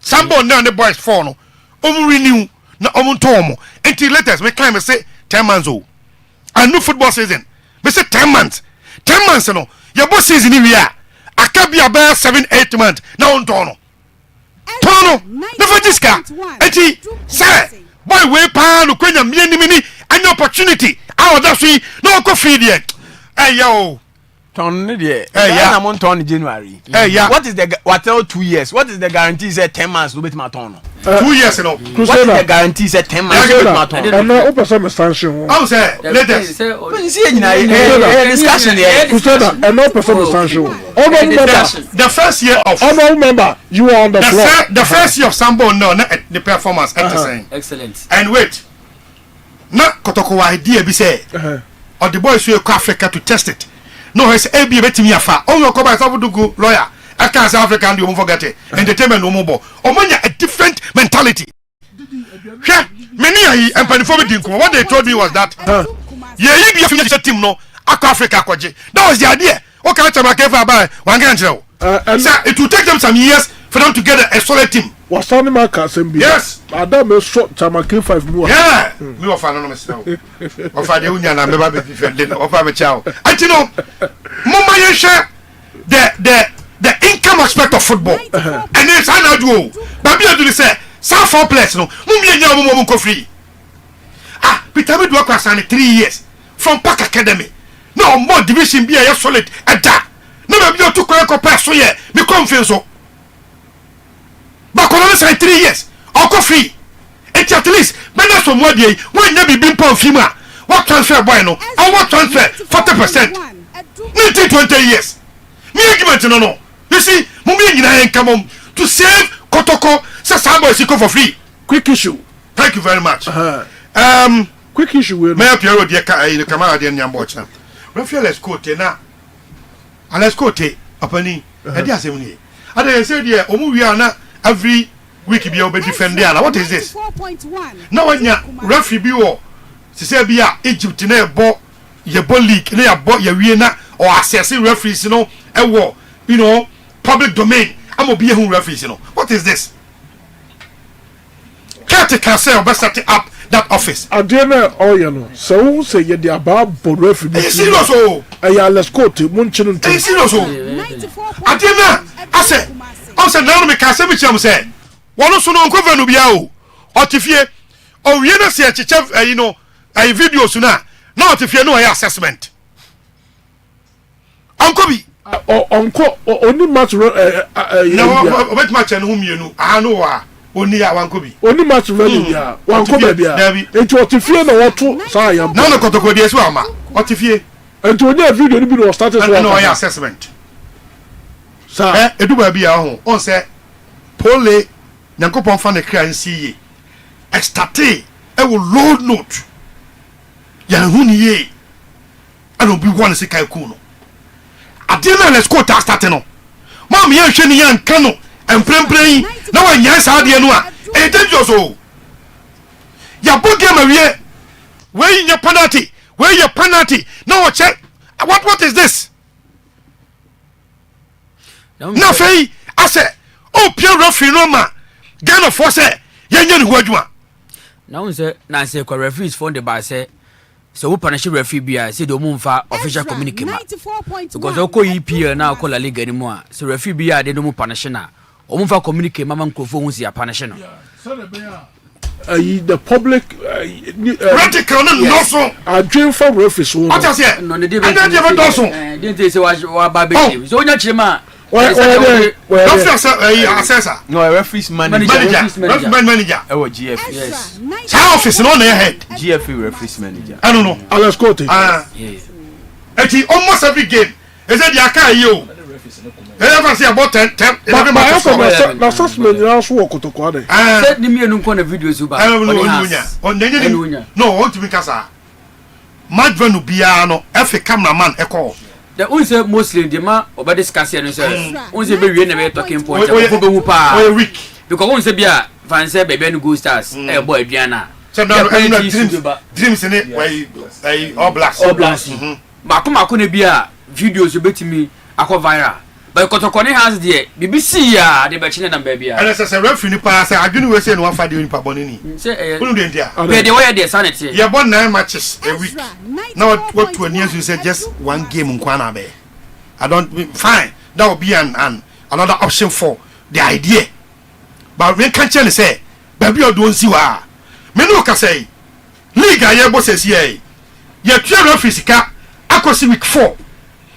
Sambo now the boys for no. Renew na tomo. Until latest me claim say 10 months old. A new football season. Me say 10 months. 10 months no. Your boss season in here. I can be about 7-8 months. Now on tono. Never this guy. Enti say boy we pa no kwenya mini any opportunity. How that we no go feed yet. Hey yo. I'm on turn in January. What is the what 2 years? What is the guarantee? Say 10 months to beat my turn. 2 years, no. What is the guarantee? Say 10 months to beat my turn. I'm not open some extension. How say? Latest. Discussion here. I'm not open some extension. The first year of. I remember you were on the floor. The first year of Sambo no the performance excellent. And wait. Na kotoko idea be say. Or the boys will go Africa to test it. No, it's a be betting yafa. Oh, no, come by do lawyer. I can't say Africa and you won't forget it. Entertainment no more. Oh, man, a different mentality. Yeah, many and what they told me was that. Yeah, you be a team no. Africa kwaje. That was the idea. Okay, I can buy one grand. It will take them some years for them to get a solid team. Was on my cousin? Yes. Adam is short time. I came 5 more. Yeah. Me of an myself. Of a union and never be defended of a child. And you know, Mama share the income aspect of football. And it's an duo. But be able to say, some 4 players no. Mummy and free. Ah, Peter me do across 3 years from Park Academy. No more division be a solid at that. No, I'm not too correct pass so yeah. Me confidence so. But on the side 3 years, I'll go free. It's at least, but that's from what day, when you be poor FIMA, what transfer boy no, I want transfer 40%. 20 years. Me argument no. You see, Mummy and come on to save Kotoko, Sasabo is for free. Quick issue. Thank you very much. Quick issue will may appear with the camera de Nyambocha. Rafael, let's go now. And let's go take Apani. And yes, I said, yeah, Omuiana. Every week be able to defend there. What is this? Now when you referee be or say be Egypt na bo ye ball league na bo ye wiena or assessing referees you know public domain am be who referees you know. What is this? Caretaker say be set up that office. Adena you know. So say ye dey about referee. Serious oh. Let's go to Munchin. Serious oh. Adena I say now say now me ka se me cham say wono so no nkova no bia o otifie o wie na se cheche you know ai videos na otifie no ya assessment anko bi onko oni match no bet match en hu mienu no wa oni ya wanko bi oni match ready ya wanko ba bia enti otifie na woto sa ya na no kotokodi esu ama otifie enti oni video ni bi no start so no ya assessment sa edu ba bia ho on say pole nyankopon fa na kra nsi ye extate e will load note ya hu ni ye ano bi won se kai ku no ade na let's go ta start no mam ye hwe ni yan ka no emprempren na wa nya sa ade no a e dangerous o ya boge ma wie we nya penalty no wa check what is this na fei ase o pure referee no ma Ghana for say yenya ni ho adwuma na unse na say ko referees for the bar say so we punish referee bia say do mumfa official communique ma because o ko EPL na ko La Liga ni mu a so referee bia de no mu punish na o mumfa communique ma microphone hu si ya punish no the public radical no so adwen for referees so what say no ne dey be do so dey say wa ba be so onya chirema assessor no referees manager our GF yes how office no na head GF referees manager I don't know let's go to almost every game is it the aka you ever say about 10 na assessment na so okotoko ade said ni me no ko na videos ba no want to be kasa madvenu bia no efe cameraman eko the unse mostly the ma oba discuss here no say unse be wie na be talking point for be hu pa week because unse bia fan say be no go stars e boy aduana dreams in it why all blacks ma ko na bia videos betimi akọ viral but kotokone has there BBC ya de be chine na ba bia and say referee ni pa say adwunu we say no afa de ni pa boni ni say unu de ntia be de way de sanity you born 9 matches a week now what to near you say just one game nkwana be I don't fine that will be an another option for the idea but we can tell say baby o don si wa me no ka say league aye bo say here you try referee sika akosi week 4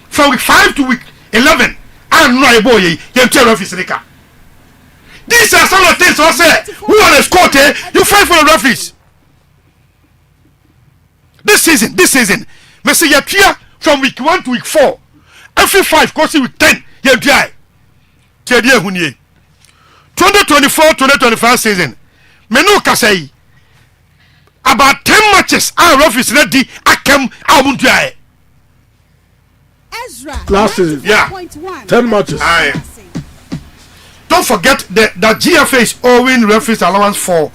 from week 5 to week 11 and no boy you try referee sika these are some of the things I say who are the score you fight for the referees this season me say you try from week 1 to week 4 every 5 course week 10 you try tell you hunie 2024-2025 season me no ka say about 10 matches our referees ready akam abuntu aye EZRA last season 10 matches don't forget that GFA is owing referees allowance for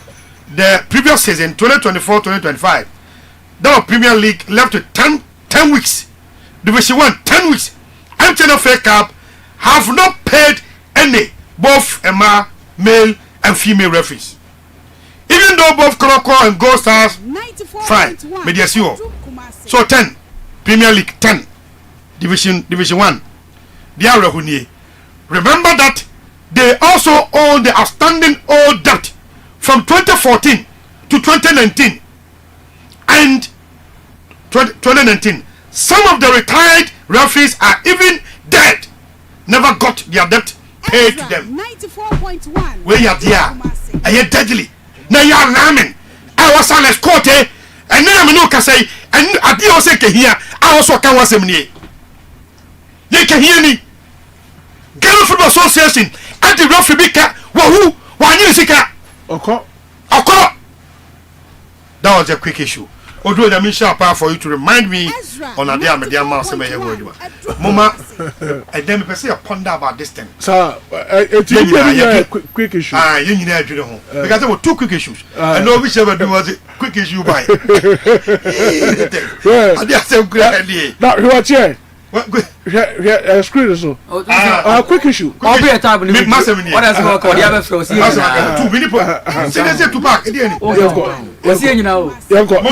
the previous season 2024-2025 that Premier League left with 10 weeks Division 1 10 weeks MTN FA Cup have not paid any both male and female referees even though both Coloco and Gold Stars fine media so 10 Premier League 10 Division 1 they are remember that they also own the outstanding old debt from 2014 to 2019 and 2019 some of the retired referees are even dead never got their debt paid to them 94.1 where you are there and you deadly now you are ramming I was on a court and then I'm no can say and I did also here I also can was him near you can hear me Ghana Football Association and the referee bika who one you sika okay that was a quick issue although the mission apart for you to remind me on a day I'm a dear man say me mama and then me say a ponder about this thing sir it's quick issue you need to do ho because there were two quick issues and no whichever do was quick issue by I just say good idea now you watch here Screen so. Quick issue. I'll be a tab. What does it Two minutes. Say two back. What's here now? First one.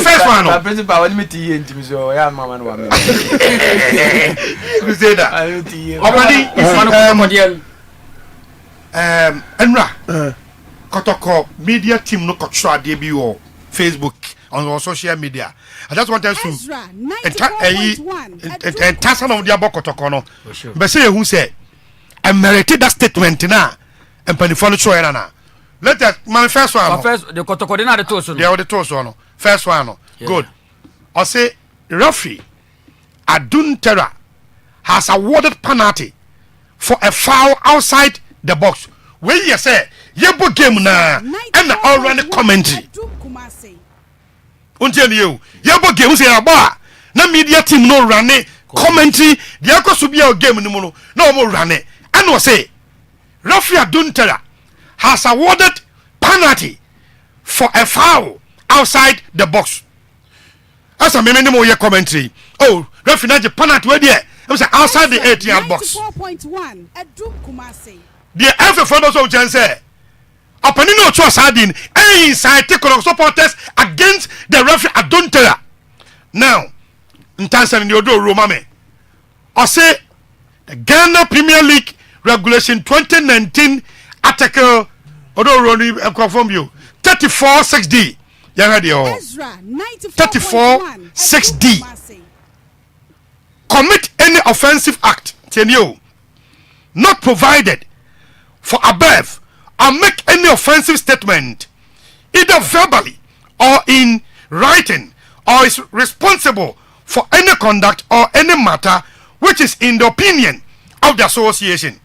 First one. Principal, when me tea into so yeah, mama, no. You say that. Enra. Kotoko media team no control debut or Facebook on social media. I just want us to and some of their Kotoko no. But say who say I merited that statement now and penny for the show na. Let us my first one. First the Kotoko na the toast. They are the toast one. First one. Good. I say referee Adun Terra has awarded penalty for a foul outside the box. Where you say yebo game na and all run commentary. Until you yebo game say aba na media team no run commentary the akoso bia game no no no mo run and we say referee Adun Terra has awarded penalty for a foul outside the box. As a minimum more commentary. Oh, referee na penalty we there. It was outside the 18-yard box. 94.1 Edu Kumasi. The FFA also can say Openino Choa Sardin inside take supporters against the referee Adun Terra. Now, in Tanzania, you do Romame. I say the Ghana Premier League Regulation 2019 Article confirm you 34-6D. EZRA 34-6D. Commit any offensive act, not provided for above, or make any offensive statement, either verbally or in writing, or is responsible for any conduct or any matter which is in the opinion of the association.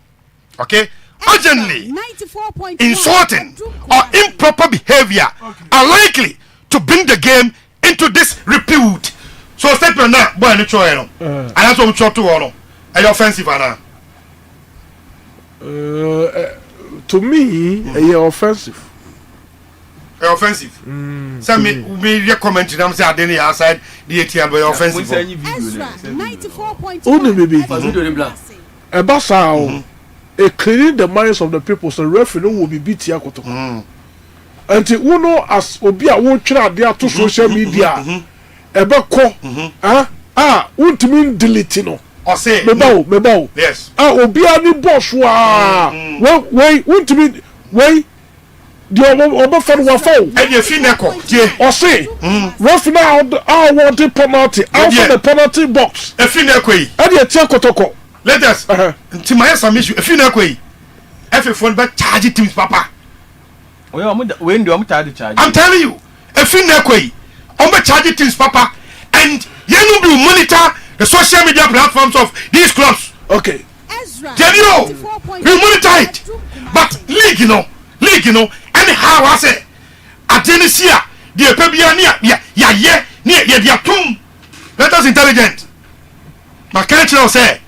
Okay? Urgently, insulting or improper behavior are likely to bring the game into disrepute. So statement now, boy, no choy no. And that's what we try to ono. Are you offensive ana? To me, you're offensive. You're offensive. Some me recommend them say they outside the ATM but you're offensive. EZRA 94.1. Only maybe. Ebasa cleaning the minds of the people so referee will be beat here koto. Until uno as obi a won try there to social media. Ebeko untimi delete no or say meba yes obi ani boss wa we untimi we the obo wa fall e dey fi neko tie or say ref now want the penalty outside the penalty box e fi neko yi e dey tie kotoko let us nti my submission e fi neko yi every phone be charge teams papa we ndo am charge I'm telling you e fi neko yi charge teams papa and you will monitor the social media platforms of these clubs. Okay. You monitor it. But league you know anyhow I say Atenisia the Pebia near tum let us intelligent. My country say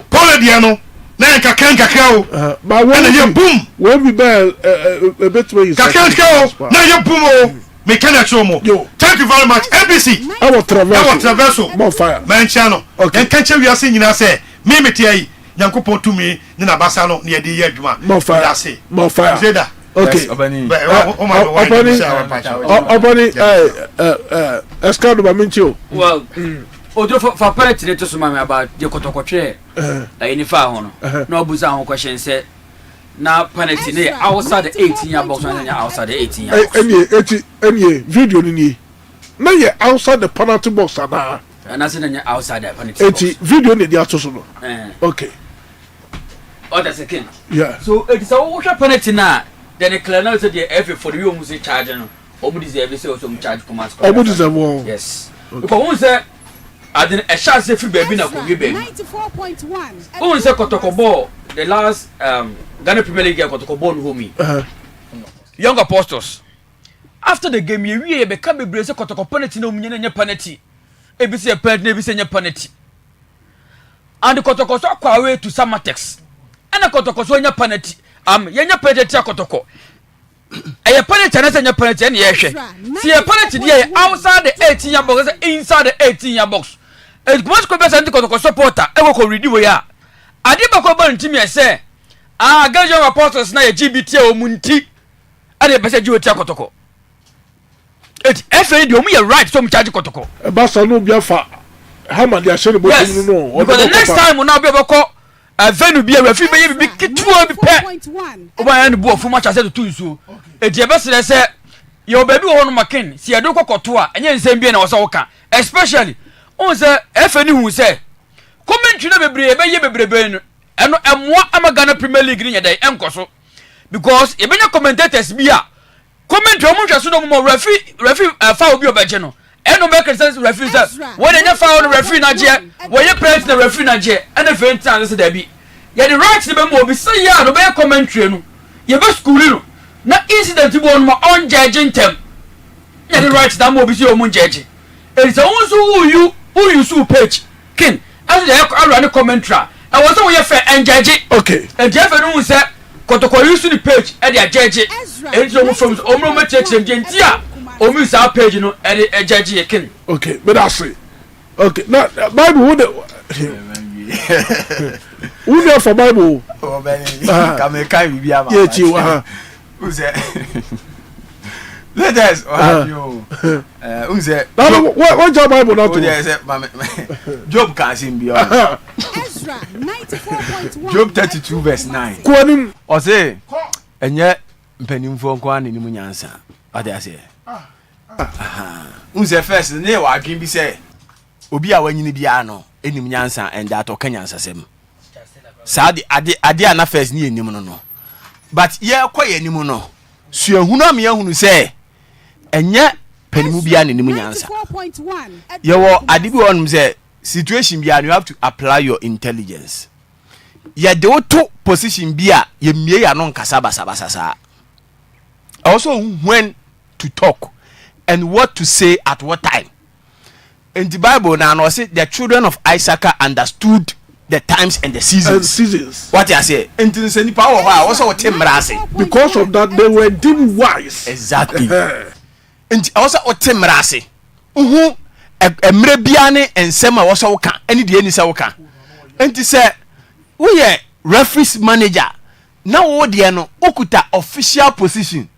Paul Diano na kakao but when you boom when we bear a bit where you kakao na you boom me cannot show more. Thank you very much. ABC. Our traverso. More fire. Man channel. Okay. And can't we are saying you say me metia Yankopon to me na basano near the yeduma. More fire. More fire. Say that. Okay. Escado Bamincho. Well, Odo for penalty to sumame about the Kotokotwe. Any far on. No buza question said. Now penalty outside the 18-yard box and outside the 18-yard. Any video ni na ye outside the penalty box ana. And I said outside the penalty box. Video ni dia to so no. Okay. Other second. Yeah. So it's a wash penalty now. Then the clear said the FA for the you must charge no. Obu deserve say also charge commands. Obu deserve. Yes. Because one say I didn't a chance free baby na ko baby. 94.1. One say Kotoko ball the last Ghana Premier League Kotoko ball home. Young Apostles. After the game we become a brace Kotoko penalty no munye penalty. ABC a penalty ABC penalty. And the Kotoko so kwa away to Samatex. And the Kotoko so nya penalty. Yenya penalty Kotoko. A penalty and a penalty and yes. See a penalty there outside the 18-yard box, inside the 18-yard box. It must go best to supporter. I will read you. I did not go to me and say, I got your apostles now, GBT or Munti. I did message you a Takotoko. It's FA, you mean right, some charge Kotoko. Barcelona Biafa. How much they are saying about no? Because the next time will not be able to call a venue be a referee, maybe 2.1. Over and board for much as I said to you. It's your best, say, your baby on McKin, see a doko kotua, and then same being also okay. Especially on the FNU who say, comment you never be and what am I gonna Premier League in a day, Encoso? Because even your commentators be a comment to much as no more referee foul be a bageno. And no make sense referee when you found the referee Nigeria, when you press the referee Nigeria, and the friend time there be. Yeah, the rights to be be say yeah, no be commentary no. You be school na incident be on my own judging them. Yeah, the rights that mo be say o judge. It's also who you sue page. King, as they run commentary. I was so you fair and judge. Okay. And Jeff no say Kotoko use the page and they judge. It's from Omo text and gentia. Omu sa page no e judge king. Okay, but that's it. Okay. Now Bible who the who there for Bible? Oh man, come kai bibia ma. Yeah, chi who say let us have you. Who say what your Bible not to? Job can sing be on. EZRA 94.1. Job 32 verse 9. Kwanim o say enye mpanimfo nko an ni mu nyansa. What dey say? Unse first ne wa adwin bi say obi a wanyini bia no enim nyansa and that okanyansa sem sa ade ana first ni enim no but ye koye enim no suahunu am ye hunu say enye panimu bia ne enim nyansa ye wo ade bi wonum say situation bia you have to apply your intelligence ye de to position bia ye mie ya no nkasa basabasasa also when to talk and what to say at what time. In the Bible now say the children of Isaac understood the times and the seasons. What I say? Because of that they were deemed wise. Exactly. And also otemrase. Emrebiane and Sema was oka. Any the any sawoka. And he said, we are referee manager. Now what the no okuta official position.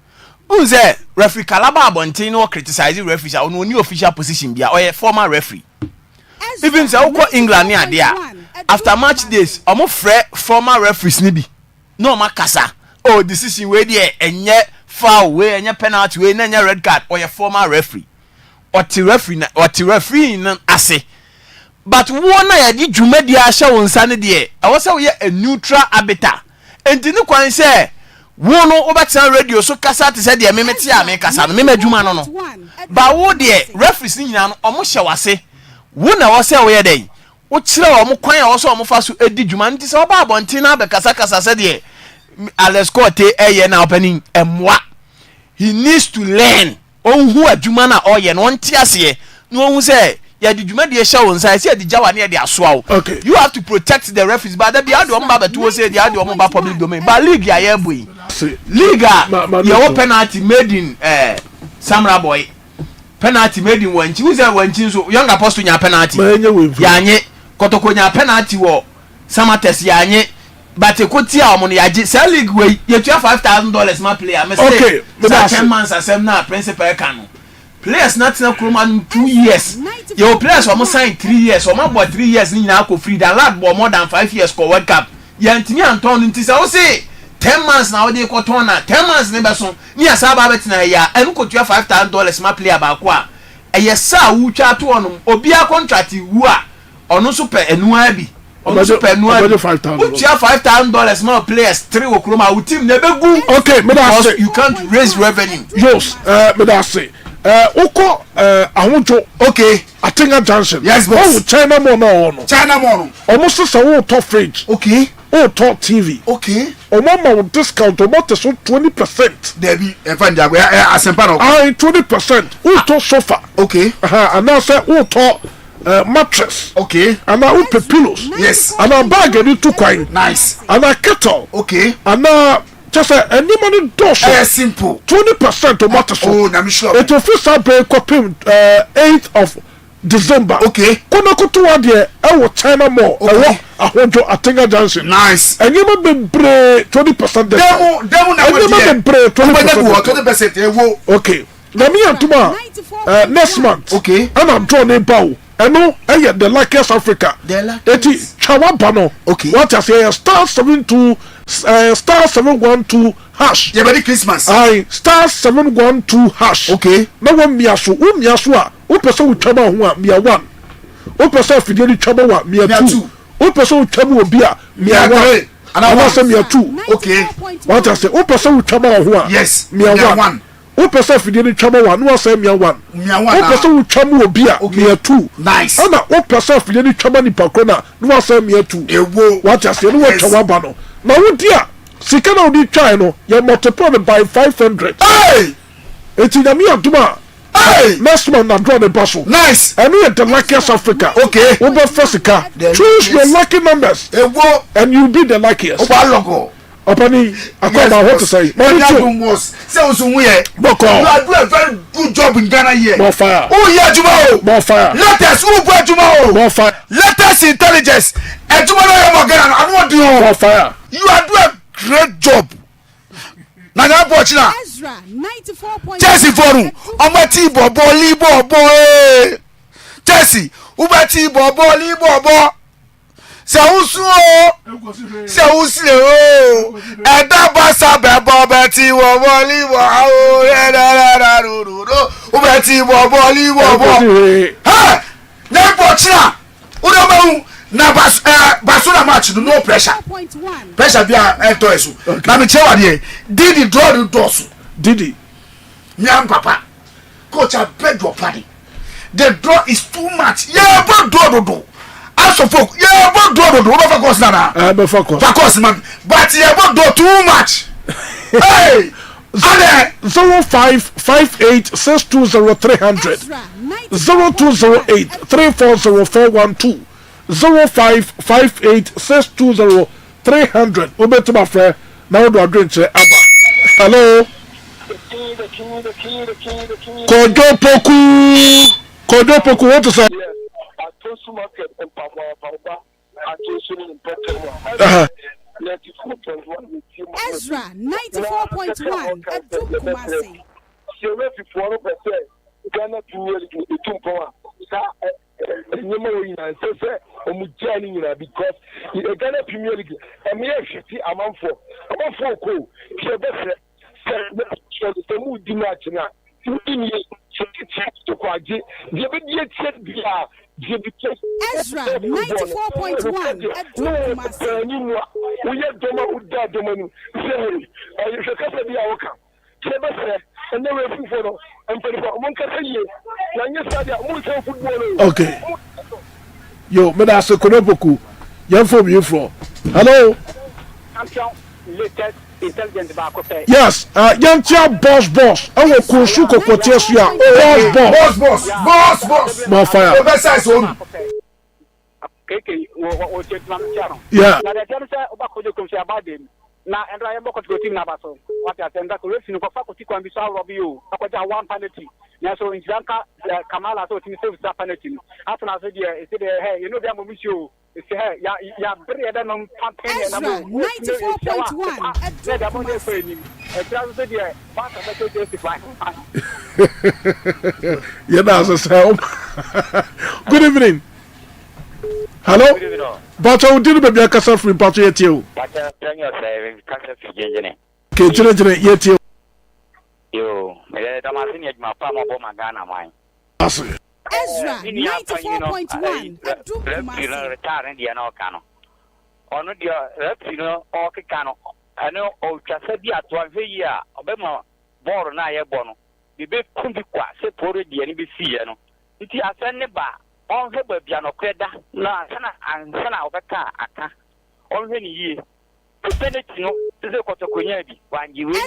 Who's a referee Calaba Bontino criticizing referees on new official position be or a former referee. Even so England near there. After match days, former referees nibi. No makasa. Oh, decision way there and yet foul way and your penalty way and your red card or a former referee. Or the referee ase. But one I did Jumedia show on Sunday. I was a neutral arbiter. And didn't quite say wono obata radio so kasa te say de memeti a me kasa no memedwuma no ba wo de referees ni nyina no omo hye wase wo na wo say wo ye dey wo kire omo kwan a wo so omo fa so edi dwuma nti say oba abontin na be kasa say de Alex Cote eye na opening emwa he needs to learn onhu adwuma na oye no nti ase no onhu say ya di dwuma de hye won say the jawa na de asoa. Okay, you have to protect the referees but that be how do omo ba beto say the how do omo ba public domain but league ya ye boy Liga, your penalty made in Samra boy. Penalty made in Wanchi. Who's that Wanchi? So young apostle nya penalty. Yanye, Kotoko nya penalty wo. Samates yanye. But a kotia money yaji. Sell league way. You have $5,000 my player. Okay, but 10 months as na principal cano. Players not na Kroman 2 years. Your players almost signed 3 years. Or my boy 3 years ni na ko free. That lad more than 5 years for World Cup. Yantini Anton intisa o say 10 months now they ko tona 10 months ne beso ni asaba betina ya enu ko tua $5,000 ma player ba ko a eyesa wu twa to onum obi a contract wu a onu so pe enu abi onu so pe enu abi $5,000 ma players 3 okroma wu team ne begu. Okay, me da say you can't raise revenue. Yes, me da say uko ahunjo. Okay, Atinga Johnson. Yes, boss. Oh, China mo no. China mo. Almost so top fridge. Okay. Oh, top TV. Okay. O mama will discount about so 20%. There be Evandia asempa no. 20%. Oh, to sofa. Okay. And now say oh to mattress. Okay. And now pillows. Yes. And now bag any 2 coin. Nice. And now kettle. Okay. And now just any money does simple 20% of matter so oh na me sure it will fix up copy 8th of December okay kono kutu ade e China mall e ahojo Atenga Junction nice and you be 20% demo na we be 20% ewo okay na me antuma next month okay and I'm draw ne bawo eno the luckiest Africa eti chawaba no okay what I say star 72 star 712 hash yeah very Christmas star 712 hash okay na wo miaso a wo pese wo twama ho a mia 1 wo pese afidie ni twama wa mia 2 wo pese wo twama obi a mia 1 ana se mia 2 okay what I say wo pese wo twama ho a yes mia 1 wo pese afidie ni twama wa no se mia 1 wo pese wo twama obi a mia 2 nice ana wo pese afidie ni twama ni pakona no se mia 2 ewo what I say no wo twama ba no na wo dia sika na wo di try no you multiply by 500 hey eti na mi aduma hey next month na draw the parcel nice and we the luckiest Africa okay over Fesika choose your lucky numbers and you be the luckiest over logo opani akoma what to say say osun here boko you are doing a very good job in Ghana here more fire oh yeah juma more fire latest who go juma more fire latest intelligence ejuma no e mo Ghana I want you more fire you are doing a great job na na bochina EZRA 94.1 Chelsea forum omo ti bobo li bobo Chelsea uba ti bobo li bobo se usu o se usile o eda basa bebo be ti bobo li bobo da uba ti bobo li bobo ha na bochina udo mahu na basura match no pressure bia ento esu na me chewa de didi draw the doors didi nyam papa coach I beg your pardon the draw is too much yeah but do aso folk yeah but do no focus na be focus man but yeah but do too much hey 0558620300 0208340412 0558620300 obet my friend now do drink to Abba hello Kojo Poku what to say EZRA 94.1 Kumasi Ghana Premier League because the Ghana Premier League and me actually amount for cool the mood match now EZRA 94.1 okay yo me da se kono boku yan fo bi fro hello champion latest intelligent ba ko pe yes yan tia boss awo ko su kokotie su ya boss more fire oversize on keke o chetlam charo yeah na de tell say oba ko de ko se abade na endra ye boko to team na baso what atenda ko refi no ko fa ko ti kwa bi so robi o akoja one penalty na so injanka kamala so team save that penalty after so there is there hey you know them mo show is hey ya bre da no campaign na mo 94.1 at the money for him e try so there pass that to justify yeah that's so good evening hello but I didn't be a casa free party yet you but tell yourself cancer free okay jere yet you yo me da ma sin yet ma pa mo bo magana mai EZRA 94.1 you know retire in the no kano ono dia you know o kano ano o twasa bi ato ahwe yi a obema ball na ye bo no bi be kumbi kwa se poro dia ni be fie no nti asan ne ba on he ba bia no kweda na sana obeka aka on he ni yie penalty no se ko to konya bi wanji we